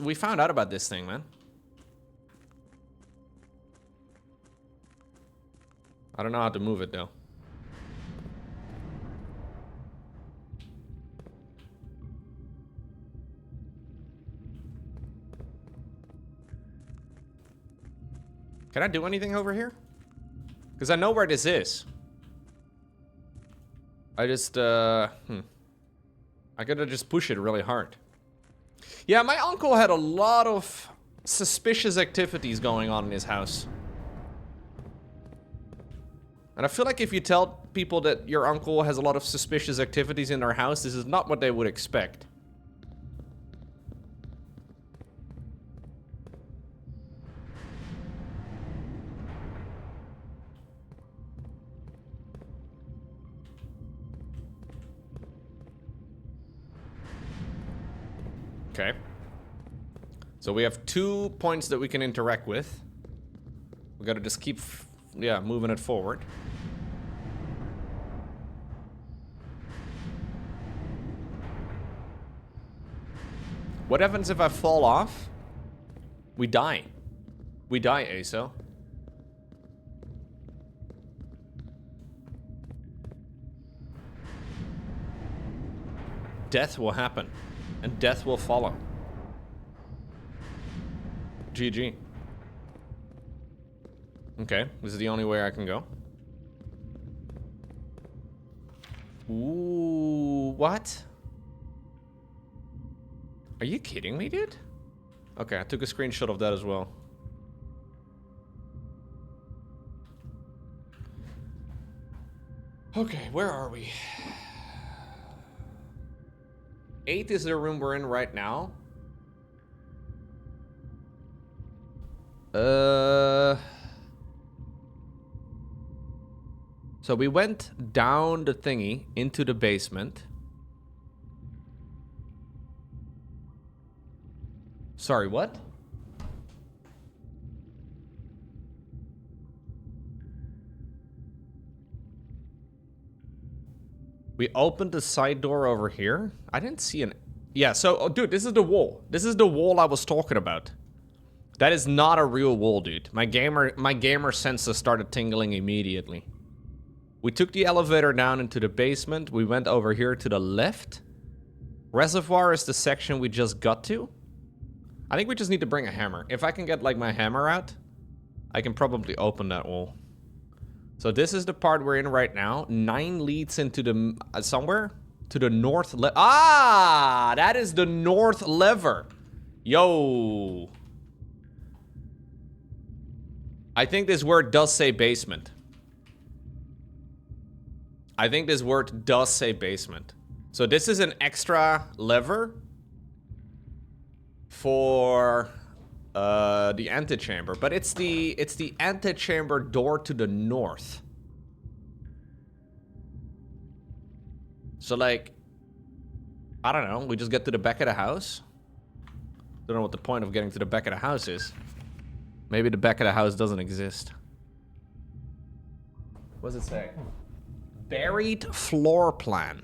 we found out about this thing, man. I don't know how to move it, though. Can I do anything over here? Because I know where this is. I just, I gotta just push it really hard. Yeah, my uncle had a lot of suspicious activities going on in his house. And I feel like if you tell people that your uncle has a lot of suspicious activities in their house, this is not what they would expect. Okay. So we have 2 points that we can interact with. We gotta just keep, yeah, moving it forward. What happens if I fall off? We die. We die, ASO. Death will happen. And death will follow. GG. Okay, this is the only way I can go. Ooh, what? Are you kidding me, dude? Okay, I took a screenshot of that as well. Okay, where are we? 8 is the room we're in right now. So we went down the thingy into the basement. Sorry, what? We opened the side door over here. I didn't see an... Yeah, so, oh, dude, this is the wall. This is the wall I was talking about. That is not a real wall, dude. My gamer senses started tingling immediately. We took the elevator down into the basement. We went over here to the left. Reservoir is the section we just got to. I think we just need to bring a hammer. If I can get, like, my hammer out, I can probably open that wall. So this is the part we're in right now. 9 leads into the... somewhere? To the north lever. Ah! That is the north lever. Yo. I think this word does say basement. I think this word does say basement. So this is an extra lever for the antechamber, but it's the antechamber door to the north. So like, I don't know, we just get to the back of the house. Don't know what the point of getting to the back of the house is. Maybe the back of the house doesn't exist. What does it say? Buried floor plan.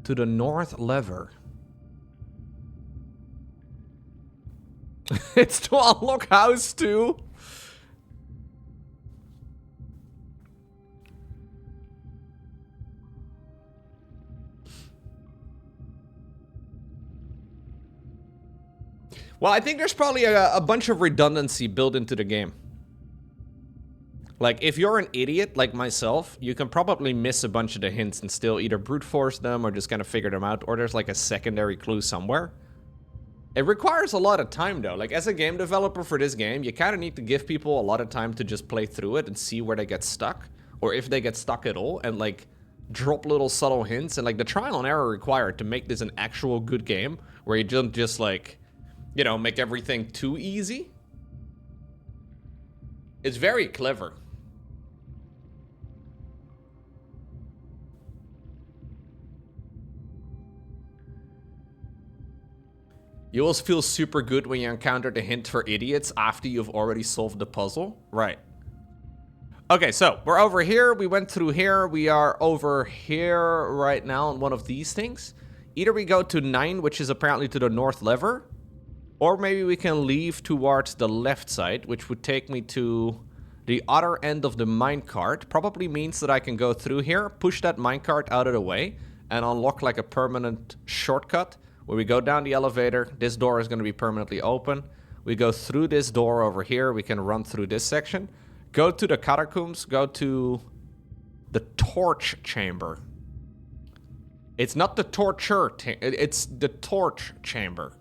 To the north lever. It's to unlock house 2. Well, I think there's probably a bunch of redundancy built into the game. Like, if you're an idiot like myself, you can probably miss a bunch of the hints and still either brute force them or just kind of figure them out, or there's like a secondary clue somewhere. It requires a lot of time, though. Like, as a game developer for this game, you kind of need to give people a lot of time to just play through it and see where they get stuck, or if they get stuck at all, and, like, drop little subtle hints, and, like, the trial and error required to make this an actual good game, where you don't just, like, you know, make everything too easy. It's very clever. You always feel super good when you encounter the hint for idiots after you've already solved the puzzle. Right. Okay, so we're over here. We went through here. We are over here right now on one of these things. Either we go to 9, which is apparently to the north lever, or maybe we can leave towards the left side, which would take me to the other end of the minecart. Probably means that I can go through here, push that minecart out of the way, and unlock like a permanent shortcut. Where we go down the elevator, this door is going to be permanently open. We go through this door over here, we can run through this section. Go to the catacombs, go to the torch chamber. It's not the torture, it's the torch chamber.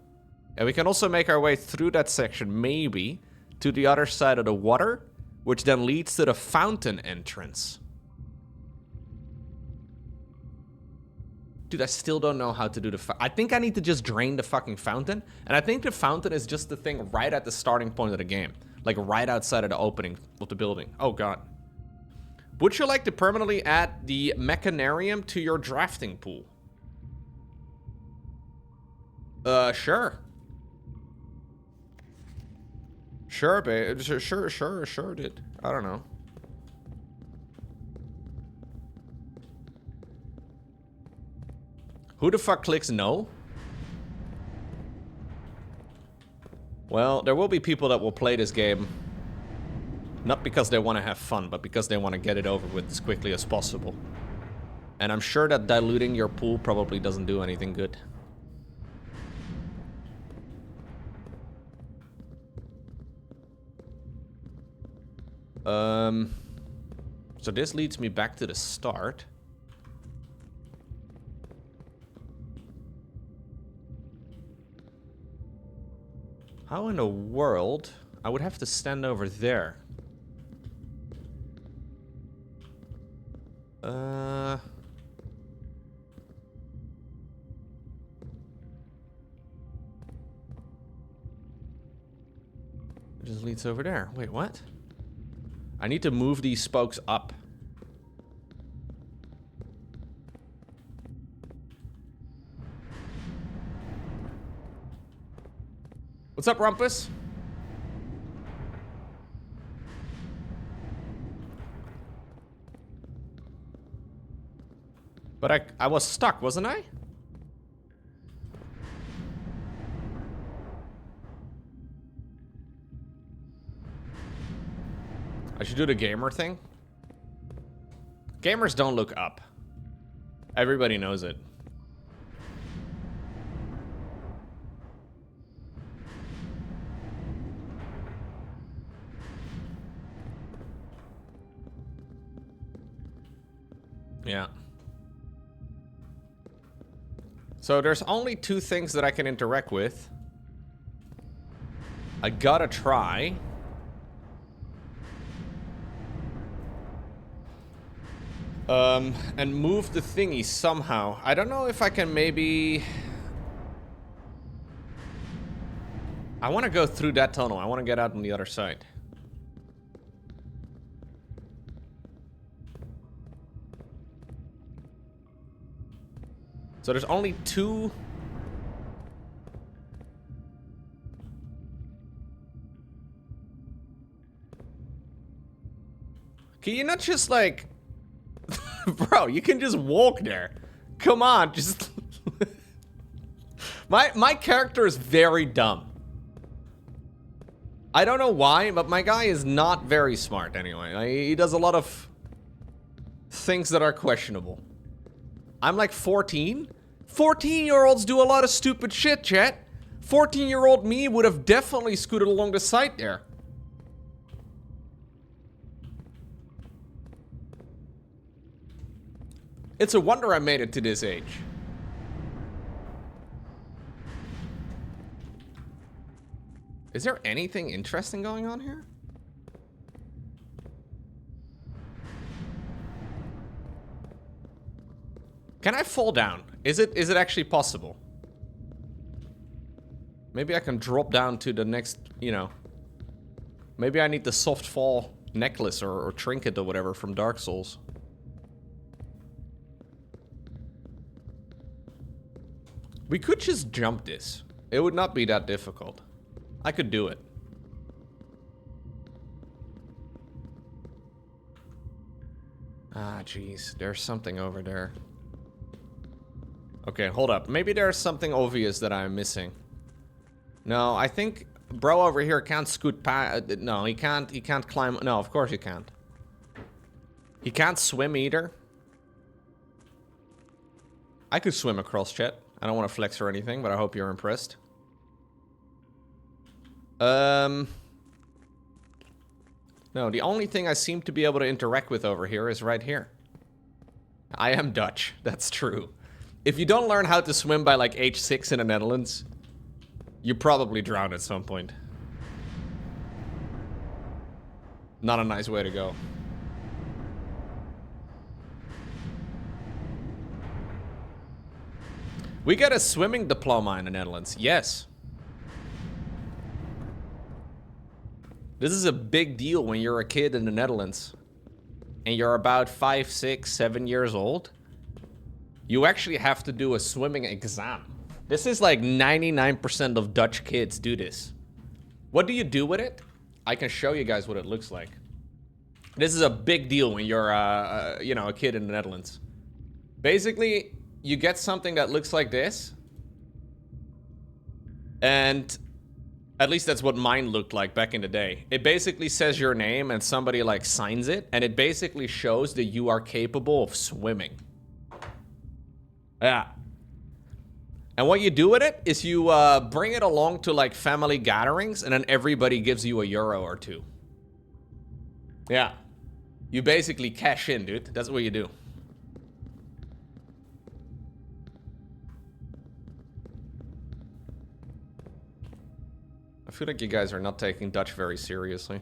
And we can also make our way through that section, maybe, to the other side of the water, which then leads to the fountain entrance. Dude, I still don't know how to do I think I need to just drain the fucking fountain. And I think the fountain is just the thing right at the starting point of the game. Like right outside of the opening of the building. Oh god. Would you like to permanently add the mechanarium to your drafting pool? Sure. Sure, babe. Sure, dude. I don't know. Who the fuck clicks no? Well, there will be people that will play this game not because they want to have fun, but because they want to get it over with as quickly as possible. And I'm sure that diluting your pool probably doesn't do anything good. So this leads me back to the start. How in the world? I would have to stand over there. It just leads over there. Wait, what? I need to move these spokes up. What's up, Rumpus? But I was stuck, wasn't I? I should do the gamer thing. Gamers don't look up. Everybody knows it. Yeah. So there's only two things that I can interact with. I gotta try. And move the thingy somehow. I don't know if I can maybe... I want to go through that tunnel. I want to get out on the other side. So there's only two... Can you not just like... Bro, you can just walk there. Come on, just... My character is very dumb. I don't know why, but my guy is not very smart anyway. Like, he does a lot of things that are questionable. I'm like 14? 14-year-olds do a lot of stupid shit, chat. 14-year-old me would have definitely scooted along the side there. It's a wonder I made it to this age. Is there anything interesting going on here? Can I fall down? Is it actually possible? Maybe I can drop down to the next, you know. Maybe I need the soft fall necklace or trinket or whatever from Dark Souls. We could just jump this. It would not be that difficult. I could do it. Ah, jeez. There's something over there. Okay, hold up. Maybe there's something obvious that I'm missing. No, I think bro over here can't scoot past. No, he can't climb. No, of course he can't. He can't swim either. I could swim across, chat. I don't want to flex or anything, but I hope you're impressed. No, the only thing I seem to be able to interact with over here is right here. I am Dutch. That's true. If you don't learn how to swim by like age 6 in the Netherlands, you probably drown at some point. Not a nice way to go. We got a swimming diploma in the Netherlands. Yes. This is a big deal when you're a kid in the Netherlands and you're about 5, 6, 7 years old. You actually have to do a swimming exam. This is like 99% of Dutch kids do this. What do you do with it? I can show you guys what it looks like. This is a big deal when you're, you know, a kid in the Netherlands. Basically, you get something that looks like this. And at least that's what mine looked like back in the day. It basically says your name and somebody like signs it, and it basically shows that you are capable of swimming. Yeah. And what you do with it is you bring it along to like family gatherings, and then everybody gives you €1 or 2. Yeah. You basically cash in, dude. That's what you do. I feel like you guys are not taking Dutch very seriously.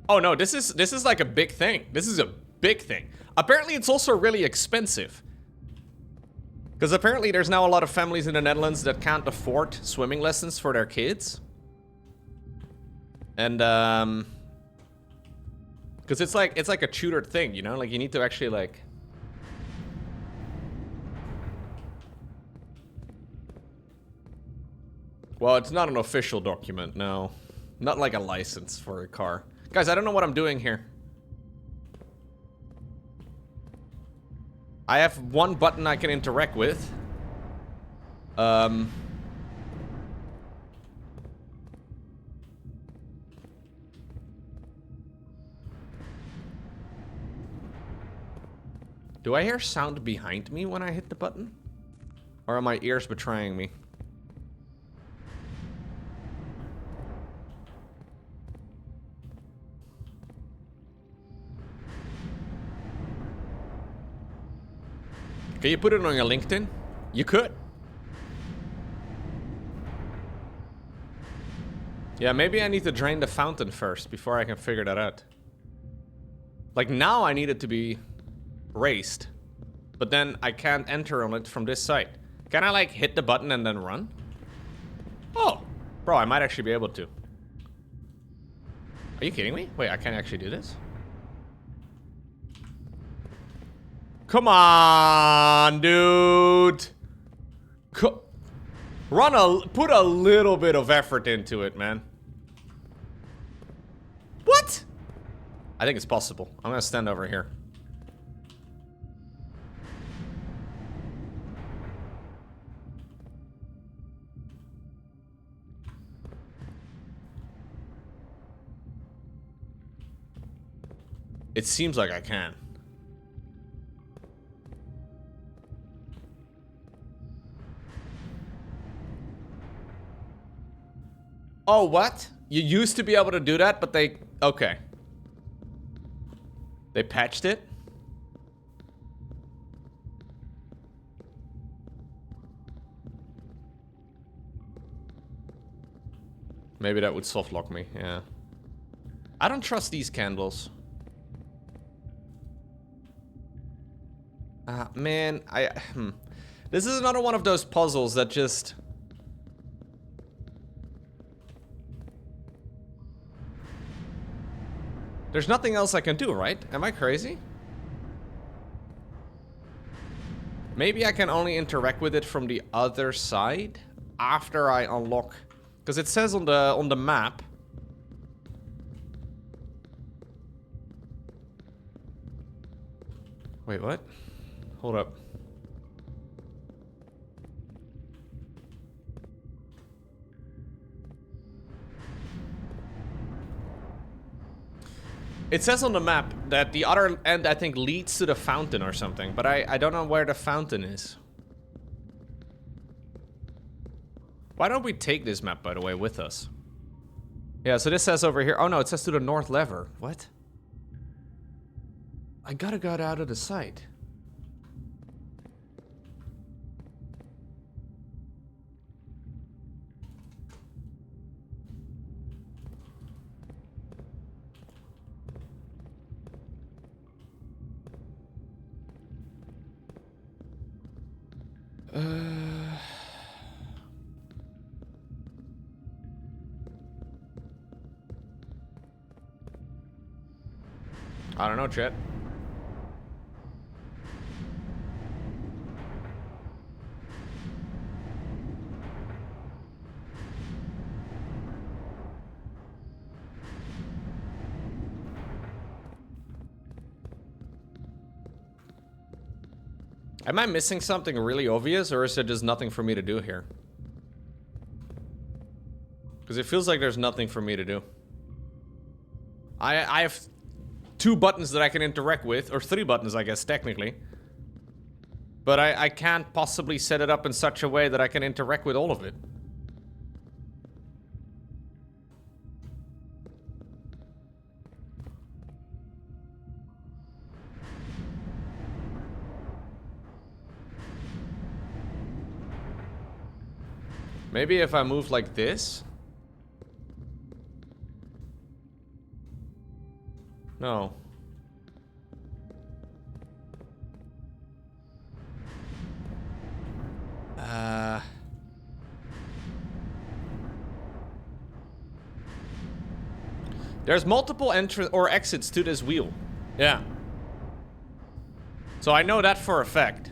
Oh no, this is like a big thing. This is a big thing. Apparently it's also really expensive. Because apparently there's now a lot of families in the Netherlands that can't afford swimming lessons for their kids. And because it's like a tutored thing, you know? Like you need to actually like well, it's not an official document, no. Not like a license for a car. Guys, I don't know what I'm doing here. I have one button I can interact with. Do I hear sound behind me when I hit the button? Or are my ears betraying me? Can you put it on your LinkedIn? You could. Yeah, maybe I need to drain the fountain first before I can figure that out. Like now I need it to be raised. But then I can't enter on it from this side. Can I like hit the button and then run? Oh, bro, I might actually be able to. Are you kidding me? Wait, I can't actually do this? Come on, dude. Put a little bit of effort into it, man. What? I think it's possible. I'm gonna stand over here. It seems like I can. Oh, what? You used to be able to do that, but they... Okay. They patched it? Maybe that would softlock me, yeah. I don't trust these candles. Man, This is another one of those puzzles that just... There's nothing else I can do, right? Am I crazy? Maybe I can only interact with it from the other side after I unlock... Because it says on the map... Wait, what? Hold up. It says on the map that the other end, I think, leads to the fountain or something, but I don't know where the fountain is. Why don't we take this map, by the way, with us? Yeah, so this says over here... Oh, no, it says to the north lever. What? I gotta get out of the sight. I don't know, chat. Am I missing something really obvious, or is there just nothing for me to do here? Because it feels like there's nothing for me to do. I have 2 buttons that I can interact with, or 3 buttons, I guess, technically. But I can't possibly set it up in such a way that I can interact with all of it. Maybe if I move like this? No. There's multiple entrance or exits to this wheel. Yeah. So I know that for a fact.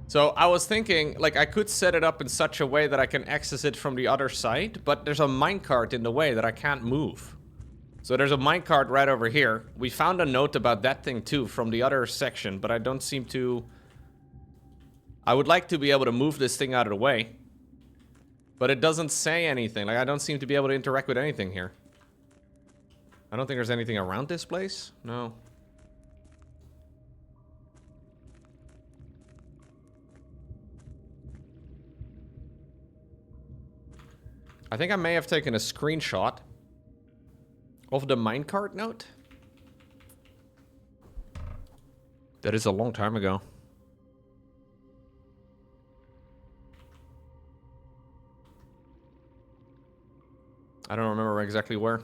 So I was thinking, like, I could set it up in such a way that I can access it from the other side, but there's a minecart in the way that I can't move. So there's a minecart right over here. We found a note about that thing too from the other section, but I don't seem to... I would like to be able to move this thing out of the way. But it doesn't say anything. Like, I don't seem to be able to interact with anything here. I don't think there's anything around this place. No. I think I may have taken a screenshot of the minecart note. That is a long time ago. I don't remember exactly where.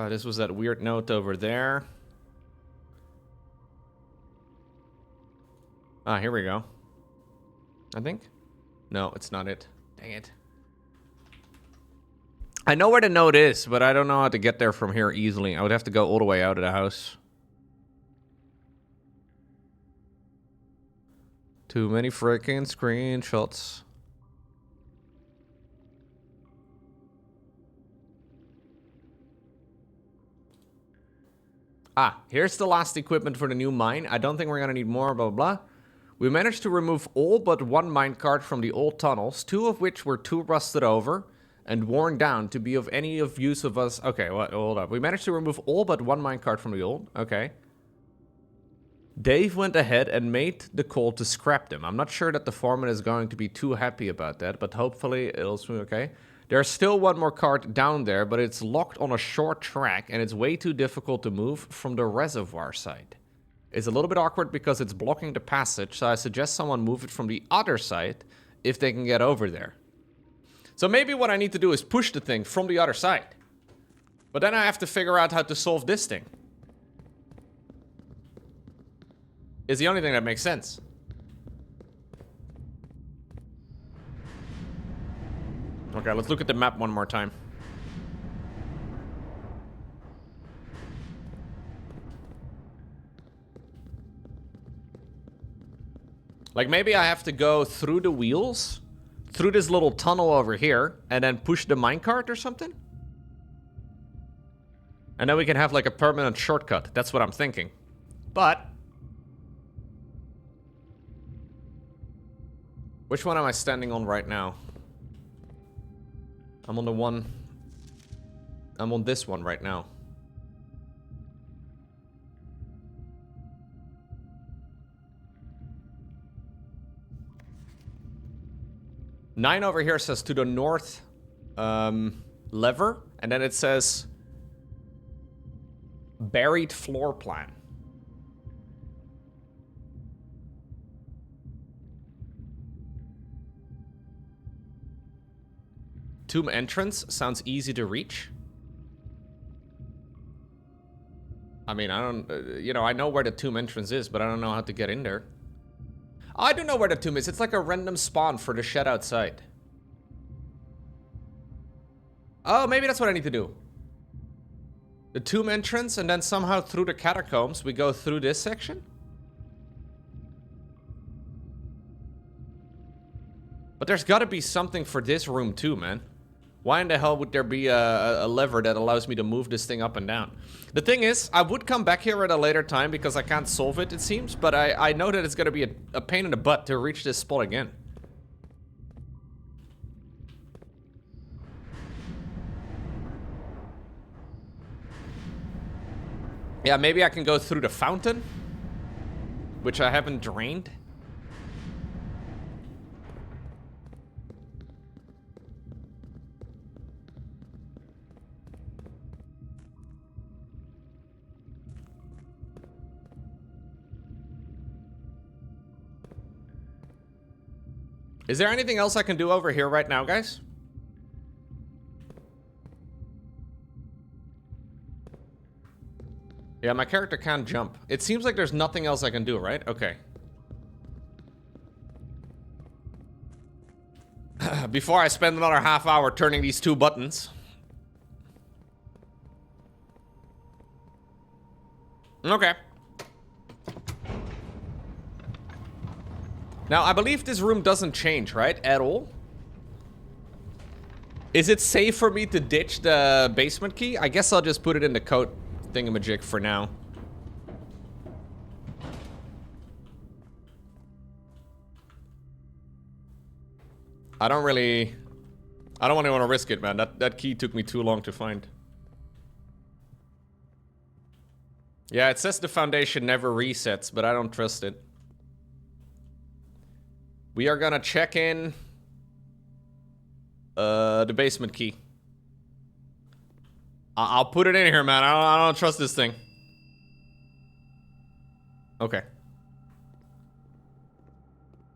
This was that weird note over there. Ah, here we go. I think? No, it's not it. Dang it. I know where the note is, but I don't know how to get there from here easily. I would have to go all the way out of the house. Too many freaking screenshots. Ah, here's the last equipment for the new mine. I don't think we're gonna need more, blah, blah, blah. We managed to remove all but 1 minecart from the old tunnels, 2 of which were too rusted over and worn down to be of any of use of us. Okay, what? Hold up. We managed to remove all but 1 minecart from the old. Okay. Dave went ahead and made the call to scrap them. I'm not sure that the foreman is going to be too happy about that, but hopefully it'll swing okay. There's still 1 more cart down there, but it's locked on a short track and it's way too difficult to move from the reservoir side. It's a little bit awkward because it's blocking the passage, so I suggest someone move it from the other side if they can get over there. So maybe what I need to do is push the thing from the other side. But then I have to figure out how to solve this thing. It's the only thing that makes sense. Okay, let's look at the map one more time. Like, maybe I have to go through the wheels, through this little tunnel over here, and then push the minecart or something? And then we can have, like, a permanent shortcut. That's what I'm thinking. But... which one am I standing on right now? I'm on the one... I'm on this one right now. Nine over here says to the north lever, and then it says buried floor plan. Tomb entrance sounds easy to reach. I mean, I don't, you know, I know where the tomb entrance is, but I don't know how to get in there. Oh, I do know where the tomb is. It's like a random spawn for the shed outside. Oh, maybe that's what I need to do. The tomb entrance, and then somehow through the catacombs, we go through this section? But there's got to be something for this room too, man. Why in the hell would there be a lever that allows me to move this thing up and down? The thing is, I would come back here at a later time because I can't solve it, it seems. But I know that it's going to be a pain in the butt to reach this spot again. Yeah, maybe I can go through the fountain, which I haven't drained. Is there anything else I can do over here right now, guys? Yeah, my character can't jump. It seems like there's nothing else I can do, right? Okay. Before I spend another half hour turning these two buttons. Okay. Now, I believe this room doesn't change, right? At all? Is it safe for me to ditch the basement key? I guess I'll just put it in the coat thingamajig for now. I don't really want to risk it, man. That key took me too long to find. Yeah, it says the foundation never resets, but I don't trust it. We are gonna check in the basement key. I'll put it in here, man. I don't trust this thing. Okay.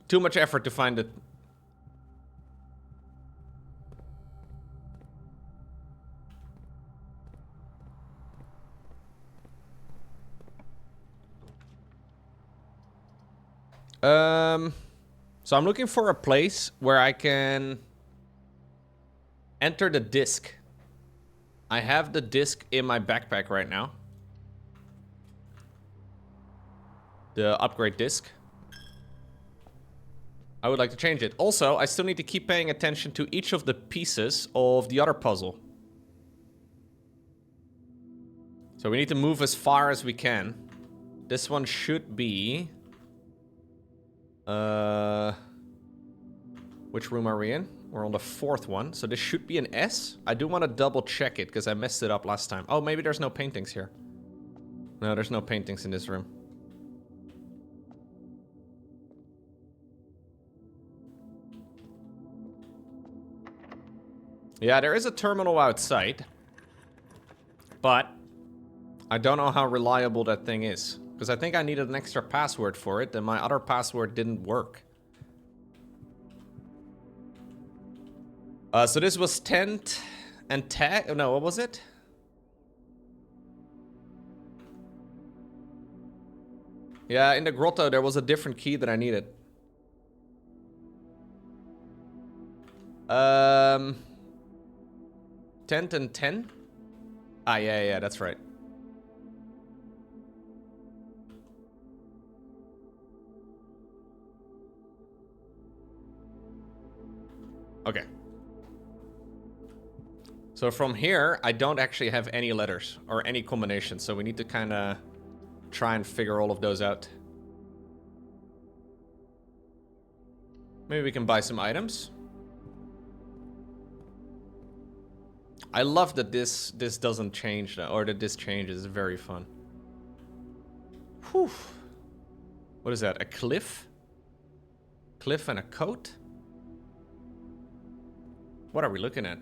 Too much effort to find it. So I'm looking for a place where I can enter the disc. I have the disc in my backpack right now. The upgrade disc. I would like to change it. Also, I still need to keep paying attention to each of the pieces of the other puzzle. So we need to move as far as we can. This one should be... which room are we in? We're on the 4th one, so this should be an S. I do want to double check it, because I messed it up last time. Oh, maybe there's no paintings here. No, there's no paintings in this room. Yeah, there is a terminal outside. But I don't know how reliable that thing is. Because I think I needed an extra password for it, and my other password didn't work. So this was tent and tag. No, what was it? Yeah, in the grotto there was a different key that I needed. Tent and 10? Ah, yeah, that's right. Okay. So from here, I don't actually have any letters or any combinations, so we need to kind of try and figure all of those out. Maybe we can buy some items. I love that this doesn't change, or that this changes. It's very fun. Whew. What is that? A cliff? Cliff and a coat? What are we looking at?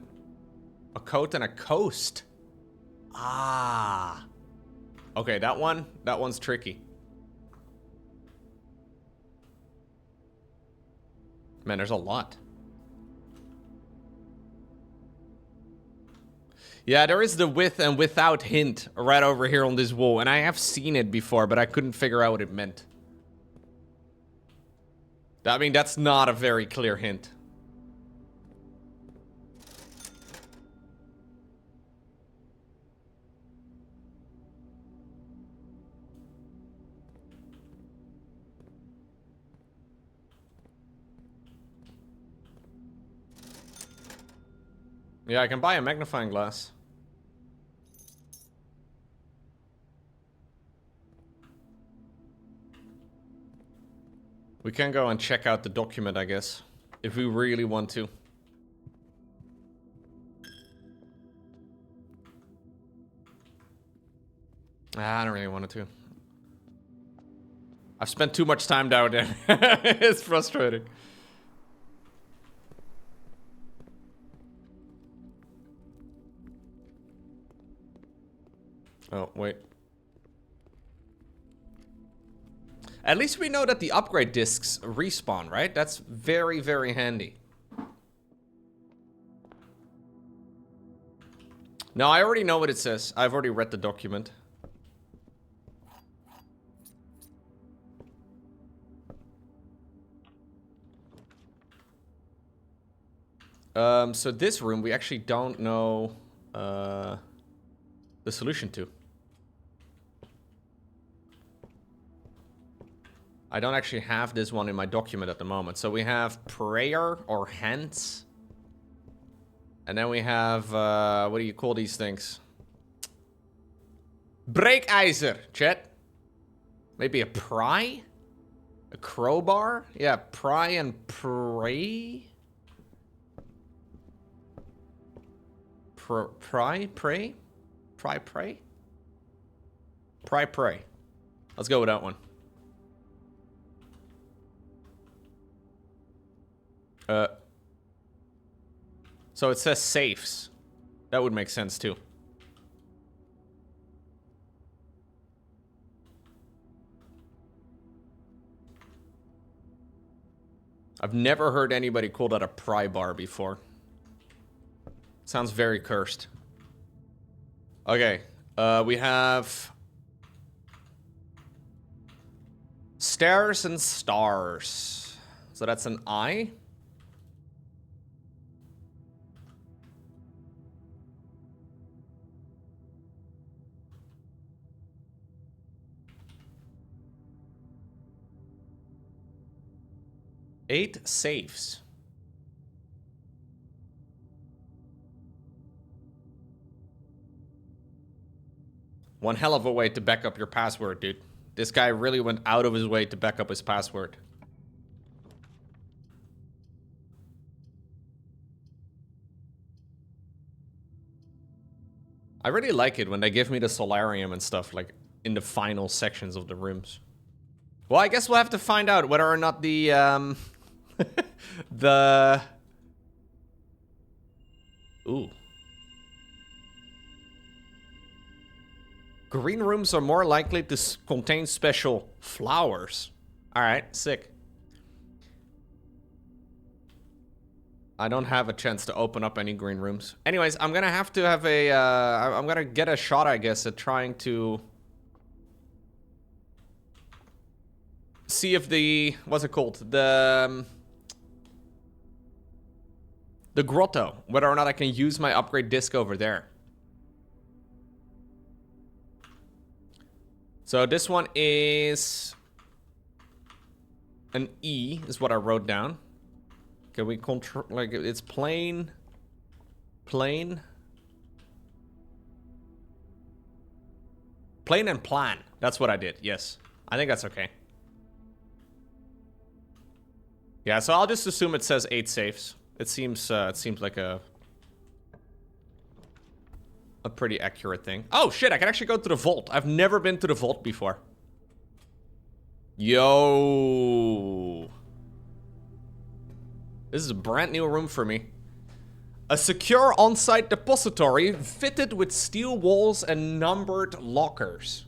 A coat and a coast. Ah. Okay, that one's tricky. Man, there's a lot. Yeah, there is the with and without hint right over here on this wall, and I have seen it before, but I couldn't figure out what it meant. I mean, that's not a very clear hint. Yeah, I can buy a magnifying glass. We can go and check out the document, I guess. If we really want to. I don't really want to. I've spent too much time down there. It's frustrating. Oh, wait. At least we know that the upgrade discs respawn, right? That's very, very handy. No, I already know what it says. I've already read the document. So this room we actually don't know the solution to. I don't actually have this one in my document at the moment. So we have prayer or hands. And then we have, what do you call these things? Breekijzer, chat. Maybe a pry? A crowbar? Yeah, pry and pray? Pry? Pray? Pry, pray? Pry, pray. Let's go with that one. So it says safes. That would make sense too. I've never heard anybody call that a pry bar before. Sounds very cursed. Okay, we have stairs and stars. So that's an I. Eight safes. One hell of a way to back up your password, dude. This guy really went out of his way to back up his password. I really like it when they give me the solarium and stuff, like, in the final sections of the rooms. Well, I guess we'll have to find out whether or not the, Ooh. Green rooms are more likely to contain special flowers. Alright, sick. I don't have a chance to open up any green rooms. Anyways, I'm gonna have to have a, I'm gonna get a shot, I guess, at trying to see if the, what's it called? The grotto, whether or not I can use my upgrade disc over there. So this one is an E, is what I wrote down. Can we control, like, it's plain, plain and plan. That's what I did, yes. I think that's okay. Yeah, so I'll just assume it says 8 safes. It seems like a pretty accurate thing. Oh shit, I can actually go to the vault. I've never been to the vault before. Yo. This is a brand new room for me. A secure on-site depository fitted with steel walls and numbered lockers.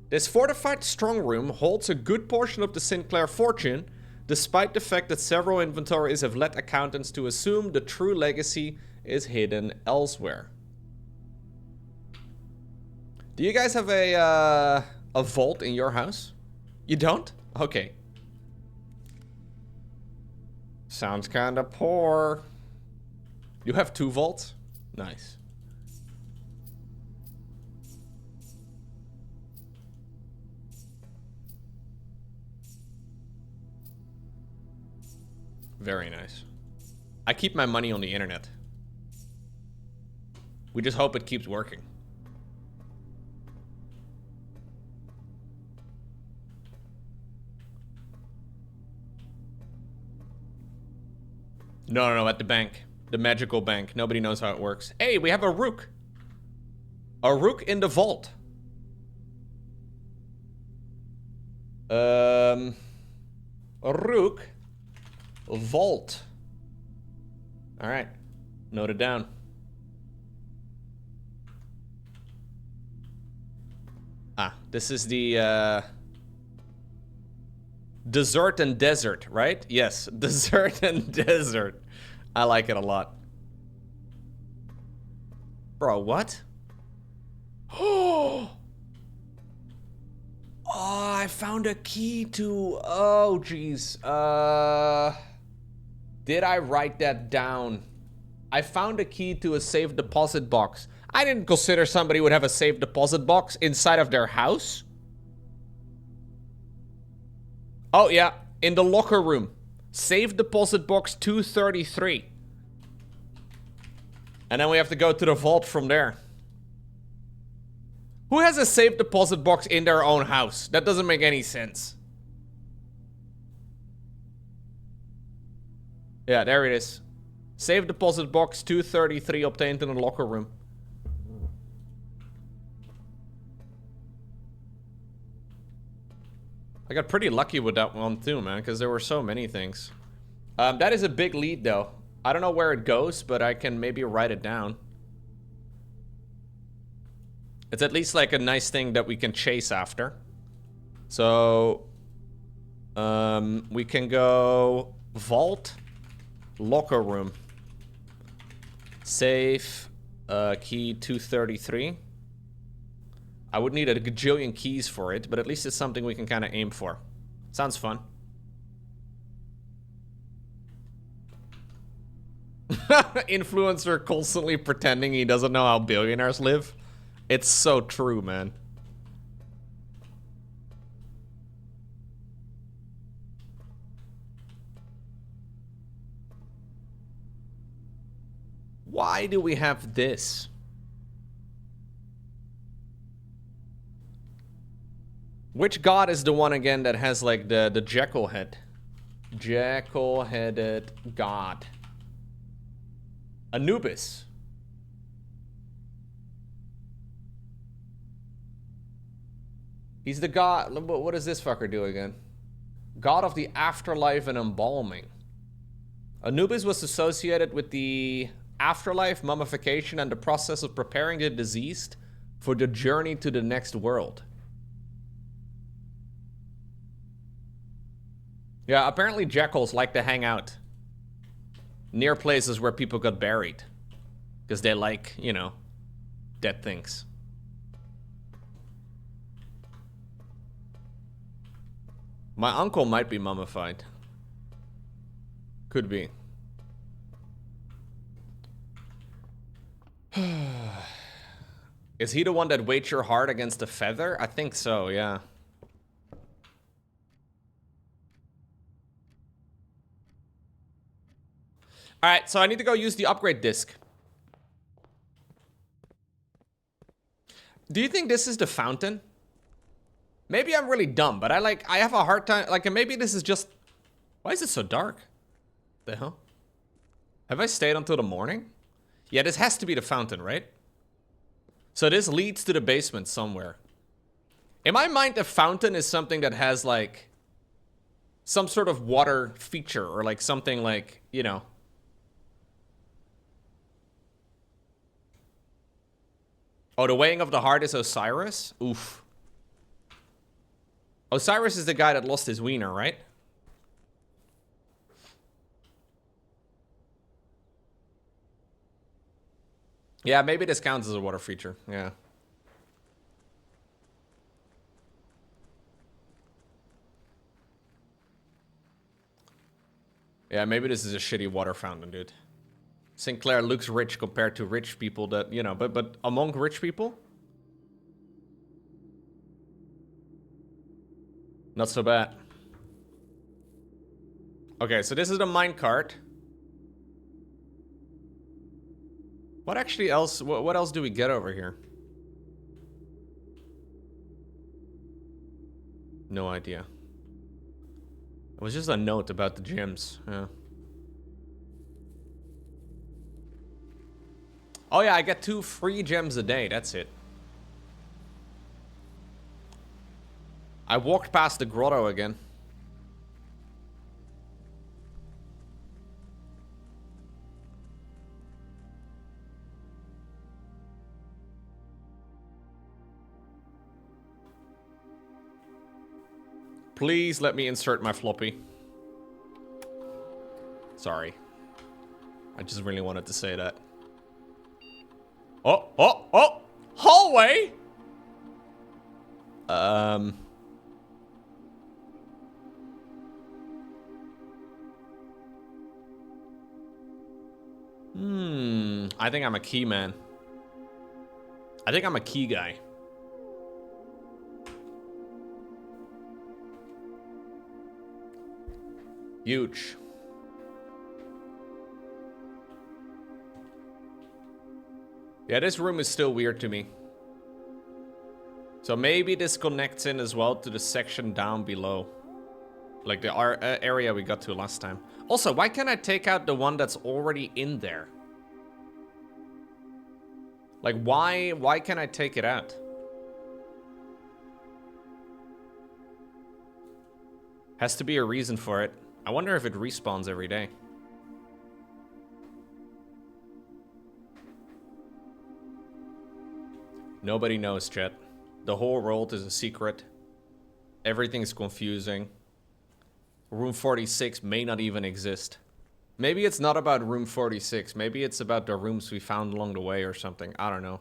This fortified strong room holds a good portion of the Sinclair fortune, despite the fact that several inventories have led accountants to assume the true legacy is hidden elsewhere. Do you guys have a vault in your house? You don't? Okay. Sounds kinda poor. You have 2 vaults? Nice. Very nice. I keep my money on the internet. We just hope it keeps working. No, at the bank. The magical bank. Nobody knows how it works. Hey, we have a rook. A rook in the vault. A rook. Vault. Alright. Note it down. Ah, this is the, dessert and desert, right? Yes, dessert and desert. I like it a lot. Bro, what? Oh, I found a key to... Oh, jeez. Did I write that down? I found a key to a safe deposit box. I didn't consider somebody would have a safe deposit box inside of their house. Oh, yeah. In the locker room. Safe deposit box 233. And then we have to go to the vault from there. Who has a safe deposit box in their own house? That doesn't make any sense. Yeah, there it is. Safe deposit box 233 obtained in the locker room. I got pretty lucky with that one too, man, because there were so many things. That is a big lead, though. I don't know where it goes, but I can maybe write it down. It's at least like a nice thing that we can chase after. So, we can go vault, locker room, safe, key 233. I would need a gajillion keys for it, but at least it's something we can kind of aim for. Sounds fun. Influencer constantly pretending he doesn't know how billionaires live. It's so true, man. Why do we have this? Which god is the one again that has like the jackal head? Jackal-headed god. Anubis. He's the god. What does this fucker do again? God of the afterlife and embalming. Anubis was associated with the afterlife, mummification, and the process of preparing the deceased for the journey to the next world. Yeah, apparently jackals like to hang out near places where people got buried. Because they like, you know, dead things. My uncle might be mummified. Could be. Is he the one that weights your heart against a feather? I think so, yeah. Alright, so I need to go use the upgrade disc. Do you think this is the fountain? Maybe I'm really dumb, but I have a hard time, like, maybe this is just... Why is it so dark? The hell? Have I stayed until the morning? Yeah, this has to be the fountain, right? So this leads to the basement somewhere. In my mind, the fountain is something that has, like, some sort of water feature, or, like, something like, you know... Oh, the weighing of the heart is Osiris? Oof. Osiris is the guy that lost his wiener, right? Yeah, maybe this counts as a water feature. Yeah. Yeah, maybe this is a shitty water fountain, dude. Sinclair looks rich compared to rich people that, you know, but among rich people? Not so bad. Okay, so this is the minecart. What actually else, what else do we get over here? No idea. It was just a note about the gems, yeah. Oh yeah, I get 2 free gems a day, that's it. I walked past the grotto again. Please let me insert my floppy. Sorry. I just really wanted to say that. Oh, oh, oh! Hallway! I think I'm a key man. I think I'm a key guy. Huge. Yeah, this room is still weird to me. So maybe this connects in as well to the section down below. Like the area we got to last time. Also, why can't I take out the one that's already in there? Like, why can't I take it out? Has to be a reason for it. I wonder if it respawns every day. Nobody knows, chat. The whole world is a secret. Everything's confusing. Room 46 may not even exist. Maybe it's not about room 46. Maybe it's about the rooms we found along the way or something. I don't know.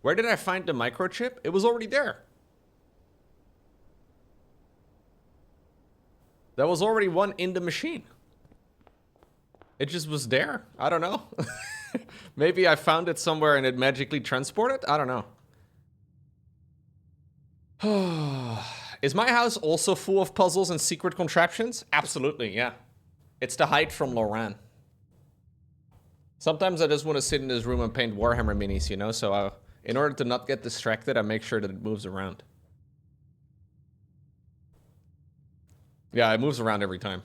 Where did I find the microchip? It was already there. There was already one in the machine. It just was there. I don't know. Maybe I found it somewhere and it magically transported? I don't know. Is my house also full of puzzles and secret contraptions? Absolutely, yeah. It's the hide from Loran. Sometimes I just want to sit in this room and paint Warhammer minis, you know? So in order to not get distracted, I make sure that it moves around. Yeah, it moves around every time.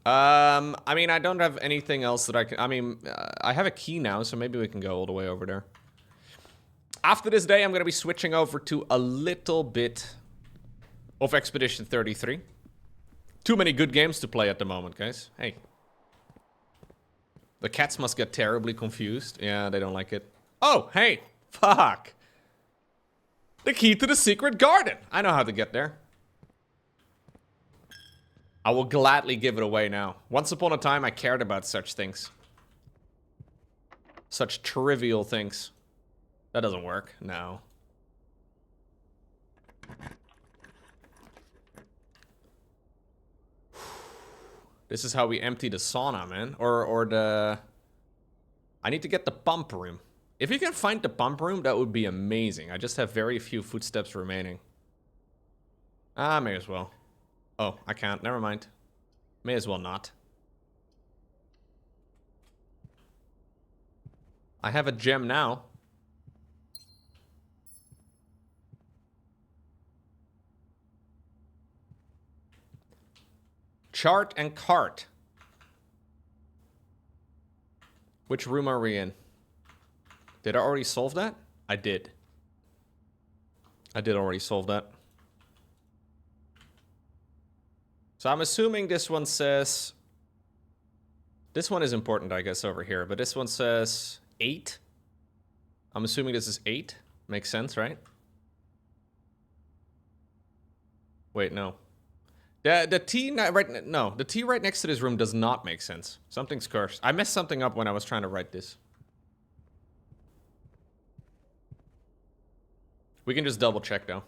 I mean, I don't have anything else that I can... I mean, I have a key now, so maybe we can go all the way over there. After this day, I'm going to be switching over to a little bit of Expedition 33. Too many good games to play at the moment, guys. Hey. The cats must get terribly confused. Yeah, they don't like it. Oh, hey. Fuck. The key to the secret garden. I know how to get there. I will gladly give it away now. Once upon a time, I cared about such things. Such trivial things. That doesn't work. No. This is how we empty the sauna, man. Or the... I need to get the pump room. If you can find the pump room, that would be amazing. I just have very few footsteps remaining. Ah, may as well. Oh, I can't. Never mind. May as well not. I have a gem now. Chart and cart. Which room are we in? Did I already solve that? I did. I did already solve that. So I'm assuming this one says... This one is important, I guess, over here. But this one says 8. I'm assuming this is 8. Makes sense, right? Wait, no. The T right... No, the T right next to this room does not make sense. Something's cursed. I messed something up when I was trying to write this. We can just double check, though.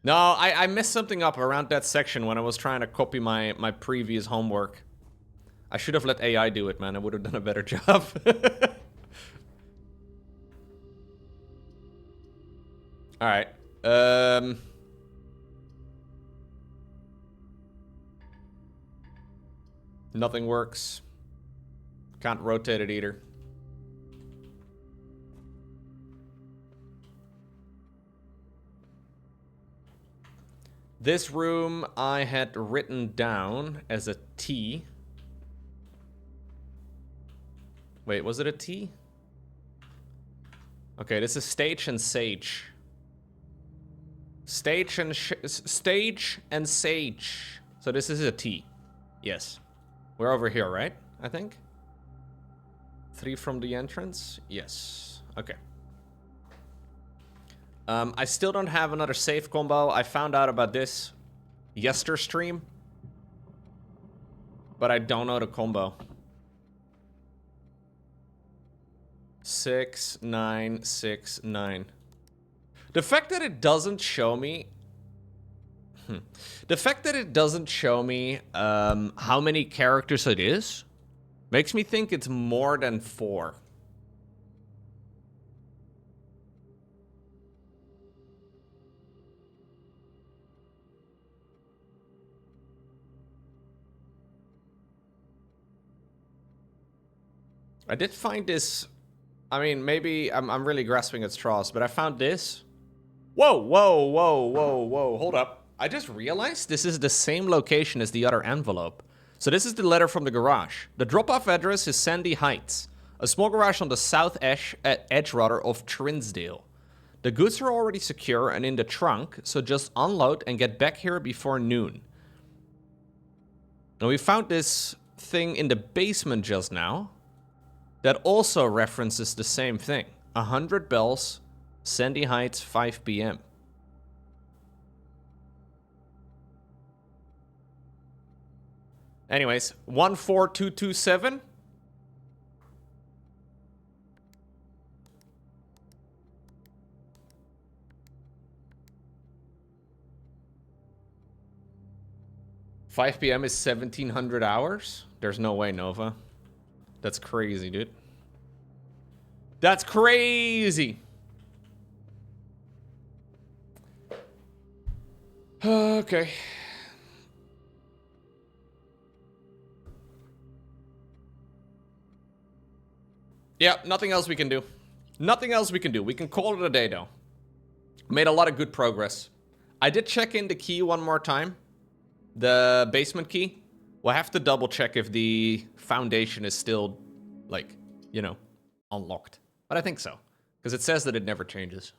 No, I messed something up around that section when I was trying to copy my previous homework. I should have let AI do it, man. I would have done a better job. Alright. Nothing works. Can't rotate it either. This room I had written down as a T. Wait, was it a T? Okay, this is stage and sage. Stage and sage. So this is a T. Yes. We're over here, right? I think. 3 from the entrance. Yes. Okay. I still don't have another safe combo. I found out about this yesterstream, but I don't know the combo. 6, 9, 6, 9. The fact that it doesn't show me... The fact that it doesn't show me how many characters it is makes me think it's more than 4. I did find this... I mean, maybe I'm really grasping at straws, but I found this. Whoa, whoa, whoa, whoa, whoa, hold up. I just realized this is the same location as the other envelope. So this is the letter from the garage. The drop-off address is Sandy Heights, a small garage on the south edge rather, of Trinsdale. The goods are already secure and in the trunk, so just unload and get back here before noon. Now we found this thing in the basement just now that also references the same thing. 100 bells, Sandy Heights, 5 p.m. Anyways, 14227. $5 p.m. is 1700 hours? There's no way, Nova. That's crazy, dude. That's crazy! Okay. Yeah, nothing else we can do. Nothing else we can do. We can call it a day, though. Made a lot of good progress. I did check in the key one more time. The basement key. We'll have to double check if the foundation is still, like, you know, unlocked. But I think so. Because it says that it never changes.